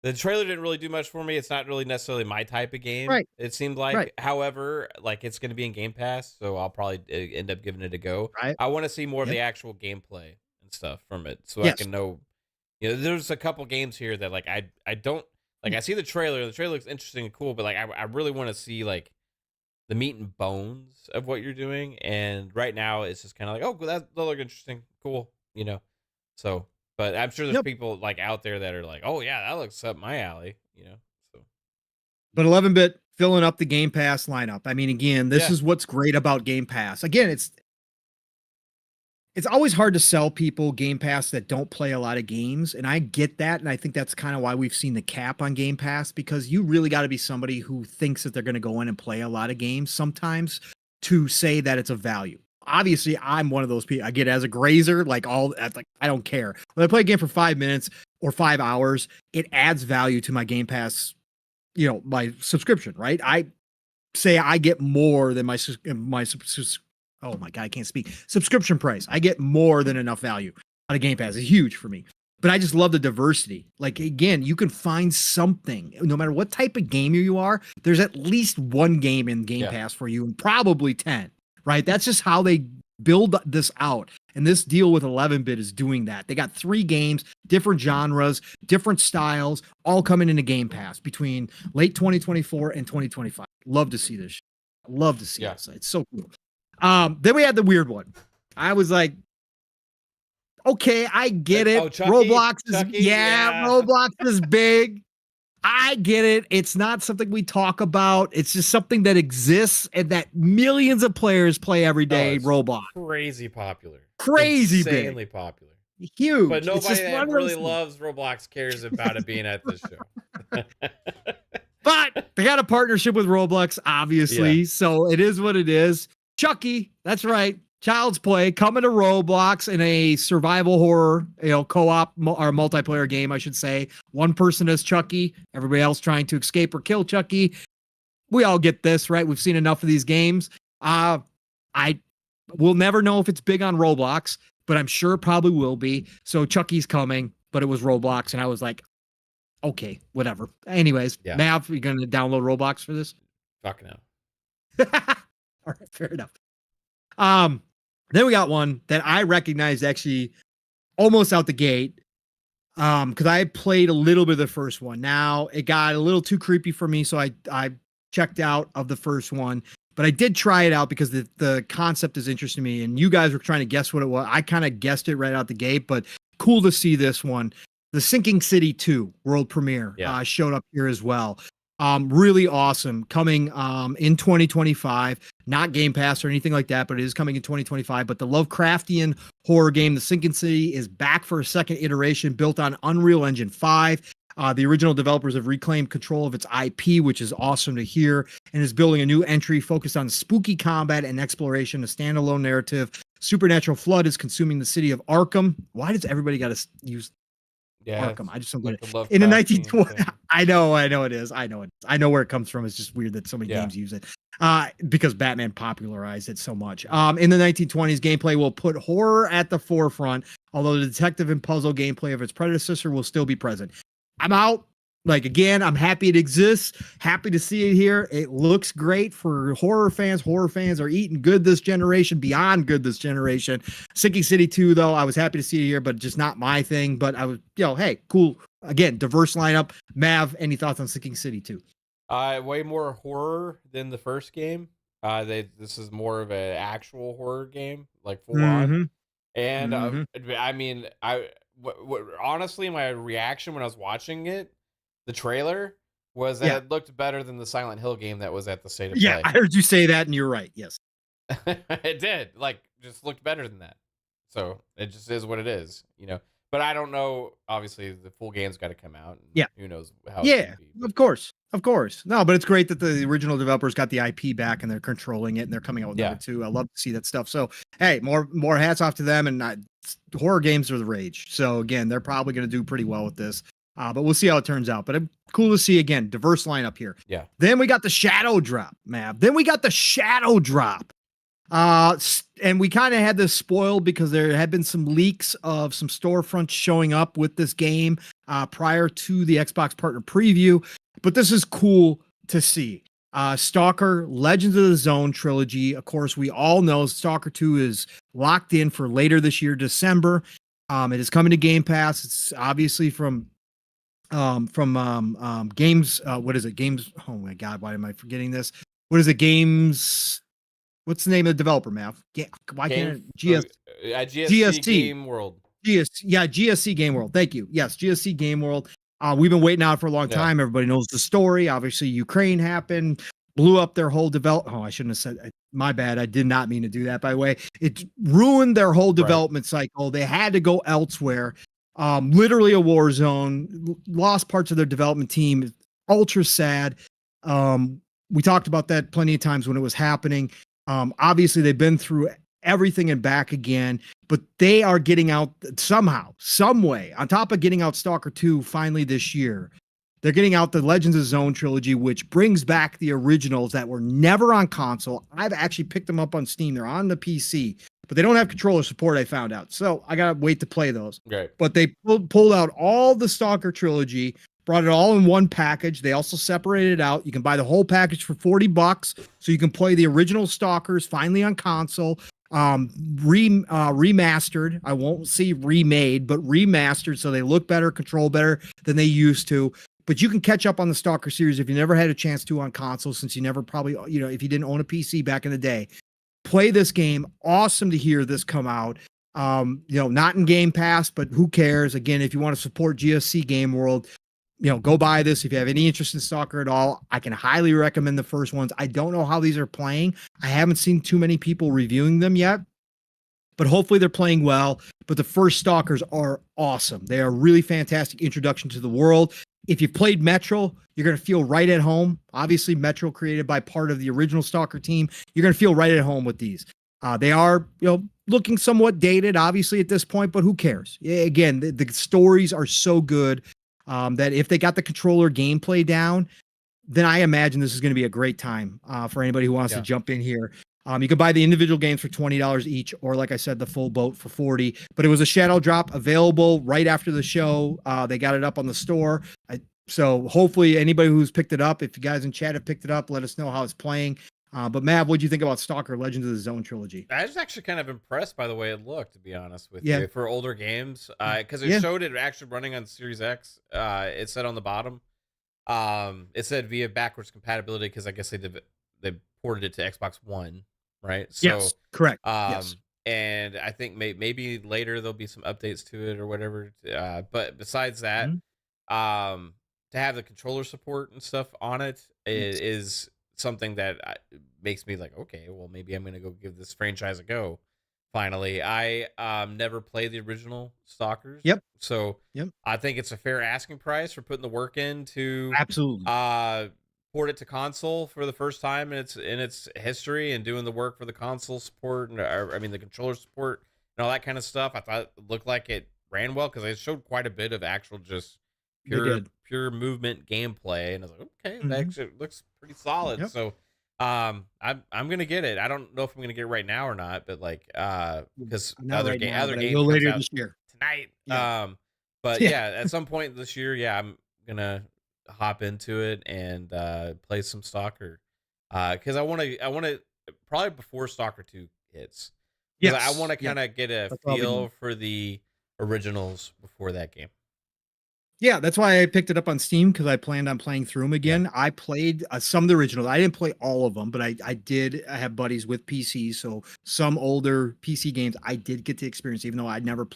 The trailer didn't really do much for me. It's not really necessarily my type of game, Right. it seemed like. Right. However, like, it's gonna be in Game Pass, so I'll probably end up giving it a go. Right. I wanna see more of Yep. the actual gameplay and stuff from it so I Yes. can know. There's a couple games here that, like, I don't like. I see the trailer looks interesting and cool, but, like, I really wanna see, like, the meat and bones of what you're doing, and right now, it's just kinda like, "Oh, that look interesting, cool," you know? So, but I'm sure there's Yep. people, like, out there that are like, "Oh, yeah, that looks up my alley," you know? So, But 11-bit filling up the Game Pass lineup. I mean, again, this yeah. is what's great about Game Pass. Again, it's always hard to sell people Game Pass that don't play a lot of games, and I get that, and I think that's kind of why we've seen the cap on Game Pass, because you really got to be somebody who thinks that they're going to go in and play a lot of games sometimes to say that it's a value. Obviously, I'm one of those people. I get as a grazer, like I don't care. When I play a game for 5 minutes or 5 hours, it adds value to my Game Pass, my subscription, right? I say I get more than oh my God, I can't speak. Subscription price. I get more than enough value out of Game Pass. It's huge for me. But I just love the diversity. Like, again, you can find something, no matter what type of gamer you are, there's at least one game in Game Yeah. Pass for you, and probably 10, right? That's just how they build this out. And this deal with 11-bit is doing that. They got 3 games, different genres, different styles, all coming into Game Pass between late 2024 and 2025. Love to see this. Love to see Yeah. this. It's so cool. Then we had the weird one. I was like, okay, I get it. Chucky? Roblox is Chucky? yeah, Roblox is big. I get it. It's not something we talk about. It's just something that exists and that millions of players play every day. it's Roblox. crazy popular. Crazy big. Insanely popular. Huge. But It's nobody just that one of really those- loves Roblox cares about it being at this show. But they got a partnership with Roblox, obviously. So it is what it is. Chucky, that's right. Child's Play coming to Roblox in a survival horror, co-op or multiplayer game, I should say. One person as Chucky, everybody else trying to escape or kill Chucky. We all get this, right? We've seen enough of these games. I will never know if it's big on Roblox, but I'm sure it probably will be. So Chucky's coming, but it was Roblox, and I was like, okay, whatever. Anyways, Yeah. Mav, you going to download Roblox for this? Fuck no. All right, fair enough. Then we got one that I recognized actually almost out the gate. Because I played a little bit of the first one. Now it got a little too creepy for me, so I checked out of the first one. But I did try it out because the concept is interesting to me. And you guys were trying to guess what it was. I kind of guessed it right out the gate, but cool to see this one. The Sinking City 2 world premiere showed up here as well. Really awesome. Coming in 2025, not Game Pass or anything like that, but it is coming in 2025. But the Lovecraftian horror game, The Sinking City, is back for a second iteration built on Unreal Engine 5. The original developers have reclaimed control of its IP, which is awesome to hear, and is building a new entry focused on spooky combat and exploration, a standalone narrative. Supernatural flood is consuming the city of Arkham. Why does everybody got to use Arkham? I just don't get it. In the 1920s, I know it is. I know where it comes from. It's just weird that so many games use it. Because Batman popularized it so much. In the 1920s, gameplay will put horror at the forefront, although the detective and puzzle gameplay of its predecessor will still be present. I'm out. Like, again, I'm happy it exists. Happy to see it here. It looks great for horror fans. Horror fans are eating good this generation, beyond good this generation. Sinking City 2, though, I was happy to see it here, but just not my thing. But I was, hey, cool. Again, diverse lineup. Mav, any thoughts on Sinking City 2? Way more horror than the first game. This is more of an actual horror game, like full on. And I mean, honestly, my reaction when I was watching it, the trailer, was that it looked better than the Silent Hill game that was at the State of Play. Yeah, I heard you say that, and you're right. Yes, it did. Like, just looked better than that. So it just is what it is, But I don't know. Obviously, the full game's got to come out. And who knows how? Yeah, of course. No, but it's great that the original developers got the IP back and they're controlling it and they're coming out with number 2. I love to see that stuff. So hey, more hats off to them. And horror games are the rage. So again, they're probably going to do pretty well with this. But we'll see how it turns out. But cool to see, again, diverse lineup here. Yeah. Then we got the Shadow Drop, Mav. And we kind of had this spoiled because there had been some leaks of some storefronts showing up with this game. prior to the Xbox partner preview, but this is cool to see. Stalker Legends of the Zone trilogy. Of course, we all know Stalker 2 is locked in for later this year, December. It is coming to Game Pass. It's obviously from games. What is it? Games. Oh my God, why am I forgetting this? What is it? Games. What's the name of the developer, Mav? Why can't GSC Game World. GSC Game World. Thank you. Yes, GSC Game World. We've been waiting out for a long time. Everybody knows the story. Obviously, Ukraine happened, blew up their whole development. Oh, I shouldn't have said. My bad. I did not mean to do that. By the way, it ruined their whole development cycle. They had to go elsewhere. Literally a war zone. Lost parts of their development team. Ultra sad. We talked about that plenty of times when it was happening. Obviously, they've been through everything and back again, but they are getting out somehow, some way, on top of getting out Stalker 2 finally this year. They're getting out the Legends of Zone trilogy, which brings back the originals that were never on console. I've actually picked them up on Steam. They're on the PC, but they don't have controller support, I found out. So I got to wait to play those. Okay. But they pulled out all the Stalker trilogy, brought it all in one package. They also separated it out. You can buy the whole package for $40, so you can play the original Stalkers finally on console. Remastered. I won't see remade, but remastered, so they look better, control better than they used to. But you can catch up on the Stalker series if you never had a chance to on console, since you never probably, if you didn't own a PC back in the day. Play this game. Awesome to hear this come out. Not in Game Pass, but who cares? Again, if you want to support GSC Game World, go buy this. If you have any interest in Stalker at all, I can highly recommend the first ones. I don't know how these are playing. I haven't seen too many people reviewing them yet, but hopefully they're playing well. But the first Stalkers are awesome. They are a really fantastic introduction to the world. If you've played Metro, you're going to feel right at home. Obviously, Metro created by part of the original Stalker team. You're going to feel right at home with these. They are, looking somewhat dated, obviously, at this point, but who cares? Again, the stories are so good. That if they got the controller gameplay down, then I imagine this is going to be a great time for anybody who wants to jump in here. You can buy the individual games for $20 each, or like I said, the full boat for $40. But it was a shadow drop available right after the show. They got it up on the store. So hopefully anybody who's picked it up, if you guys in chat have picked it up, let us know how it's playing. But Mav, what do you think about Stalker Legends of the Zone trilogy? I was actually kind of impressed by the way it looked, to be honest with you, for older games. Because it showed it actually running on Series X. It said on the bottom, it said via backwards compatibility, because I guess they ported it to Xbox One, right? So, yes, correct. Yes. And I think maybe later there'll be some updates to it or whatever. But besides that, to have the controller support and stuff on it is something that makes me like, okay, well, maybe I'm gonna go give this franchise a go. Finally, I never played the original Stalkers. Yep. So I think it's a fair asking price for putting the work in to absolutely port it to console for the first time in its history, and doing the work for the console support and the controller support and all that kind of stuff. I thought it looked like it ran well, because it showed quite a bit of actual just pure movement gameplay, and I was like, okay, that actually looks pretty solid. Yep. So I'm gonna get it. I don't know if I'm gonna get it right now or not, but like because other games later this year tonight. Yeah. But at some point this year, I'm gonna hop into it and play some Stalker, because I want to probably before Stalker 2 hits. I want to kind of get a feel for the originals before that game. Yeah, that's why I picked it up on Steam, because I planned on playing through them again. Yeah. I played some of the originals. I didn't play all of them, but I did have buddies with PCs, so some older PC games I did get to experience, even though I'd never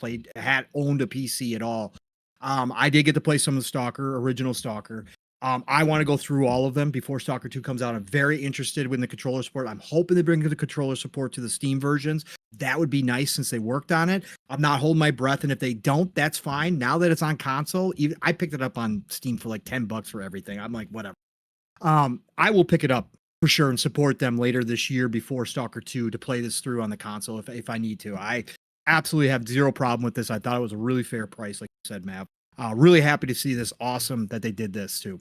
owned a PC at all. I did get to play some of the original Stalker. I want to go through all of them before Stalker 2 comes out. I'm very interested in the controller support. I'm hoping they bring the controller support to the Steam versions. That would be nice, since they worked on it. I'm not holding my breath, and if they don't, that's fine. Now that it's on console, I picked it up on Steam for like $10 for everything. I'm like, whatever. I will pick it up for sure and support them later this year before Stalker 2 to play this through on the console if I need to. I absolutely have zero problem with this. I thought it was a really fair price, like you said, Mav. Really happy to see this. Awesome that they did this too.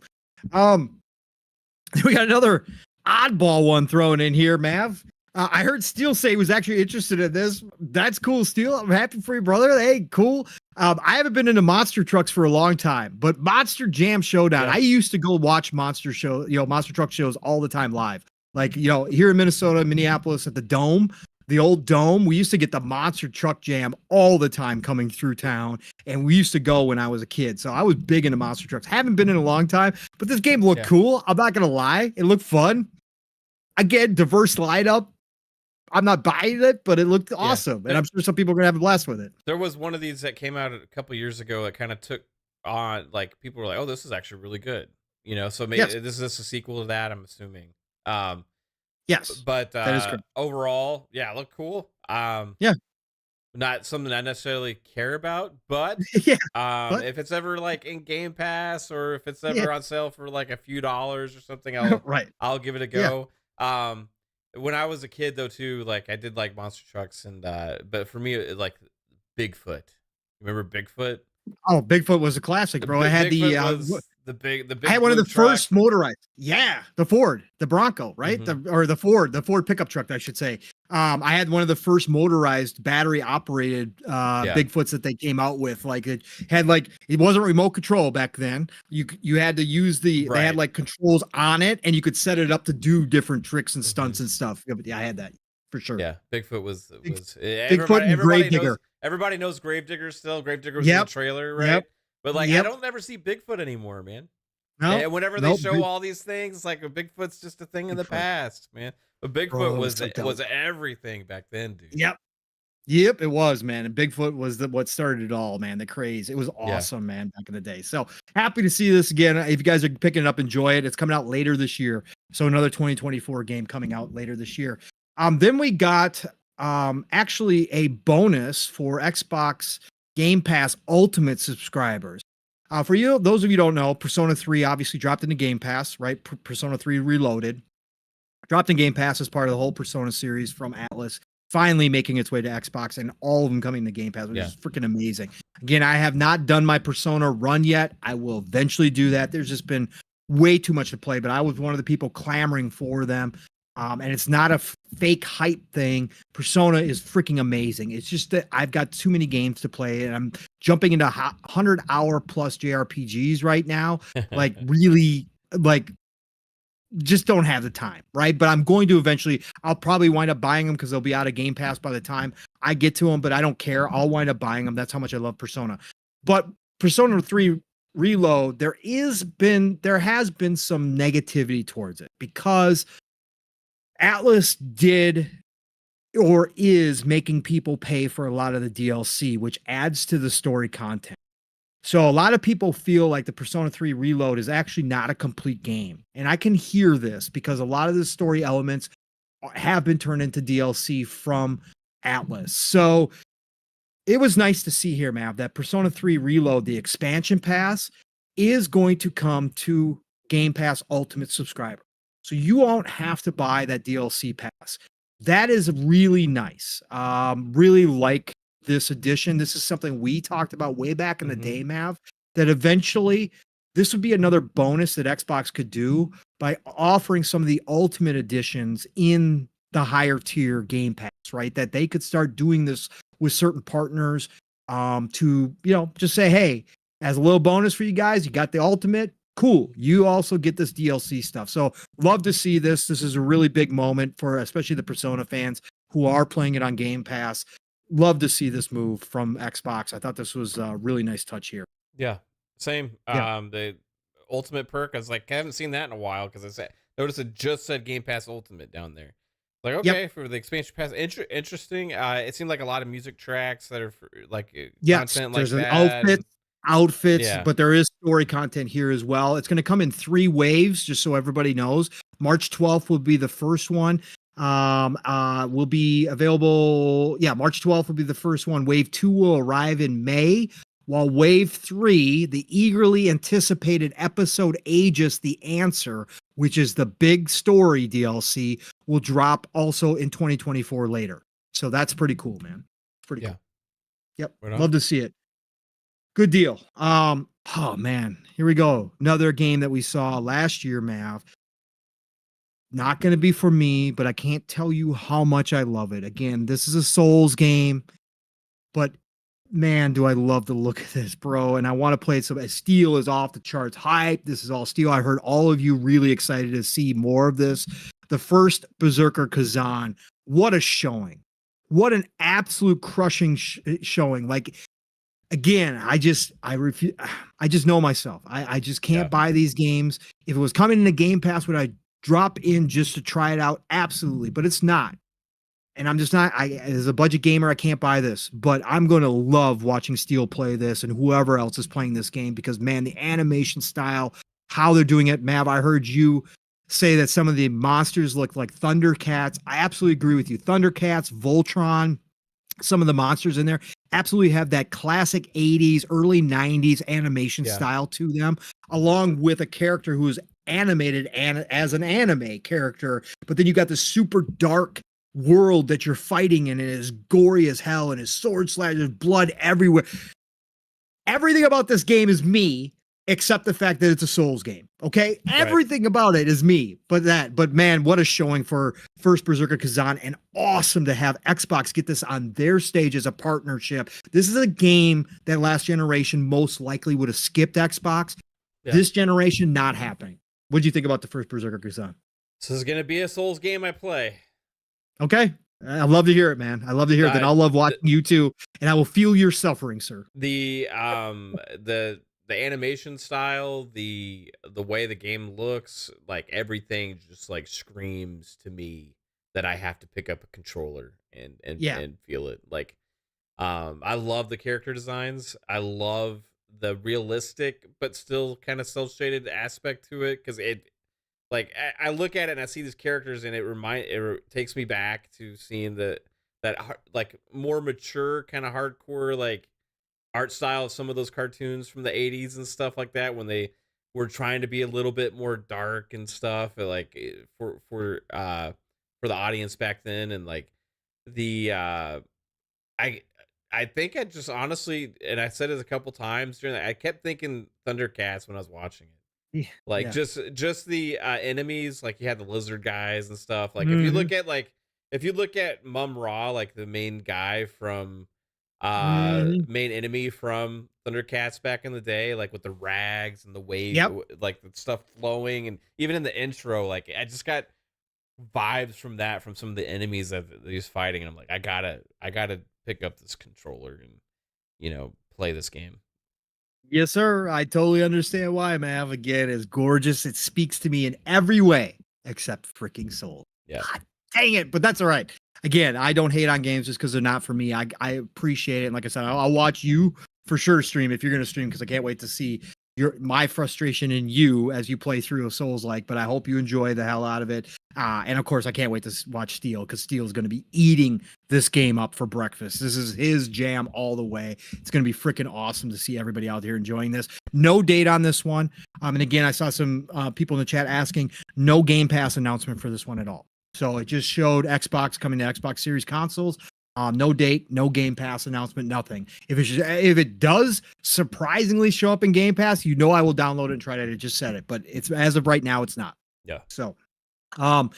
We got another oddball one thrown in here, Mav. I heard Steel say he was actually interested in this. That's cool, Steel. I'm happy for you, brother. Hey, cool. I haven't been into monster trucks for a long time, but Monster Jam Showdown. Yeah. I used to go watch monster truck shows all the time live. Like, here in Minnesota, Minneapolis at the Dome, the old Dome, we used to get the monster truck jam all the time coming through town. And we used to go when I was a kid. So I was big into monster trucks. Haven't been in a long time, but this game looked cool. I'm not going to lie. It looked fun. Again, diverse lineup. I'm not buying it, but it looked awesome. And I'm sure some people are going to have a blast with it. There was one of these that came out a couple years ago that kind of took on, like, people were like, oh, this is actually really good. So maybe this is a sequel to that, I'm assuming. Yes. But that is correct. overall, yeah, it looked cool. Yeah. Not something I necessarily care about, but if it's ever like in Game Pass or if it's ever on sale for like a few dollars or something, I'll give it a go. When I was a kid though too, like I did like monster trucks and but for me like Bigfoot. Remember Bigfoot? Oh, Bigfoot was a classic, bro. I had Bigfoot the big I had one of the truck. first motorized. Yeah, the Ford, the Bronco, right? The Ford pickup truck, I should say. I had one of the first motorized battery operated Bigfoots that they came out with. Like it had it wasn't remote control back then. You had to use they had like controls on it and you could set it up to do different tricks and stunts and stuff. Yeah, I had that for sure. Yeah, Bigfoot was Bigfoot and Gravedigger. Everybody knows Gravedigger still. Gravedigger was in the trailer, right? Yep. But like I don't ever see Bigfoot anymore, man. No. And whenever they show all these things, like a Bigfoot's just a thing in the past, man. But Bigfoot was everything back then, dude. Yep, it was, man. And Bigfoot was what started it all, man. The craze. It was awesome, man, back in the day. So happy to see this again. If you guys are picking it up, enjoy it. It's coming out later this year. So another 2024 game coming out later this year. Then we got actually a bonus for Xbox Game Pass Ultimate subscribers. For you, those of you who don't know, Persona 3 obviously dropped into Game Pass, right? Persona 3 Reloaded. Dropped in Game Pass as part of the whole Persona series from Atlas, finally making its way to Xbox and all of them coming to Game Pass, which is freaking amazing. Again, I have not done my Persona run yet. I will eventually do that. There's just been way too much to play, but I was one of the people clamoring for them. And it's not a fake hype thing. Persona is freaking amazing. It's just that I've got too many games to play and I'm jumping into 100-hour plus JRPGs right now. Like really, like just don't have the time, right? But I'm going to eventually, I'll probably wind up buying them because they'll be out of Game Pass by the time I get to them, but I don't care. I'll wind up buying them. That's how much I love Persona. But Persona 3 Reload, there has been some negativity towards it because Atlas did or is making people pay for a lot of the DLC, which adds to the story content. So a lot of people feel like the Persona 3 Reload is actually not a complete game. And I can hear this because a lot of the story elements have been turned into DLC from Atlas. So it was nice to see here, Mav, that Persona 3 Reload, the expansion pass, is going to come to Game Pass Ultimate subscriber. So you won't have to buy that DLC pass. That is really nice. Really like this edition. This is something we talked about way back in the day, Mav, that eventually this would be another bonus that Xbox could do by offering some of the Ultimate editions in the higher tier Game Pass, right? That they could start doing this with certain partners to, just say, hey, as a little bonus for you guys, you got the Ultimate. Cool. You also get this DLC stuff. So love to see this. This is a really big moment for especially the Persona fans who are playing it on Game Pass. Love to see this move from Xbox. I thought this was a really nice touch here. Yeah, same. The Ultimate perk, I was like, I haven't seen that in a while because notice it just said Game Pass Ultimate down there. Like, okay, for the expansion pass, interesting. It seemed like a lot of music tracks that are for, like content like that. Outfits, but there is story content here as well. It's going to come in 3 waves, just so everybody knows. March 12th will be the first one. Will be available. Yeah, March 12th will be the first one. Wave 2 will arrive in May, while Wave 3, the eagerly anticipated episode Aegis the Answer, which is the big story DLC, will drop also in 2024 later. So that's pretty cool, man. Pretty cool. Yep. Love to see it. Good deal. Oh man, here we go. Another game that we saw last year, Mav. not going to be for me, but I can't tell you how much I love it. Again, this is a Souls game, but man, do I love the look of this, bro. And I want to play it. So Steel is off the charts hype. This is all Steel. I heard all of you really excited to see more of this. The first Berserker Kazan. What a showing. What an absolute crushing showing. Like, again, I refuse. I just know myself. I just can't buy these games. If it was coming in the Game Pass, would I drop in just to try it out? Absolutely. But it's not. And I'm just not, as a budget gamer, I can't buy this, but I'm going to love watching Steel play this and whoever else is playing this game because, man, the animation style, how they're doing it. Mav, I heard you say that some of the monsters look like Thundercats. I absolutely agree with you. Thundercats, Voltron, some of the monsters in there absolutely have that classic 80s, early 90s animation style to them, along with a character who is animated as an anime character. But then you got the super dark world that you're fighting in, and it is gory as hell, and his sword slash, there's blood everywhere. Everything about this game is me, except the fact that it's a Souls game. Okay, everything about it is me. But man, what a showing for first Berserker Kazan, and awesome to have Xbox get this on their stage as a partnership. This is a game that last generation most likely would have skipped Xbox. This generation not happening. What do you think about the first Berserker Kazan? This is gonna be a Souls game I play. Okay. I love to hear it, man. I love to hear it. Then I'll love watching you too, and I will feel your suffering, sir. The animation style, the way the game looks, like everything just like screams to me that I have to pick up a controller and feel it. Like I love the character designs. I love the realistic but still kind of cel-shaded aspect to it, because it, like, I look at it and I see these characters, and it takes me back to seeing that like more mature kind of hardcore like art style of some of those cartoons from the 80s and stuff like that, when they were trying to be a little bit more dark and stuff, like for the audience back then. And like the I think I just honestly, and I said it a couple times during that, I kept thinking Thundercats when I was watching it. Like just the enemies, like you had the lizard guys and stuff. Like if you look at Mum Ra, like the main guy from main enemy from Thundercats back in the day, like with the rags and the wave, like the stuff flowing, and even in the intro, like I just got vibes from that, from some of the enemies that he's fighting, and I'm like, I gotta pick up this controller and play this game. Yes, sir. I totally understand why, Mav. Again, is gorgeous. It speaks to me in every way except freaking Soul. Yeah. God dang it. But that's all right. Again, I don't hate on games just because they're not for me. I appreciate it. And like I said, I'll watch you for sure stream if you're going to stream, because I can't wait to see my frustration in you as you play through a Souls like. But I hope you enjoy the hell out of it. And of course, I can't wait to watch Steel, because Steel is going to be eating this game up for breakfast. This is his jam all the way. It's going to be freaking awesome to see everybody out here enjoying this. No date on this one. And again, I saw some people in the chat asking, no Game Pass announcement for this one at all. So it just showed Xbox coming to Xbox Series consoles. No date, no Game Pass announcement, nothing. If it does surprisingly show up in Game Pass, I will download it and try it. It just said it, but it's, as of right now, it's not. Yeah. So, then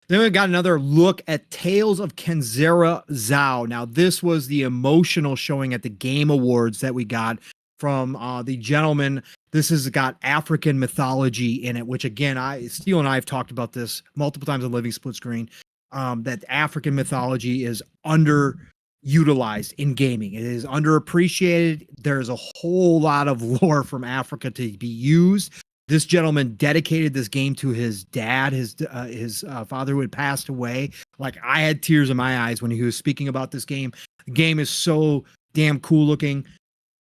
we got another look at Tales of Kenzera Zhao. Now, this was the emotional showing at the Game Awards that we got from the gentleman. This has got African mythology in it, which again, Steel and I have talked about this multiple times on Living Split Screen. That African mythology is underutilized in gaming. It is underappreciated. There's a whole lot of lore from Africa to be used. This gentleman dedicated this game to his dad, his father who had passed away. Like, I had tears in my eyes when he was speaking about this game. The game is so damn cool looking.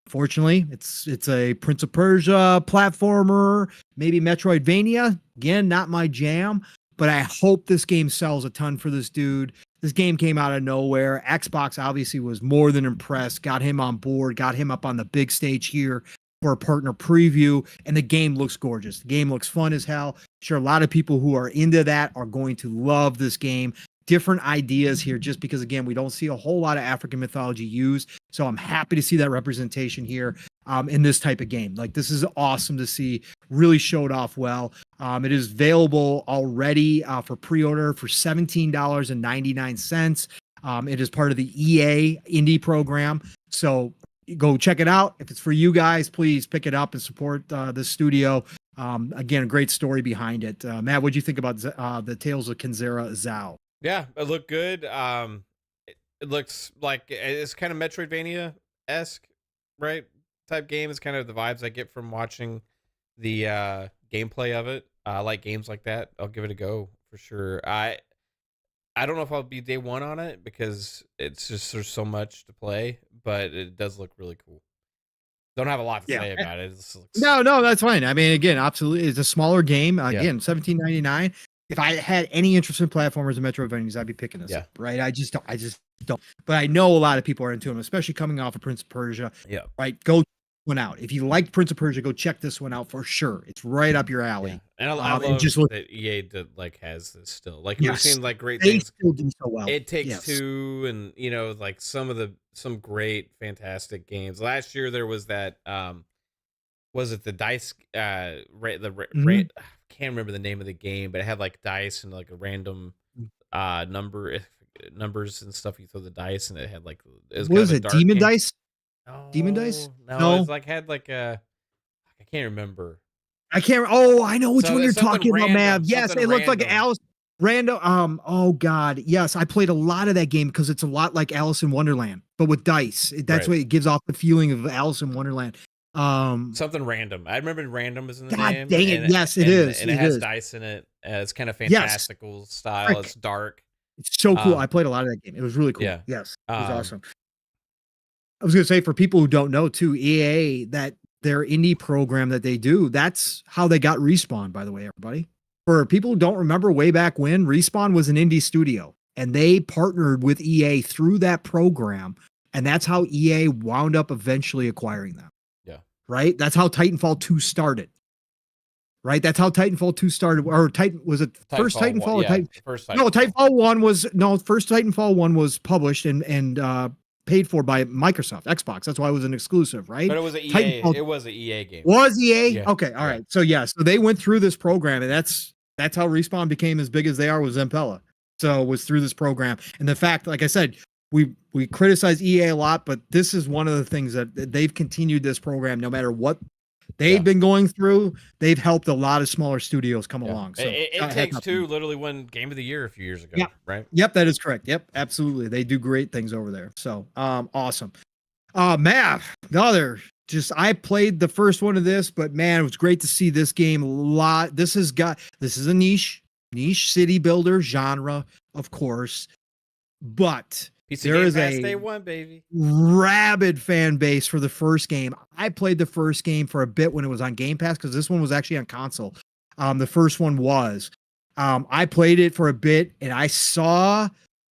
Fortunately, it's a Prince of Persia platformer, maybe Metroidvania. Again, not my jam. But I hope this game sells a ton for this dude. This game came out of nowhere. Xbox obviously was more than impressed, got him on board, got him up on the big stage here for a partner preview, and the game looks gorgeous. The game looks fun as hell. Sure, a lot of people who are into that are going to love this game. different ideas here just because, again, we don't see a whole lot of African mythology used. So I'm happy to see that representation here in this type of game. Like, this is awesome to see. Really showed off well. It is available already for pre-order for $17.99. It is part of the EA indie program. So go check it out. If it's for you guys, please pick it up and support the studio. Again, a great story behind it. Matt, what'd you think about the Tales of Kenzera Zhao? Yeah, it looked good. It looks like it's kind of Metroidvania-esque, right? Type game is kind of the vibes I get from watching the gameplay of it. I like games like that. I'll give it a go for sure. I don't know if I'll be day one on it because it's just there's so much to play, but it does look really cool. Don't have a lot to say about it. No, that's fine. I mean, again, absolutely, it's a smaller game. Again, $17.99. If I had any interest in platformers and Metroidvanias, I'd be picking this up, right? I just don't. But I know a lot of people are into them, especially coming off of Prince of Persia. Yeah. Right. Go one out. If you liked Prince of Persia, go check this one out for sure. It's right up your alley. Yeah. And I love that EA has this still. Like, we've seen like great things. Still do so well. It Takes Two, and like some great fantastic games. Last year there was that was it the dice I can't remember the name of the game, but it had like dice and like a random numbers and stuff. You throw the dice and it had like was it Demon game. Dice? No, Demon Dice? No, it's like had like I can't remember. Oh, I know which one you're talking about, Mav. Yes, it looks like Alice Random. Oh God, yes, I played a lot of that game because it's a lot like Alice in Wonderland, but with dice. That's what it gives off the feeling of Alice in Wonderland. Something random. I remember random is in the name. Dang it! Yes, it is. And it has dice in it. It's kind of fantastical style. It's dark. It's so cool. I played a lot of that game. It was really cool. Yeah. Yes, it was awesome. I was gonna say, for people who don't know too, EA, that their indie program that they do, that's how they got Respawn, by the way, everybody. For people who don't remember, way back when, Respawn was an indie studio and they partnered with EA through that program, and that's how EA wound up eventually acquiring them. Yeah. Right? That's how Titanfall 2 started. Right? That's how Titanfall 2 started. Or was it first Titanfall? First Titanfall. No, Titanfall 1 was first Titanfall 1 was published and paid for by Microsoft, Xbox. That's why it was an exclusive, right? But it was an EA. It was an EA game. Was EA? Yeah. Okay, all right. So so they went through this program, and that's how Respawn became as big as they are with Zempella. So it was through this program, and the fact, like I said, we criticize EA a lot, but this is one of the things that they've continued this program no matter what they've been going through. They've helped a lot of smaller studios come along. So it Takes Two literally won Game of the Year a few years ago, right? Yep, that is correct. Yep, absolutely. They do great things over there. So awesome. Mav, I played the first one of this, but man, it was great to see this game a lot. This is a niche city builder genre, of course, but there is a day one, baby, rabid fan base for the first game. I played the first game for a bit when it was on Game Pass, because this one was actually on console. The first one was. I played it for a bit and I saw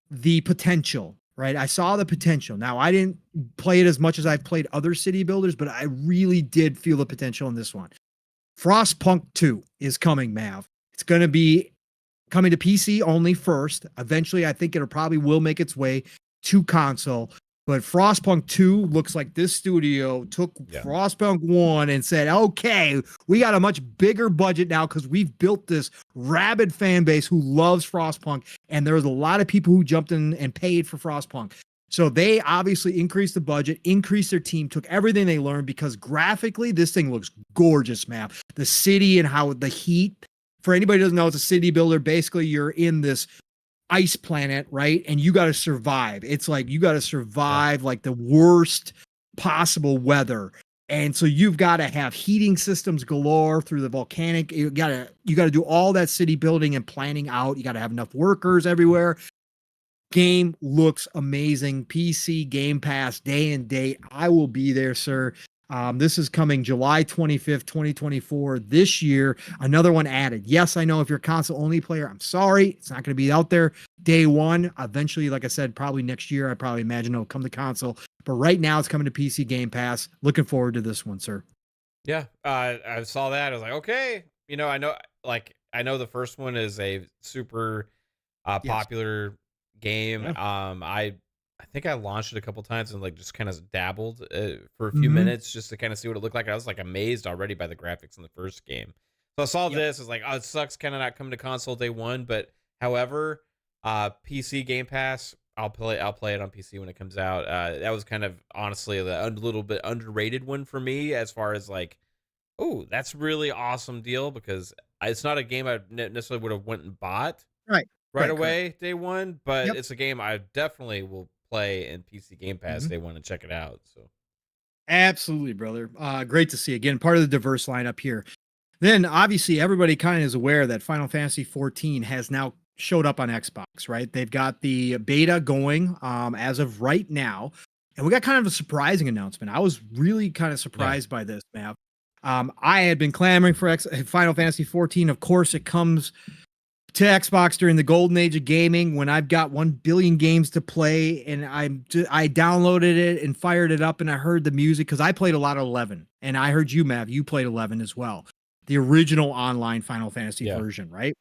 the potential, right? I saw the potential. Now, I didn't play it as much as I've played other city builders, but I really did feel the potential in this one. Frostpunk 2 is coming, Mav. It's going to be coming to PC only first. Eventually, I think probably will make its way to console. But Frostpunk 2 looks like this studio took Frostpunk 1 and said, okay, we got a much bigger budget now because we've built this rabid fan base who loves Frostpunk. And there's a lot of people who jumped in and paid for Frostpunk. So they obviously increased the budget, increased their team, took everything they learned, because graphically, this thing looks gorgeous, man. The city and how the heat, for anybody who doesn't know, it's a city builder. Basically, you're in this ice planet, right? And you got to survive. It's like you got to survive like the worst possible weather. And so you've got to have heating systems galore through the volcanic. You got to do all that city building and planning out. You got to have enough workers everywhere. Game looks amazing. PC, Game Pass, day and date. I will be there, sir. This is coming July 25th, 2024, this year. Another one added. Yes, I know if you're a console only player, I'm sorry. It's not going to be out there day one. Eventually, like I said, probably next year, I probably imagine it'll come to console. But right now, it's coming to PC Game Pass. Looking forward to this one, sir. Yeah, I saw that. I was like, okay. I know the first one is a super popular game. Yeah. I think I launched it a couple times and like just kind of dabbled for a few Mhm. minutes just to kind of see what it looked like. I was like amazed already by the graphics in the first game. So I saw Yep. this, I was like, oh, it sucks kind of not coming to console day one, but however, PC Game Pass, I'll play it on PC when it comes out. That was kind of honestly a little bit underrated one for me as far as like, oh, that's really awesome deal because it's not a game I necessarily would have went and bought Right. right Right, correct. away day one, but Yep. it's a game I definitely will play in PC Game Pass Mhm. day one and check it out. So Absolutely, brother. Great to see. Again, part of the diverse lineup here. Then obviously everybody kind of is aware that Final Fantasy 14 has now showed up on Xbox, right? They've got the beta going as of right now. And we got kind of a surprising announcement. I was really kind of yeah, surprised by this, Mav. I had been clamoring for Final Fantasy 14. Of course, it comes to Xbox during the golden age of gaming when I've got 1 billion games to play, and I downloaded it and fired it up, and I heard the music because I played a lot of 11, and I heard you, Mav, you played 11 as well, the original online Final Fantasy yeah. version, right?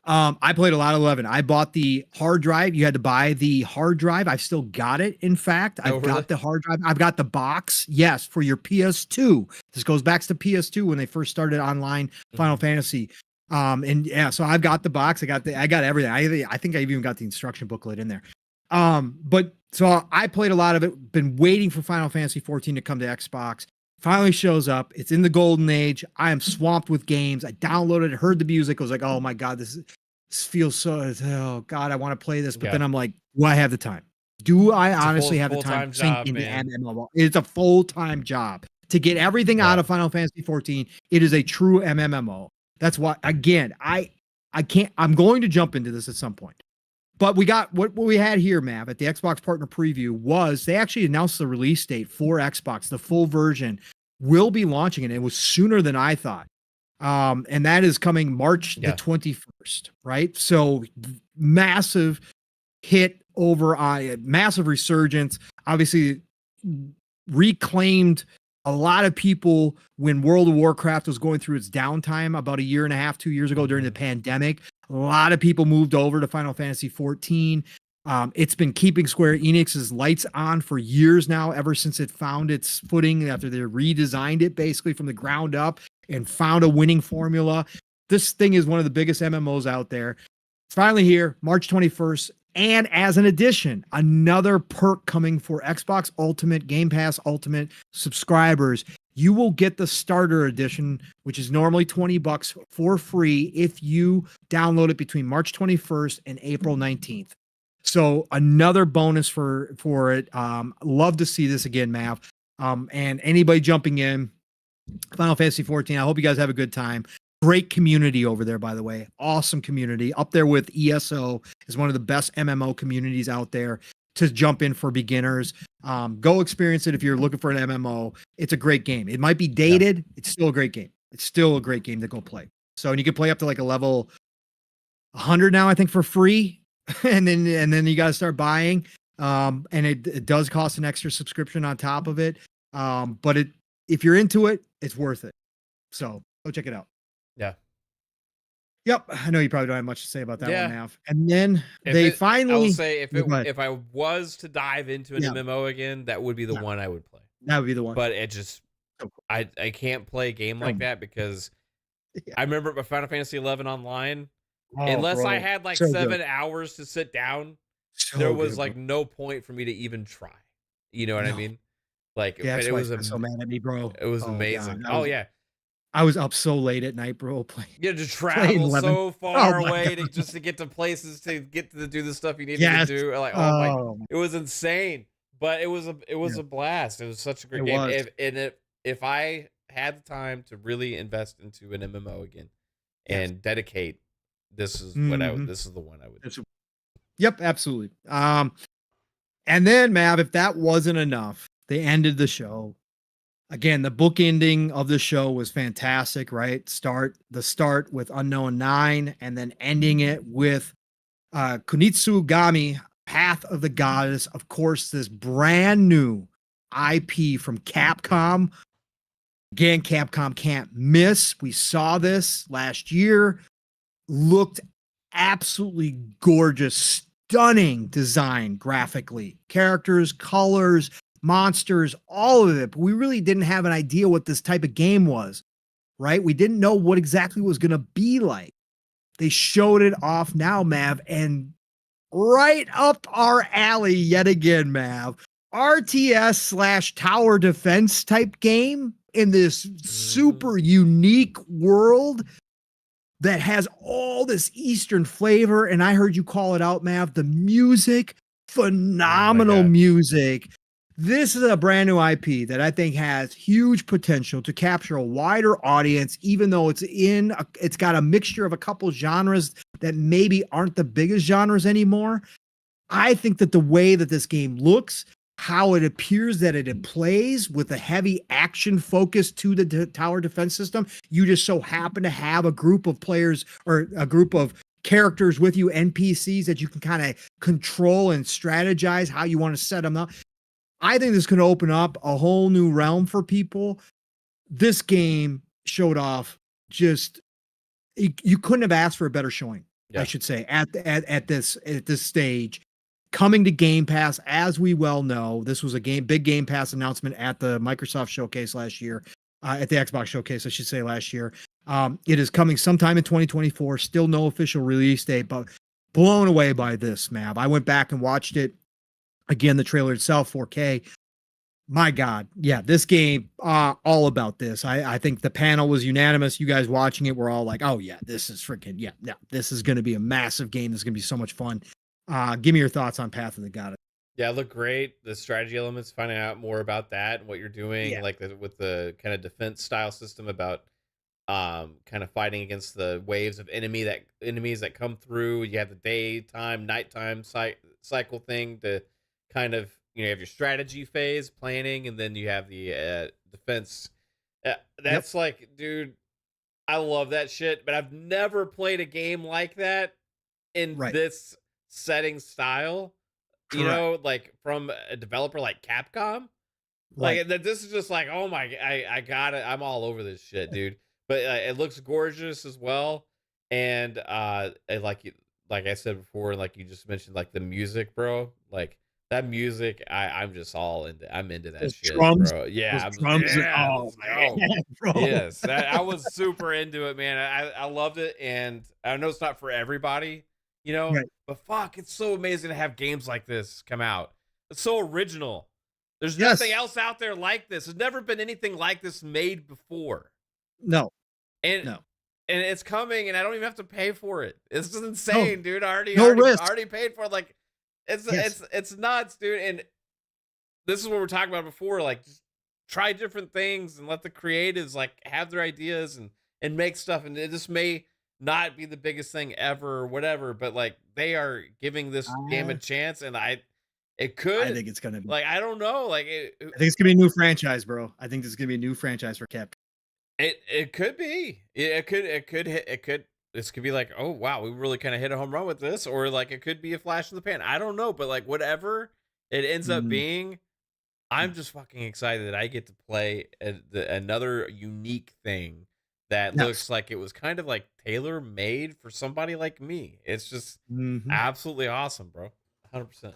I played a lot of 11. I bought the hard drive. You had to buy the hard drive. I've still got it. In fact, Oh, I've really? got the hard drive. I've got the box. Yes, for your PS2. This goes back to PS2 when they first started online Final Mhm. Fantasy. And yeah, so I've got the box. I got everything. I think I even got the instruction booklet in there. But so I played a lot of it. Been waiting for Final Fantasy 14 to come to Xbox. Finally shows up. It's in the golden age. I am swamped with games. I downloaded it, heard the music. I was like, oh my God, this feels so, oh God, I want to play this. But Yeah, then I'm like, do I have the time? Do I it's a honestly have the full time to time sink job, into man. MMO? It's a full-time job. To get everything out Yeah, of Final Fantasy 14, it is a true MMO. That's why, again, I can't, I'm going to jump into this at some point. But we got what we had here, Mav, at the Xbox Partner Preview was they actually announced the release date for Xbox. The full version will be launching, and it was sooner than I thought. And that is coming March the yeah, 21st, right? So massive hit over on massive resurgence. Obviously, reclaimed a lot of people when World of Warcraft was going through its downtime about a year and a half, 2 years ago during the hmm pandemic. A lot of people moved over to Final Fantasy 14. It's been keeping Square Enix's lights on for years now, ever since it found its footing after they redesigned it basically from the ground up and found a winning formula. This thing is one of the biggest MMOs out there. It's finally here, March 21st. And as an addition, another perk coming for Xbox Ultimate, Game Pass Ultimate subscribers. You will get the starter edition, which is normally $20 for free if you download it between March 21st and April 19th. So another bonus for it. Love to see this again, Mav. And anybody jumping in, Final Fantasy 14. I hope you guys have a good time. Great community over there, by the way. Awesome community. Up there with ESO is one of the best MMO communities out there to jump in for beginners. Go experience it if you're looking for an MMO. It's a great game. It might be yeah, dated. It's still a great game. It's still a great game to go play. So, and you can play up to like a level 100 now, I think, for free. and then you got to start buying. And it does cost an extra subscription on top of it. But if you're into it, it's worth it. So go check it out. yeah, Yep. I know you probably don't have much to say about that one, yeah. Nav. And then If they it, I will finally, say, yeah, go ahead. if I was to dive into an Yeah. MMO again, that would be the Yeah. one I would play. That would be the one. But it just, So cool. I can't play a game Oh, like that because yeah. I remember with Final Fantasy 11 online, Oh, unless I bro. had like So good. 7 hours to sit down, there So was good, bro. like no point for me to even try. You know what I No. mean? Like, The but ex-wife got so mad at me, bro. it was Oh God. amazing. Oh yeah, I was up so late at night, bro, you had to playing travel 11. so Oh far my away God. just to get to places to get to do the stuff you needed to Yes. do. Like, oh my, Oh, it was insane, but it was yeah, a blast. It was such a it great game. was. If I had the time to really invest into an MMO again Yes. and dedicate, Mhm. this is the one I would. It's- Yep, absolutely. And then Mav, if that wasn't enough, they ended the show. Again, the book ending of the show was fantastic, right? The start with Unknown Nine, and then ending it with Kunitsugami, Path of the Goddess. Of course, this brand new IP from Capcom. Again, Capcom can't miss. We saw this last year. Looked absolutely gorgeous, stunning design graphically, characters, colors, monsters, all of it. But we really didn't have an idea what this type of game was, right? We didn't know what exactly was going to be like. They showed it off now, Mav, and right up our alley yet again, Mav. RTS slash tower defense type game in this super unique world that has all this Eastern flavor. And I heard you call it out, Mav. The music, phenomenal music. This is a brand new IP that I think has huge potential to capture a wider audience, even though it's got a mixture of a couple genres that maybe aren't the biggest genres anymore. I think that the way that this game looks, how it appears that it plays with a heavy action focus to the tower defense system, you just so happen to have a group of players or a group of characters with you, NPCs, that you can kind of control and strategize how you want to set them up. I think this can open up a whole new realm for people. This game showed off just, you couldn't have asked for a better showing, I should say, at this stage. Coming to Game Pass, as we well know, this was a big Game Pass announcement at the Microsoft Showcase last year, at the Xbox Showcase, I should say, last year. It is coming sometime in 2024. Still no official release date, but blown away by this, Mav. I went back and watched it again. The trailer itself, 4K. My God, yeah, this game, all about this. I think the panel was unanimous. You guys watching it were all like, "Oh yeah, this is freaking this is going to be a massive game. This is going to be so much fun." Give me your thoughts on Path of the Goddess. Yeah, look great. The strategy elements, finding out more about that and what you're doing, like with the kind of defense style system about kind of fighting against the waves of enemies that come through. You have the daytime, nighttime cycle thing to kind of, you have your strategy phase planning, and then you have the defense. That's like, dude, I love that shit, but I've never played a game like that in this setting style, like from a developer like Capcom. Like this is just like, oh my, I got it. I'm all over this shit, dude. But it looks gorgeous as well. And like I said before, like you just mentioned, like the music, bro, like that music, I'm just all into. I'm into that those shit, drums, bro. Yeah, let's go. Bro. Yes, I was super into it, man. I loved it, and I know it's not for everybody, but fuck, it's so amazing to have games like this come out. It's so original. There's nothing else out there like this. There's never been anything like this made before. No. And it's coming, and I don't even have to pay for it. It's just insane, dude. I already paid for it. Like, it's nuts, dude. And this is what we're talking about before. Like, just try different things and let the creatives like have their ideas and make stuff. And it just may not be the biggest thing ever or whatever, but like they are giving this game a chance, and I think it's gonna be, like, I don't know, like I think it's gonna be a new franchise, bro. I think this is gonna be a new franchise for Capcom. It could be. It could. This could be like, oh wow, we really kind of hit a home run with this, or like it could be a flash in the pan. I don't know, but like whatever it ends up being, I'm just fucking excited that I get to play another unique thing that looks like it was kind of like tailor made for somebody like me. It's just absolutely awesome, bro. 100%.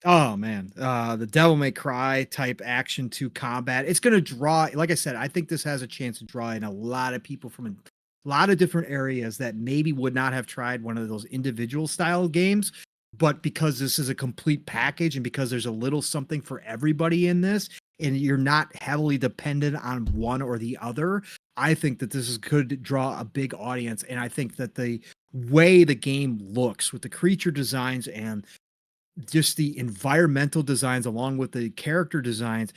Oh man, the Devil May Cry type action to combat. It's going to draw, like I said, I think this has a chance to draw in a lot of people from a lot of different areas that maybe would not have tried one of those individual style games. But because this is a complete package and because there's a little something for everybody in this, and you're not heavily dependent on one or the other, I think that this could draw a big audience. And I think that the way the game looks with the creature designs and just the environmental designs along with the character designs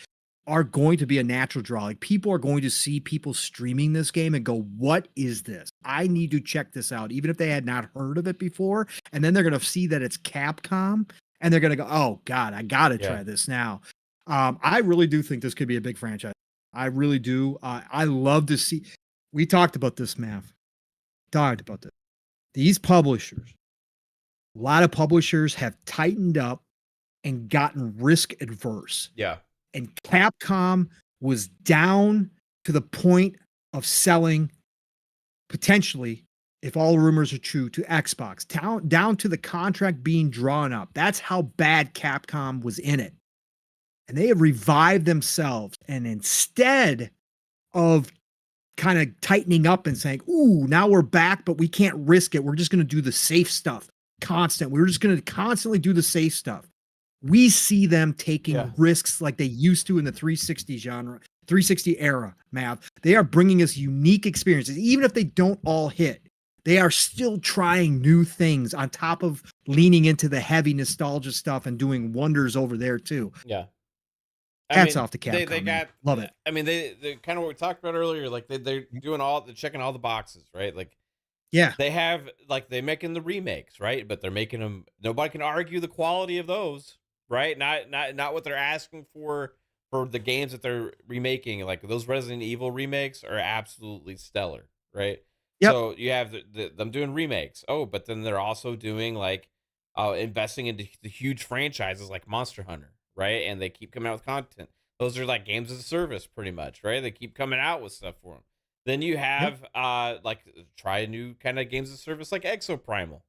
are going to be a natural draw. Like, people are going to see people streaming this game and go, what is this? I need to check this out, even if they had not heard of it before. And then they're going to see that it's Capcom and they're going to go, oh God, I got to try this now. I really do think this could be a big franchise. I really do. I love to see, we talked about this, Mav. These publishers, a lot of publishers have tightened up and gotten risk adverse. Yeah. And Capcom was down to the point of selling potentially if all rumors are true, to Xbox, down to the contract being drawn up. That's how bad Capcom was in it. And they have revived themselves. And instead of kind of tightening up and saying, ooh, now we're back, but we can't risk it. We're just going to do the safe stuff constant. We're just going to constantly do the safe stuff. We see them taking risks like they used to in the 360 genre, 360 era, Mav. They are bringing us unique experiences. Even if they don't all hit, they are still trying new things on top of leaning into the heavy nostalgia stuff and doing wonders over there too. Yeah. Hats off to Capcom. They got, love it. I mean, they kind of what we talked about earlier. Like they're doing they're checking all the boxes, right? Like, yeah, they have they're making the remakes, right? But they're making them. Nobody can argue the quality of those, right? Not what they're asking for the games that they're remaking. Like those Resident Evil remakes are absolutely stellar, right? Yep. So you have them doing remakes. Oh, but then they're also doing investing into the huge franchises like Monster Hunter. Right, and they keep coming out with content. Those are like games as a service, pretty much, right? They keep coming out with stuff for them. Then you have try a new kind of games as a service like Exoprimal,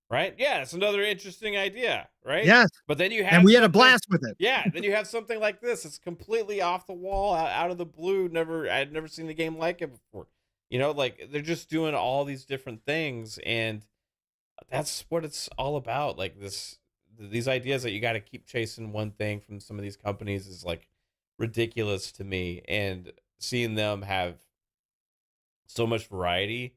right? Yeah, it's another interesting idea, right? Yes. But then you have and we had a blast with it. Yeah, then you have something like this. It's completely off the wall, out of the blue. I'd never seen a game like it before. You know, like they're just doing all these different things, and that's what it's all about. Like these ideas that you got to keep chasing one thing from some of these companies is like ridiculous to me, and seeing them have so much variety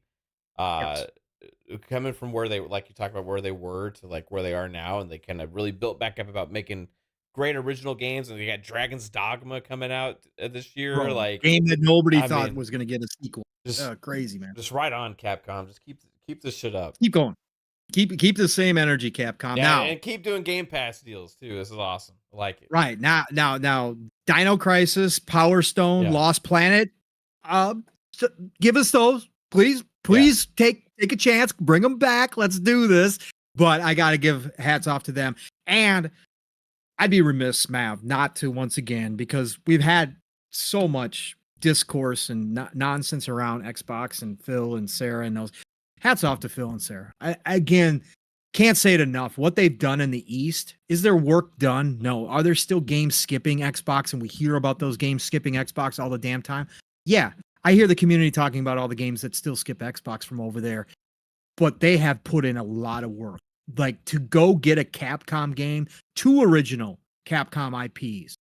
coming from where they, like you talk about, where they were to like where they are now, and they kind of really built back up about making great original games, and they got Dragon's Dogma coming out this year. Bro, like game that nobody thought was going to get a sequel. Just crazy, man. Just right on, Capcom. Just keep this shit up. Keep going. Keep the same energy, Capcom. Yeah, now, and keep doing Game Pass deals too. This is awesome. I like it. Right now, Dino Crisis, Power Stone, Lost Planet. Give us those, please. Take a chance. Bring them back. Let's do this. But I got to give hats off to them. And I'd be remiss, Mav, not to once again, because we've had so much discourse and nonsense around Xbox and Phil and Sarah and those. Hats off to Phil and Sarah. Again, can't say it enough. What they've done in the East, is their work done? No. Are there still games skipping Xbox? And we hear about those games skipping Xbox all the damn time. Yeah, I hear the community talking about all the games that still skip Xbox from over there. But they have put in a lot of work. Like to go get a Capcom game, 2 original Capcom IPs,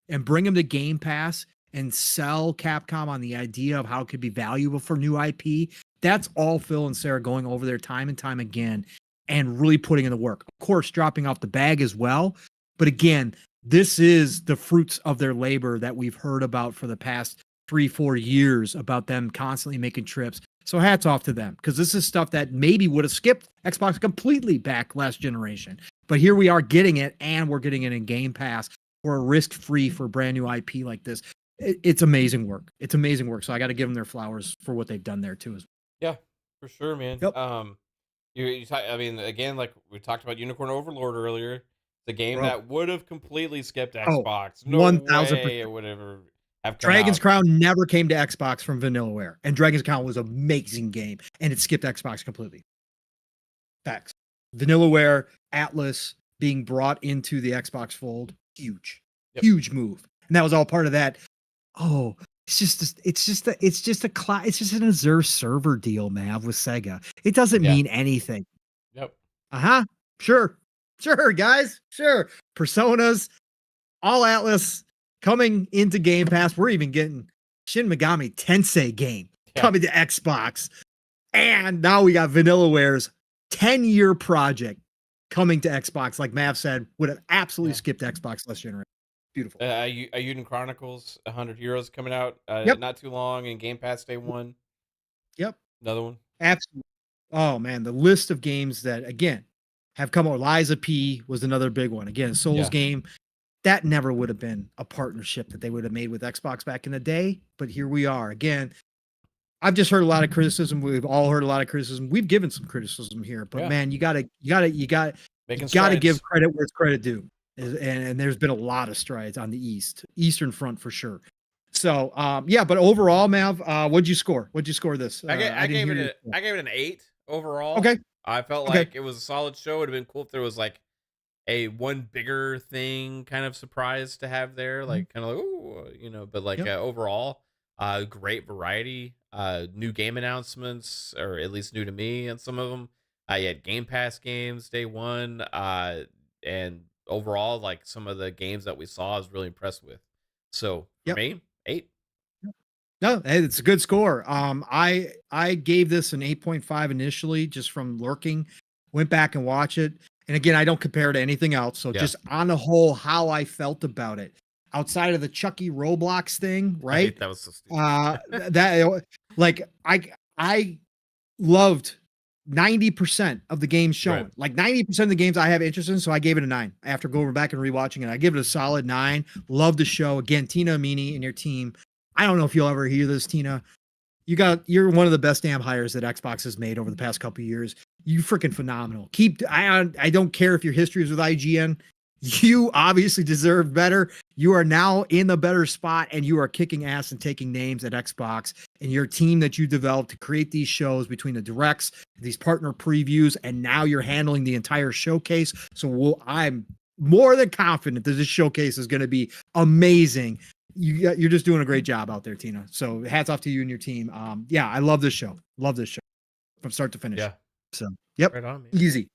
and bring them to Game Pass and sell Capcom on the idea of how it could be valuable for new IP. That's all Phil and Sarah going over there time and time again and really putting in the work. Of course, dropping off the bag as well. But again, this is the fruits of their labor that we've heard about for the past 3-4 years, about them constantly making trips. So hats off to them, because this is stuff that maybe would have skipped Xbox completely back last generation. But here we are getting it, and we're getting it in Game Pass for a risk-free for brand new IP like this. It's amazing work. It's amazing work. So I got to give them their flowers for what they've done there too as well. Yeah, for sure, man. Yep. I mean, again, like we talked about Unicorn Overlord earlier, the game that would have completely skipped Xbox. No 1,000%. Way it would ever have come Dragon's out. Crown never came to Xbox from Vanillaware, and Dragon's Crown was an amazing game, and it skipped Xbox completely. Facts. Vanillaware, Atlas being brought into the Xbox fold, huge move, and that was all part of that. Oh, it's just an Azure server deal, man, with Sega. It doesn't mean anything. Yep. Sure, guys. Sure. Personas, all Atlas coming into Game Pass. We're even getting Shin Megami Tensei game coming to Xbox. And now we got Vanillaware's 10-year project coming to Xbox. Like Mav said, would have absolutely skipped Xbox last generation. Beautiful. Ayuden Chronicles 100 Heroes coming out not too long, in Game Pass day 1. Yep. Another one. Absolutely. Oh man, the list of games that again have come out. Liza P was another big one. Again, Souls game. That never would have been a partnership that they would have made with Xbox back in the day. But here we are. Again, I've just heard a lot of criticism. We've all heard a lot of criticism. We've given some criticism here, but man, you gotta give credit where it's credit due. And there's been a lot of strides on the Eastern Front for sure. So yeah, but overall, Mav, what'd you score? What'd you score this? I didn't gave hear it your a score. I gave it an 8 overall. Okay. I felt Okay. like it was a solid show. It'd have been cool if there was like a one bigger thing kind of surprise to have there, Mhm. like kind of like ooh, but like Yep. overall, great variety, new game announcements, or at least new to me, and some of them. You had Game Pass games day one, and overall, like some of the games that we saw, I was really impressed with. So for Yep. me, 8. No, hey, it's a good score. I gave this an 8.5 initially, just from lurking. Went back and watched it, and again, I don't compare to anything else. So Yeah, just on the whole, how I felt about it, outside of the Chucky Roblox thing, I right? hate that was so stupid. That like I loved 90% of the games Right. shown. Like 90% of the games I have interest in, so I gave it a 9. After going back and rewatching it, I give it a solid 9. Love the show. Again, Tina Amini and your team. I don't know if you'll ever hear this, Tina. You're one of the best damn hires that Xbox has made over the past couple of years. You freaking phenomenal. I don't care if your history is with IGN. You obviously deserve better. You are now in the better spot, and you are kicking ass and taking names at Xbox. And your team that you developed to create these shows, between the directs, these partner previews, and now you're handling the entire showcase. So I'm more than confident that this showcase is going to be amazing. You're just doing a great job out there, Tina. So hats off to you and your team. Yeah, I love this show. Love this show from start to finish. Yeah. So, yep, Right on, man. easy.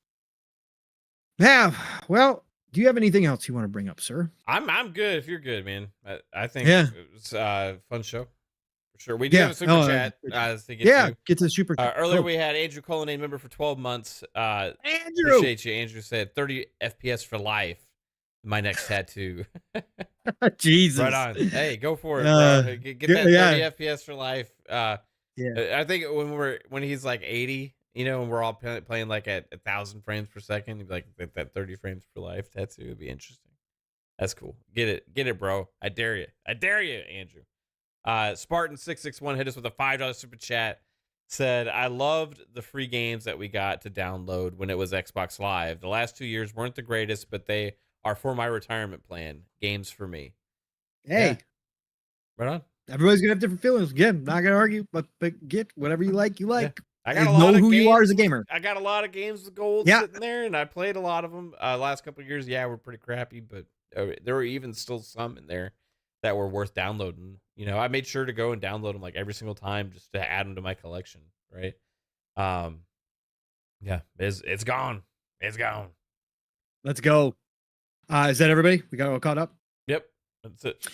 Yeah. Well, do you have anything else you want to bring up, sir? I'm good if you're good, man. I think Yeah. it was a fun show for sure. We do have Yeah. a super chat to get Yeah. to. Get to the super. Earlier Oh, we had Andrew Cullinane, member for 12 months. Andrew. Appreciate you. Andrew said 30 FPS for life. My next tattoo. Jesus. Right on. Hey, go for it, bro. Get that 30 FPS for life. Yeah. I think when he's like 80, and we're all playing like at 1,000 frames per second, he'd be like that 30 frames per life tattoo would be interesting. That's cool. Get it, bro. I dare you, Andrew. Spartan661 hit us with a $5 super chat. Said, I loved the free games that we got to download when it was Xbox Live. The last 2 years weren't the greatest, but they are for my retirement plan. Games for me. Hey. Yeah. Right on. Everybody's gonna have different feelings. Again, not gonna argue, but get whatever you like. You like. Yeah. I got a know lot of who games, you are as a gamer. I got a lot of games with gold sitting there, and I played a lot of them. Last couple of years, yeah, were pretty crappy, but there were even still some in there that were worth downloading. I made sure to go and download them like every single time just to add them to my collection. Right. Yeah, it's gone. It's gone. Let's go. Is that everybody? We got all caught up? Yep. That's it.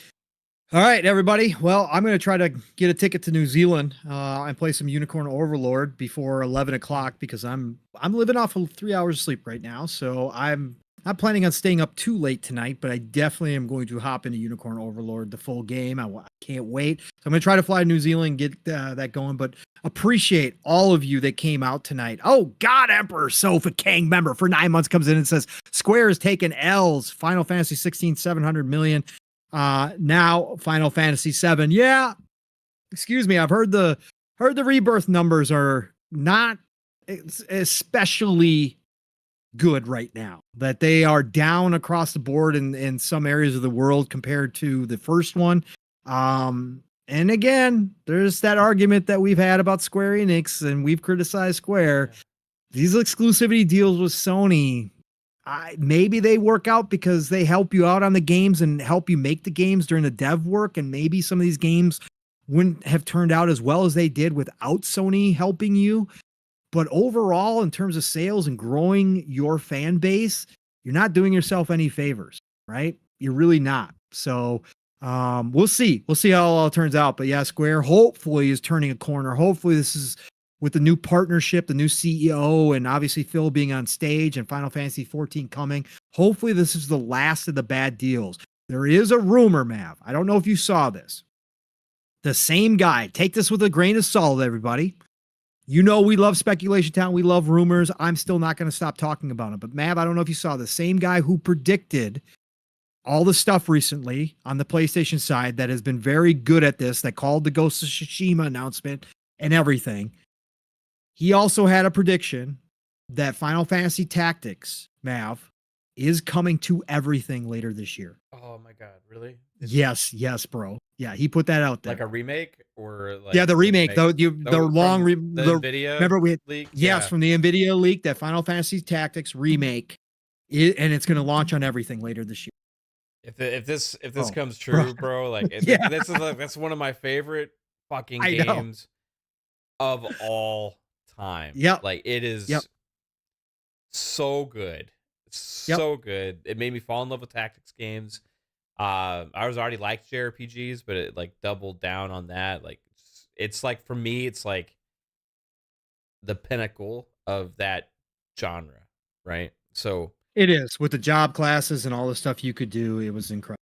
All right, everybody. Well, I'm going to try to get a ticket to New Zealand and play some Unicorn Overlord before 11 o'clock because I'm living off of 3 hours of sleep right now. So I'm not planning on staying up too late tonight, but I definitely am going to hop into Unicorn Overlord, the full game. I can't wait. So I'm going to try to fly to New Zealand and get that going, but appreciate all of you that came out tonight. Oh, God Emperor Sofa King member for 9 months comes in and says, Square has taken L's. Final Fantasy 16, 700 million. Now Final Fantasy 7. Yeah. Excuse me. I've heard the rebirth numbers are not especially good right now, that they are down across the board in some areas of the world compared to the first one. And again, there's that argument that we've had about Square Enix, and we've criticized Square. These exclusivity deals with Sony, maybe they work out because they help you out on the games and help you make the games during the dev work. And maybe some of these games wouldn't have turned out as well as they did without Sony helping you. But overall, in terms of sales and growing your fan base, you're not doing yourself any favors, right? You're really not. So we'll see. We'll see how it all turns out. But yeah, Square hopefully is turning a corner. Hopefully this is with the new partnership, the new CEO, and obviously Phil being on stage and Final Fantasy 14 coming. Hopefully this is the last of the bad deals. There is a rumor, Mav. I don't know if you saw this. The same guy, take this with a grain of salt, everybody. We love speculation town. We love rumors. I'm still not going to stop talking about it. But Mav, I don't know if you saw the same guy who predicted all the stuff recently on the PlayStation side that has been very good at this, that called the Ghost of Tsushima announcement and everything. He also had a prediction that Final Fantasy Tactics, Mav, is coming to everything later this year. Oh my God, really? Yes, bro. Yeah, he put that out there. Like a remake or like yeah, the remake though. The long NVIDIA remember we had, leak. yes, Yeah. from the NVIDIA leak, that Final Fantasy Tactics remake, and it's going to launch on everything later this year. If this Oh, comes bro. true, bro, like Yeah. that's one of my favorite fucking I know. games of all time. Yep. Like it is Yep. so good. So good. It made me fall in love with tactics games. I was already liked JRPGs, but it like doubled down on that. Like it's like for me, it's like the pinnacle of that genre, right? So It is, with the job classes and all the stuff you could do. It was incredible.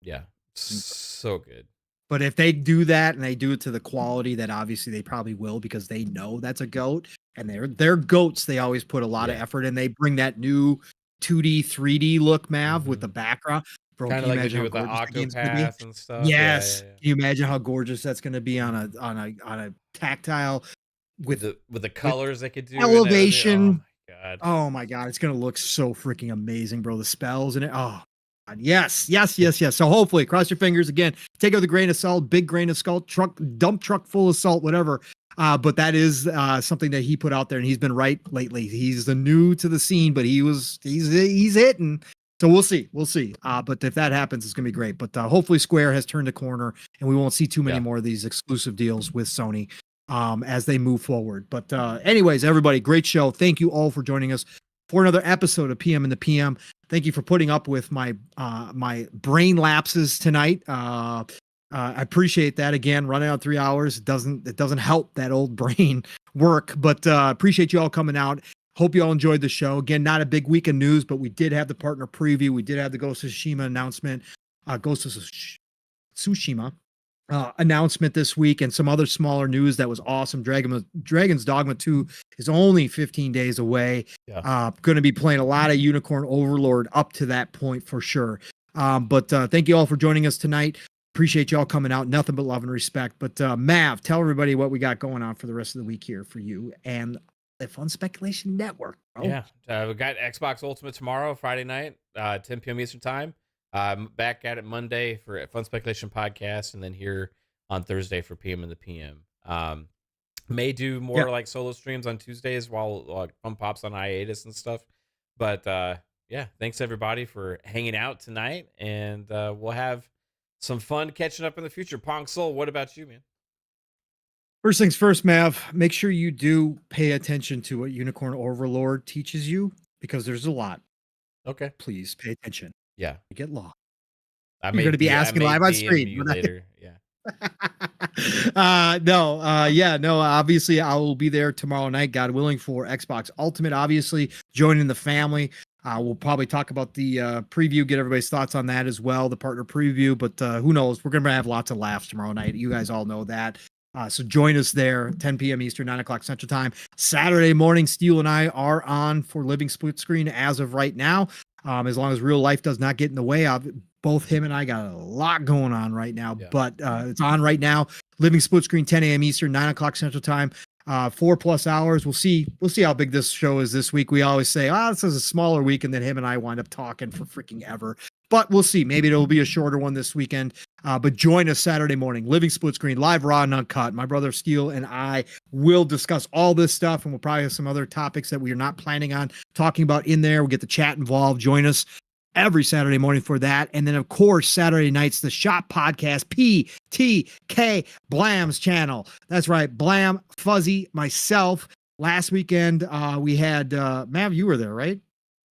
yeah, so good. But if they do that and they do it to the quality that obviously they probably will, because they know that's a goat, and they're goats. They always put a lot of effort, and they bring that new 2D, 3D look, Mav, with the background. Bro, Kind can of you like they imagine do how with the gorgeous the game's gonna be? Octopath and stuff. Yes. Yeah. Can you imagine how gorgeous that's gonna be on a tactile with the colors they could do elevation? Oh Oh my god, it's gonna look so freaking amazing, bro. The spells and it. Oh God, yes. So hopefully, cross your fingers again. Take it with a grain of salt, big grain of salt, dump truck full of salt, whatever. But that is something that he put out there, and he's been right lately. He's the new to the scene, but he's hitting. So we'll see. But if that happens, it's gonna be great. But hopefully, Square has turned a corner, and we won't see too many more of these exclusive deals with Sony as they move forward. But anyways, everybody, great show. Thank you all for joining us for another episode of PM in the PM. Thank you for putting up with my my brain lapses tonight. I appreciate that. Again, running out 3 hours, it doesn't help that old brain work. But appreciate you all coming out. Hope you all enjoyed the show. Again, not a big week of news, but we did have the partner preview. We did have the Ghost of Tsushima announcement. Ghost of Tsushima announcement this week, and some other smaller news that was awesome. Dragon's Dogma 2 is only 15 days away. Going to be playing a lot of Unicorn Overlord up to that point for sure. But thank you all for joining us tonight. Appreciate you all coming out. Nothing but love and respect. But Mav, tell everybody what we got going on for the rest of the week here for you and the Fun Speculation Network, bro. Yeah, we got Xbox Ultimate tomorrow, Friday night, 10 p.m. Eastern time. Back at it Monday for Fun Speculation Podcast, and then here on Thursday for PM in the PM. May do more like solo streams on Tuesdays while like Fun Pops on hiatus and stuff. But yeah, thanks everybody for hanging out tonight, and we'll have some fun catching up in the future. Pong Soul, what about you, man? First things first, Mav, make sure you do pay attention to what Unicorn Overlord teaches you, because there's a lot. Okay. Please pay attention. Yeah. Get lost. You're going to be asking live on stream later. Yeah. No, obviously I will be there tomorrow night, God willing, for Xbox Ultimate, obviously joining the family. We'll probably talk about the preview, get everybody's thoughts on that as well, the partner preview, but who knows? We're going to have lots of laughs tomorrow night. You guys all know that. So join us there, 10 p.m. Eastern, 9 o'clock Central Time. Saturday morning, Steele and I are on for Living Split Screen as of right now. As long as real life does not get in the way. Both him and I got a lot going on right now, but it's on right now. Living Split Screen, 10 a.m. Eastern, 9 o'clock Central Time. 4+ hours. We'll see how big this show is this week. We always say, this is a smaller week, and then him and I wind up talking for freaking ever. But we'll see. Maybe it'll be a shorter one this weekend. But join us Saturday morning, Living Split Screen, live, raw, and uncut. My brother Steele and I will discuss all this stuff, and we'll probably have some other topics that we are not planning on talking about in there. We'll get the chat involved. Join us every Saturday morning for that. And then, of course, Saturday nights, the Shop Podcast, PTK Blam's channel. That's right. Blam, Fuzzy, myself. Last weekend, we had, Mav, you were there, right?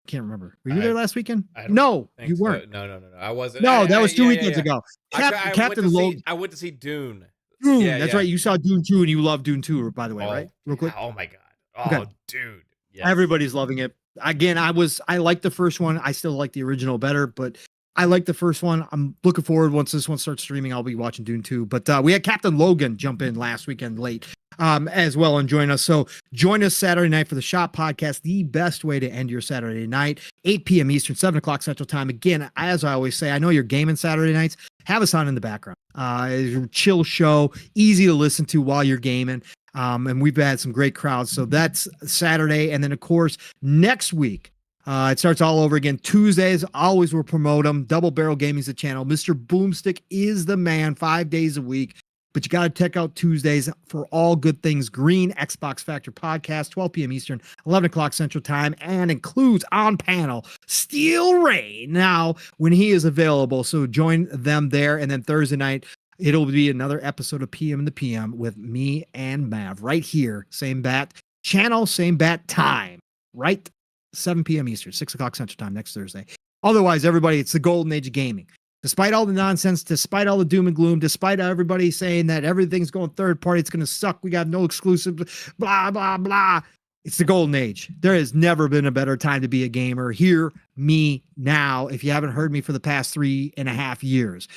Can't remember. Were you there last weekend? No, you weren't. No. I wasn't. No, that was 2 weekends ago. Captain Logan. I went to see Dune. Dune. That's right. You saw Dune 2, and you love Dune 2, by the way, right? Real quick. Oh my God. Dude. Yes. Everybody's loving it. Again, I liked the first one. I still like the original better, but I like the first one. I'm looking forward, once this one starts streaming, I'll be watching Dune 2. But we had Captain Logan jump in last weekend late as well and join us. So join us Saturday night for the Shop Podcast, the best way to end your Saturday night, 8 p.m. Eastern, 7 o'clock Central Time. Again, as I always say, I know you're gaming Saturday nights. Have us on in the background. It's a chill show, easy to listen to while you're gaming. And we've had some great crowds. So that's Saturday. And then, of course, next week, It starts all over again. Tuesdays, always will promote them. Double Barrel Gaming's the channel. Mr. Boomstick is the man 5 days a week. But you got to check out Tuesdays for all good things. Green Xbox Factor podcast, 12 p.m. Eastern, 11 o'clock Central Time, and includes on panel Steel Ray now when he is available. So join them there. And then Thursday night, it'll be another episode of PM in the PM with me and Mav right here. Same bat channel, same bat time, right? 7 p.m. Eastern, 6 o'clock Central Time next Thursday. Otherwise, everybody, it's the golden age of gaming. Despite all the nonsense, despite all the doom and gloom, despite everybody saying that everything's going third party, it's going to suck, we got no exclusive, blah, blah, blah. It's the golden age. There has never been a better time to be a gamer. Hear me now if you haven't heard me for the past 3.5 years.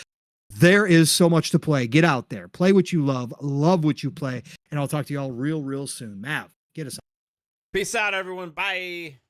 There is so much to play. Get out there. Play what you love what you play, and I'll talk to you all real soon. Mav, get us out. Peace out, everyone. Bye.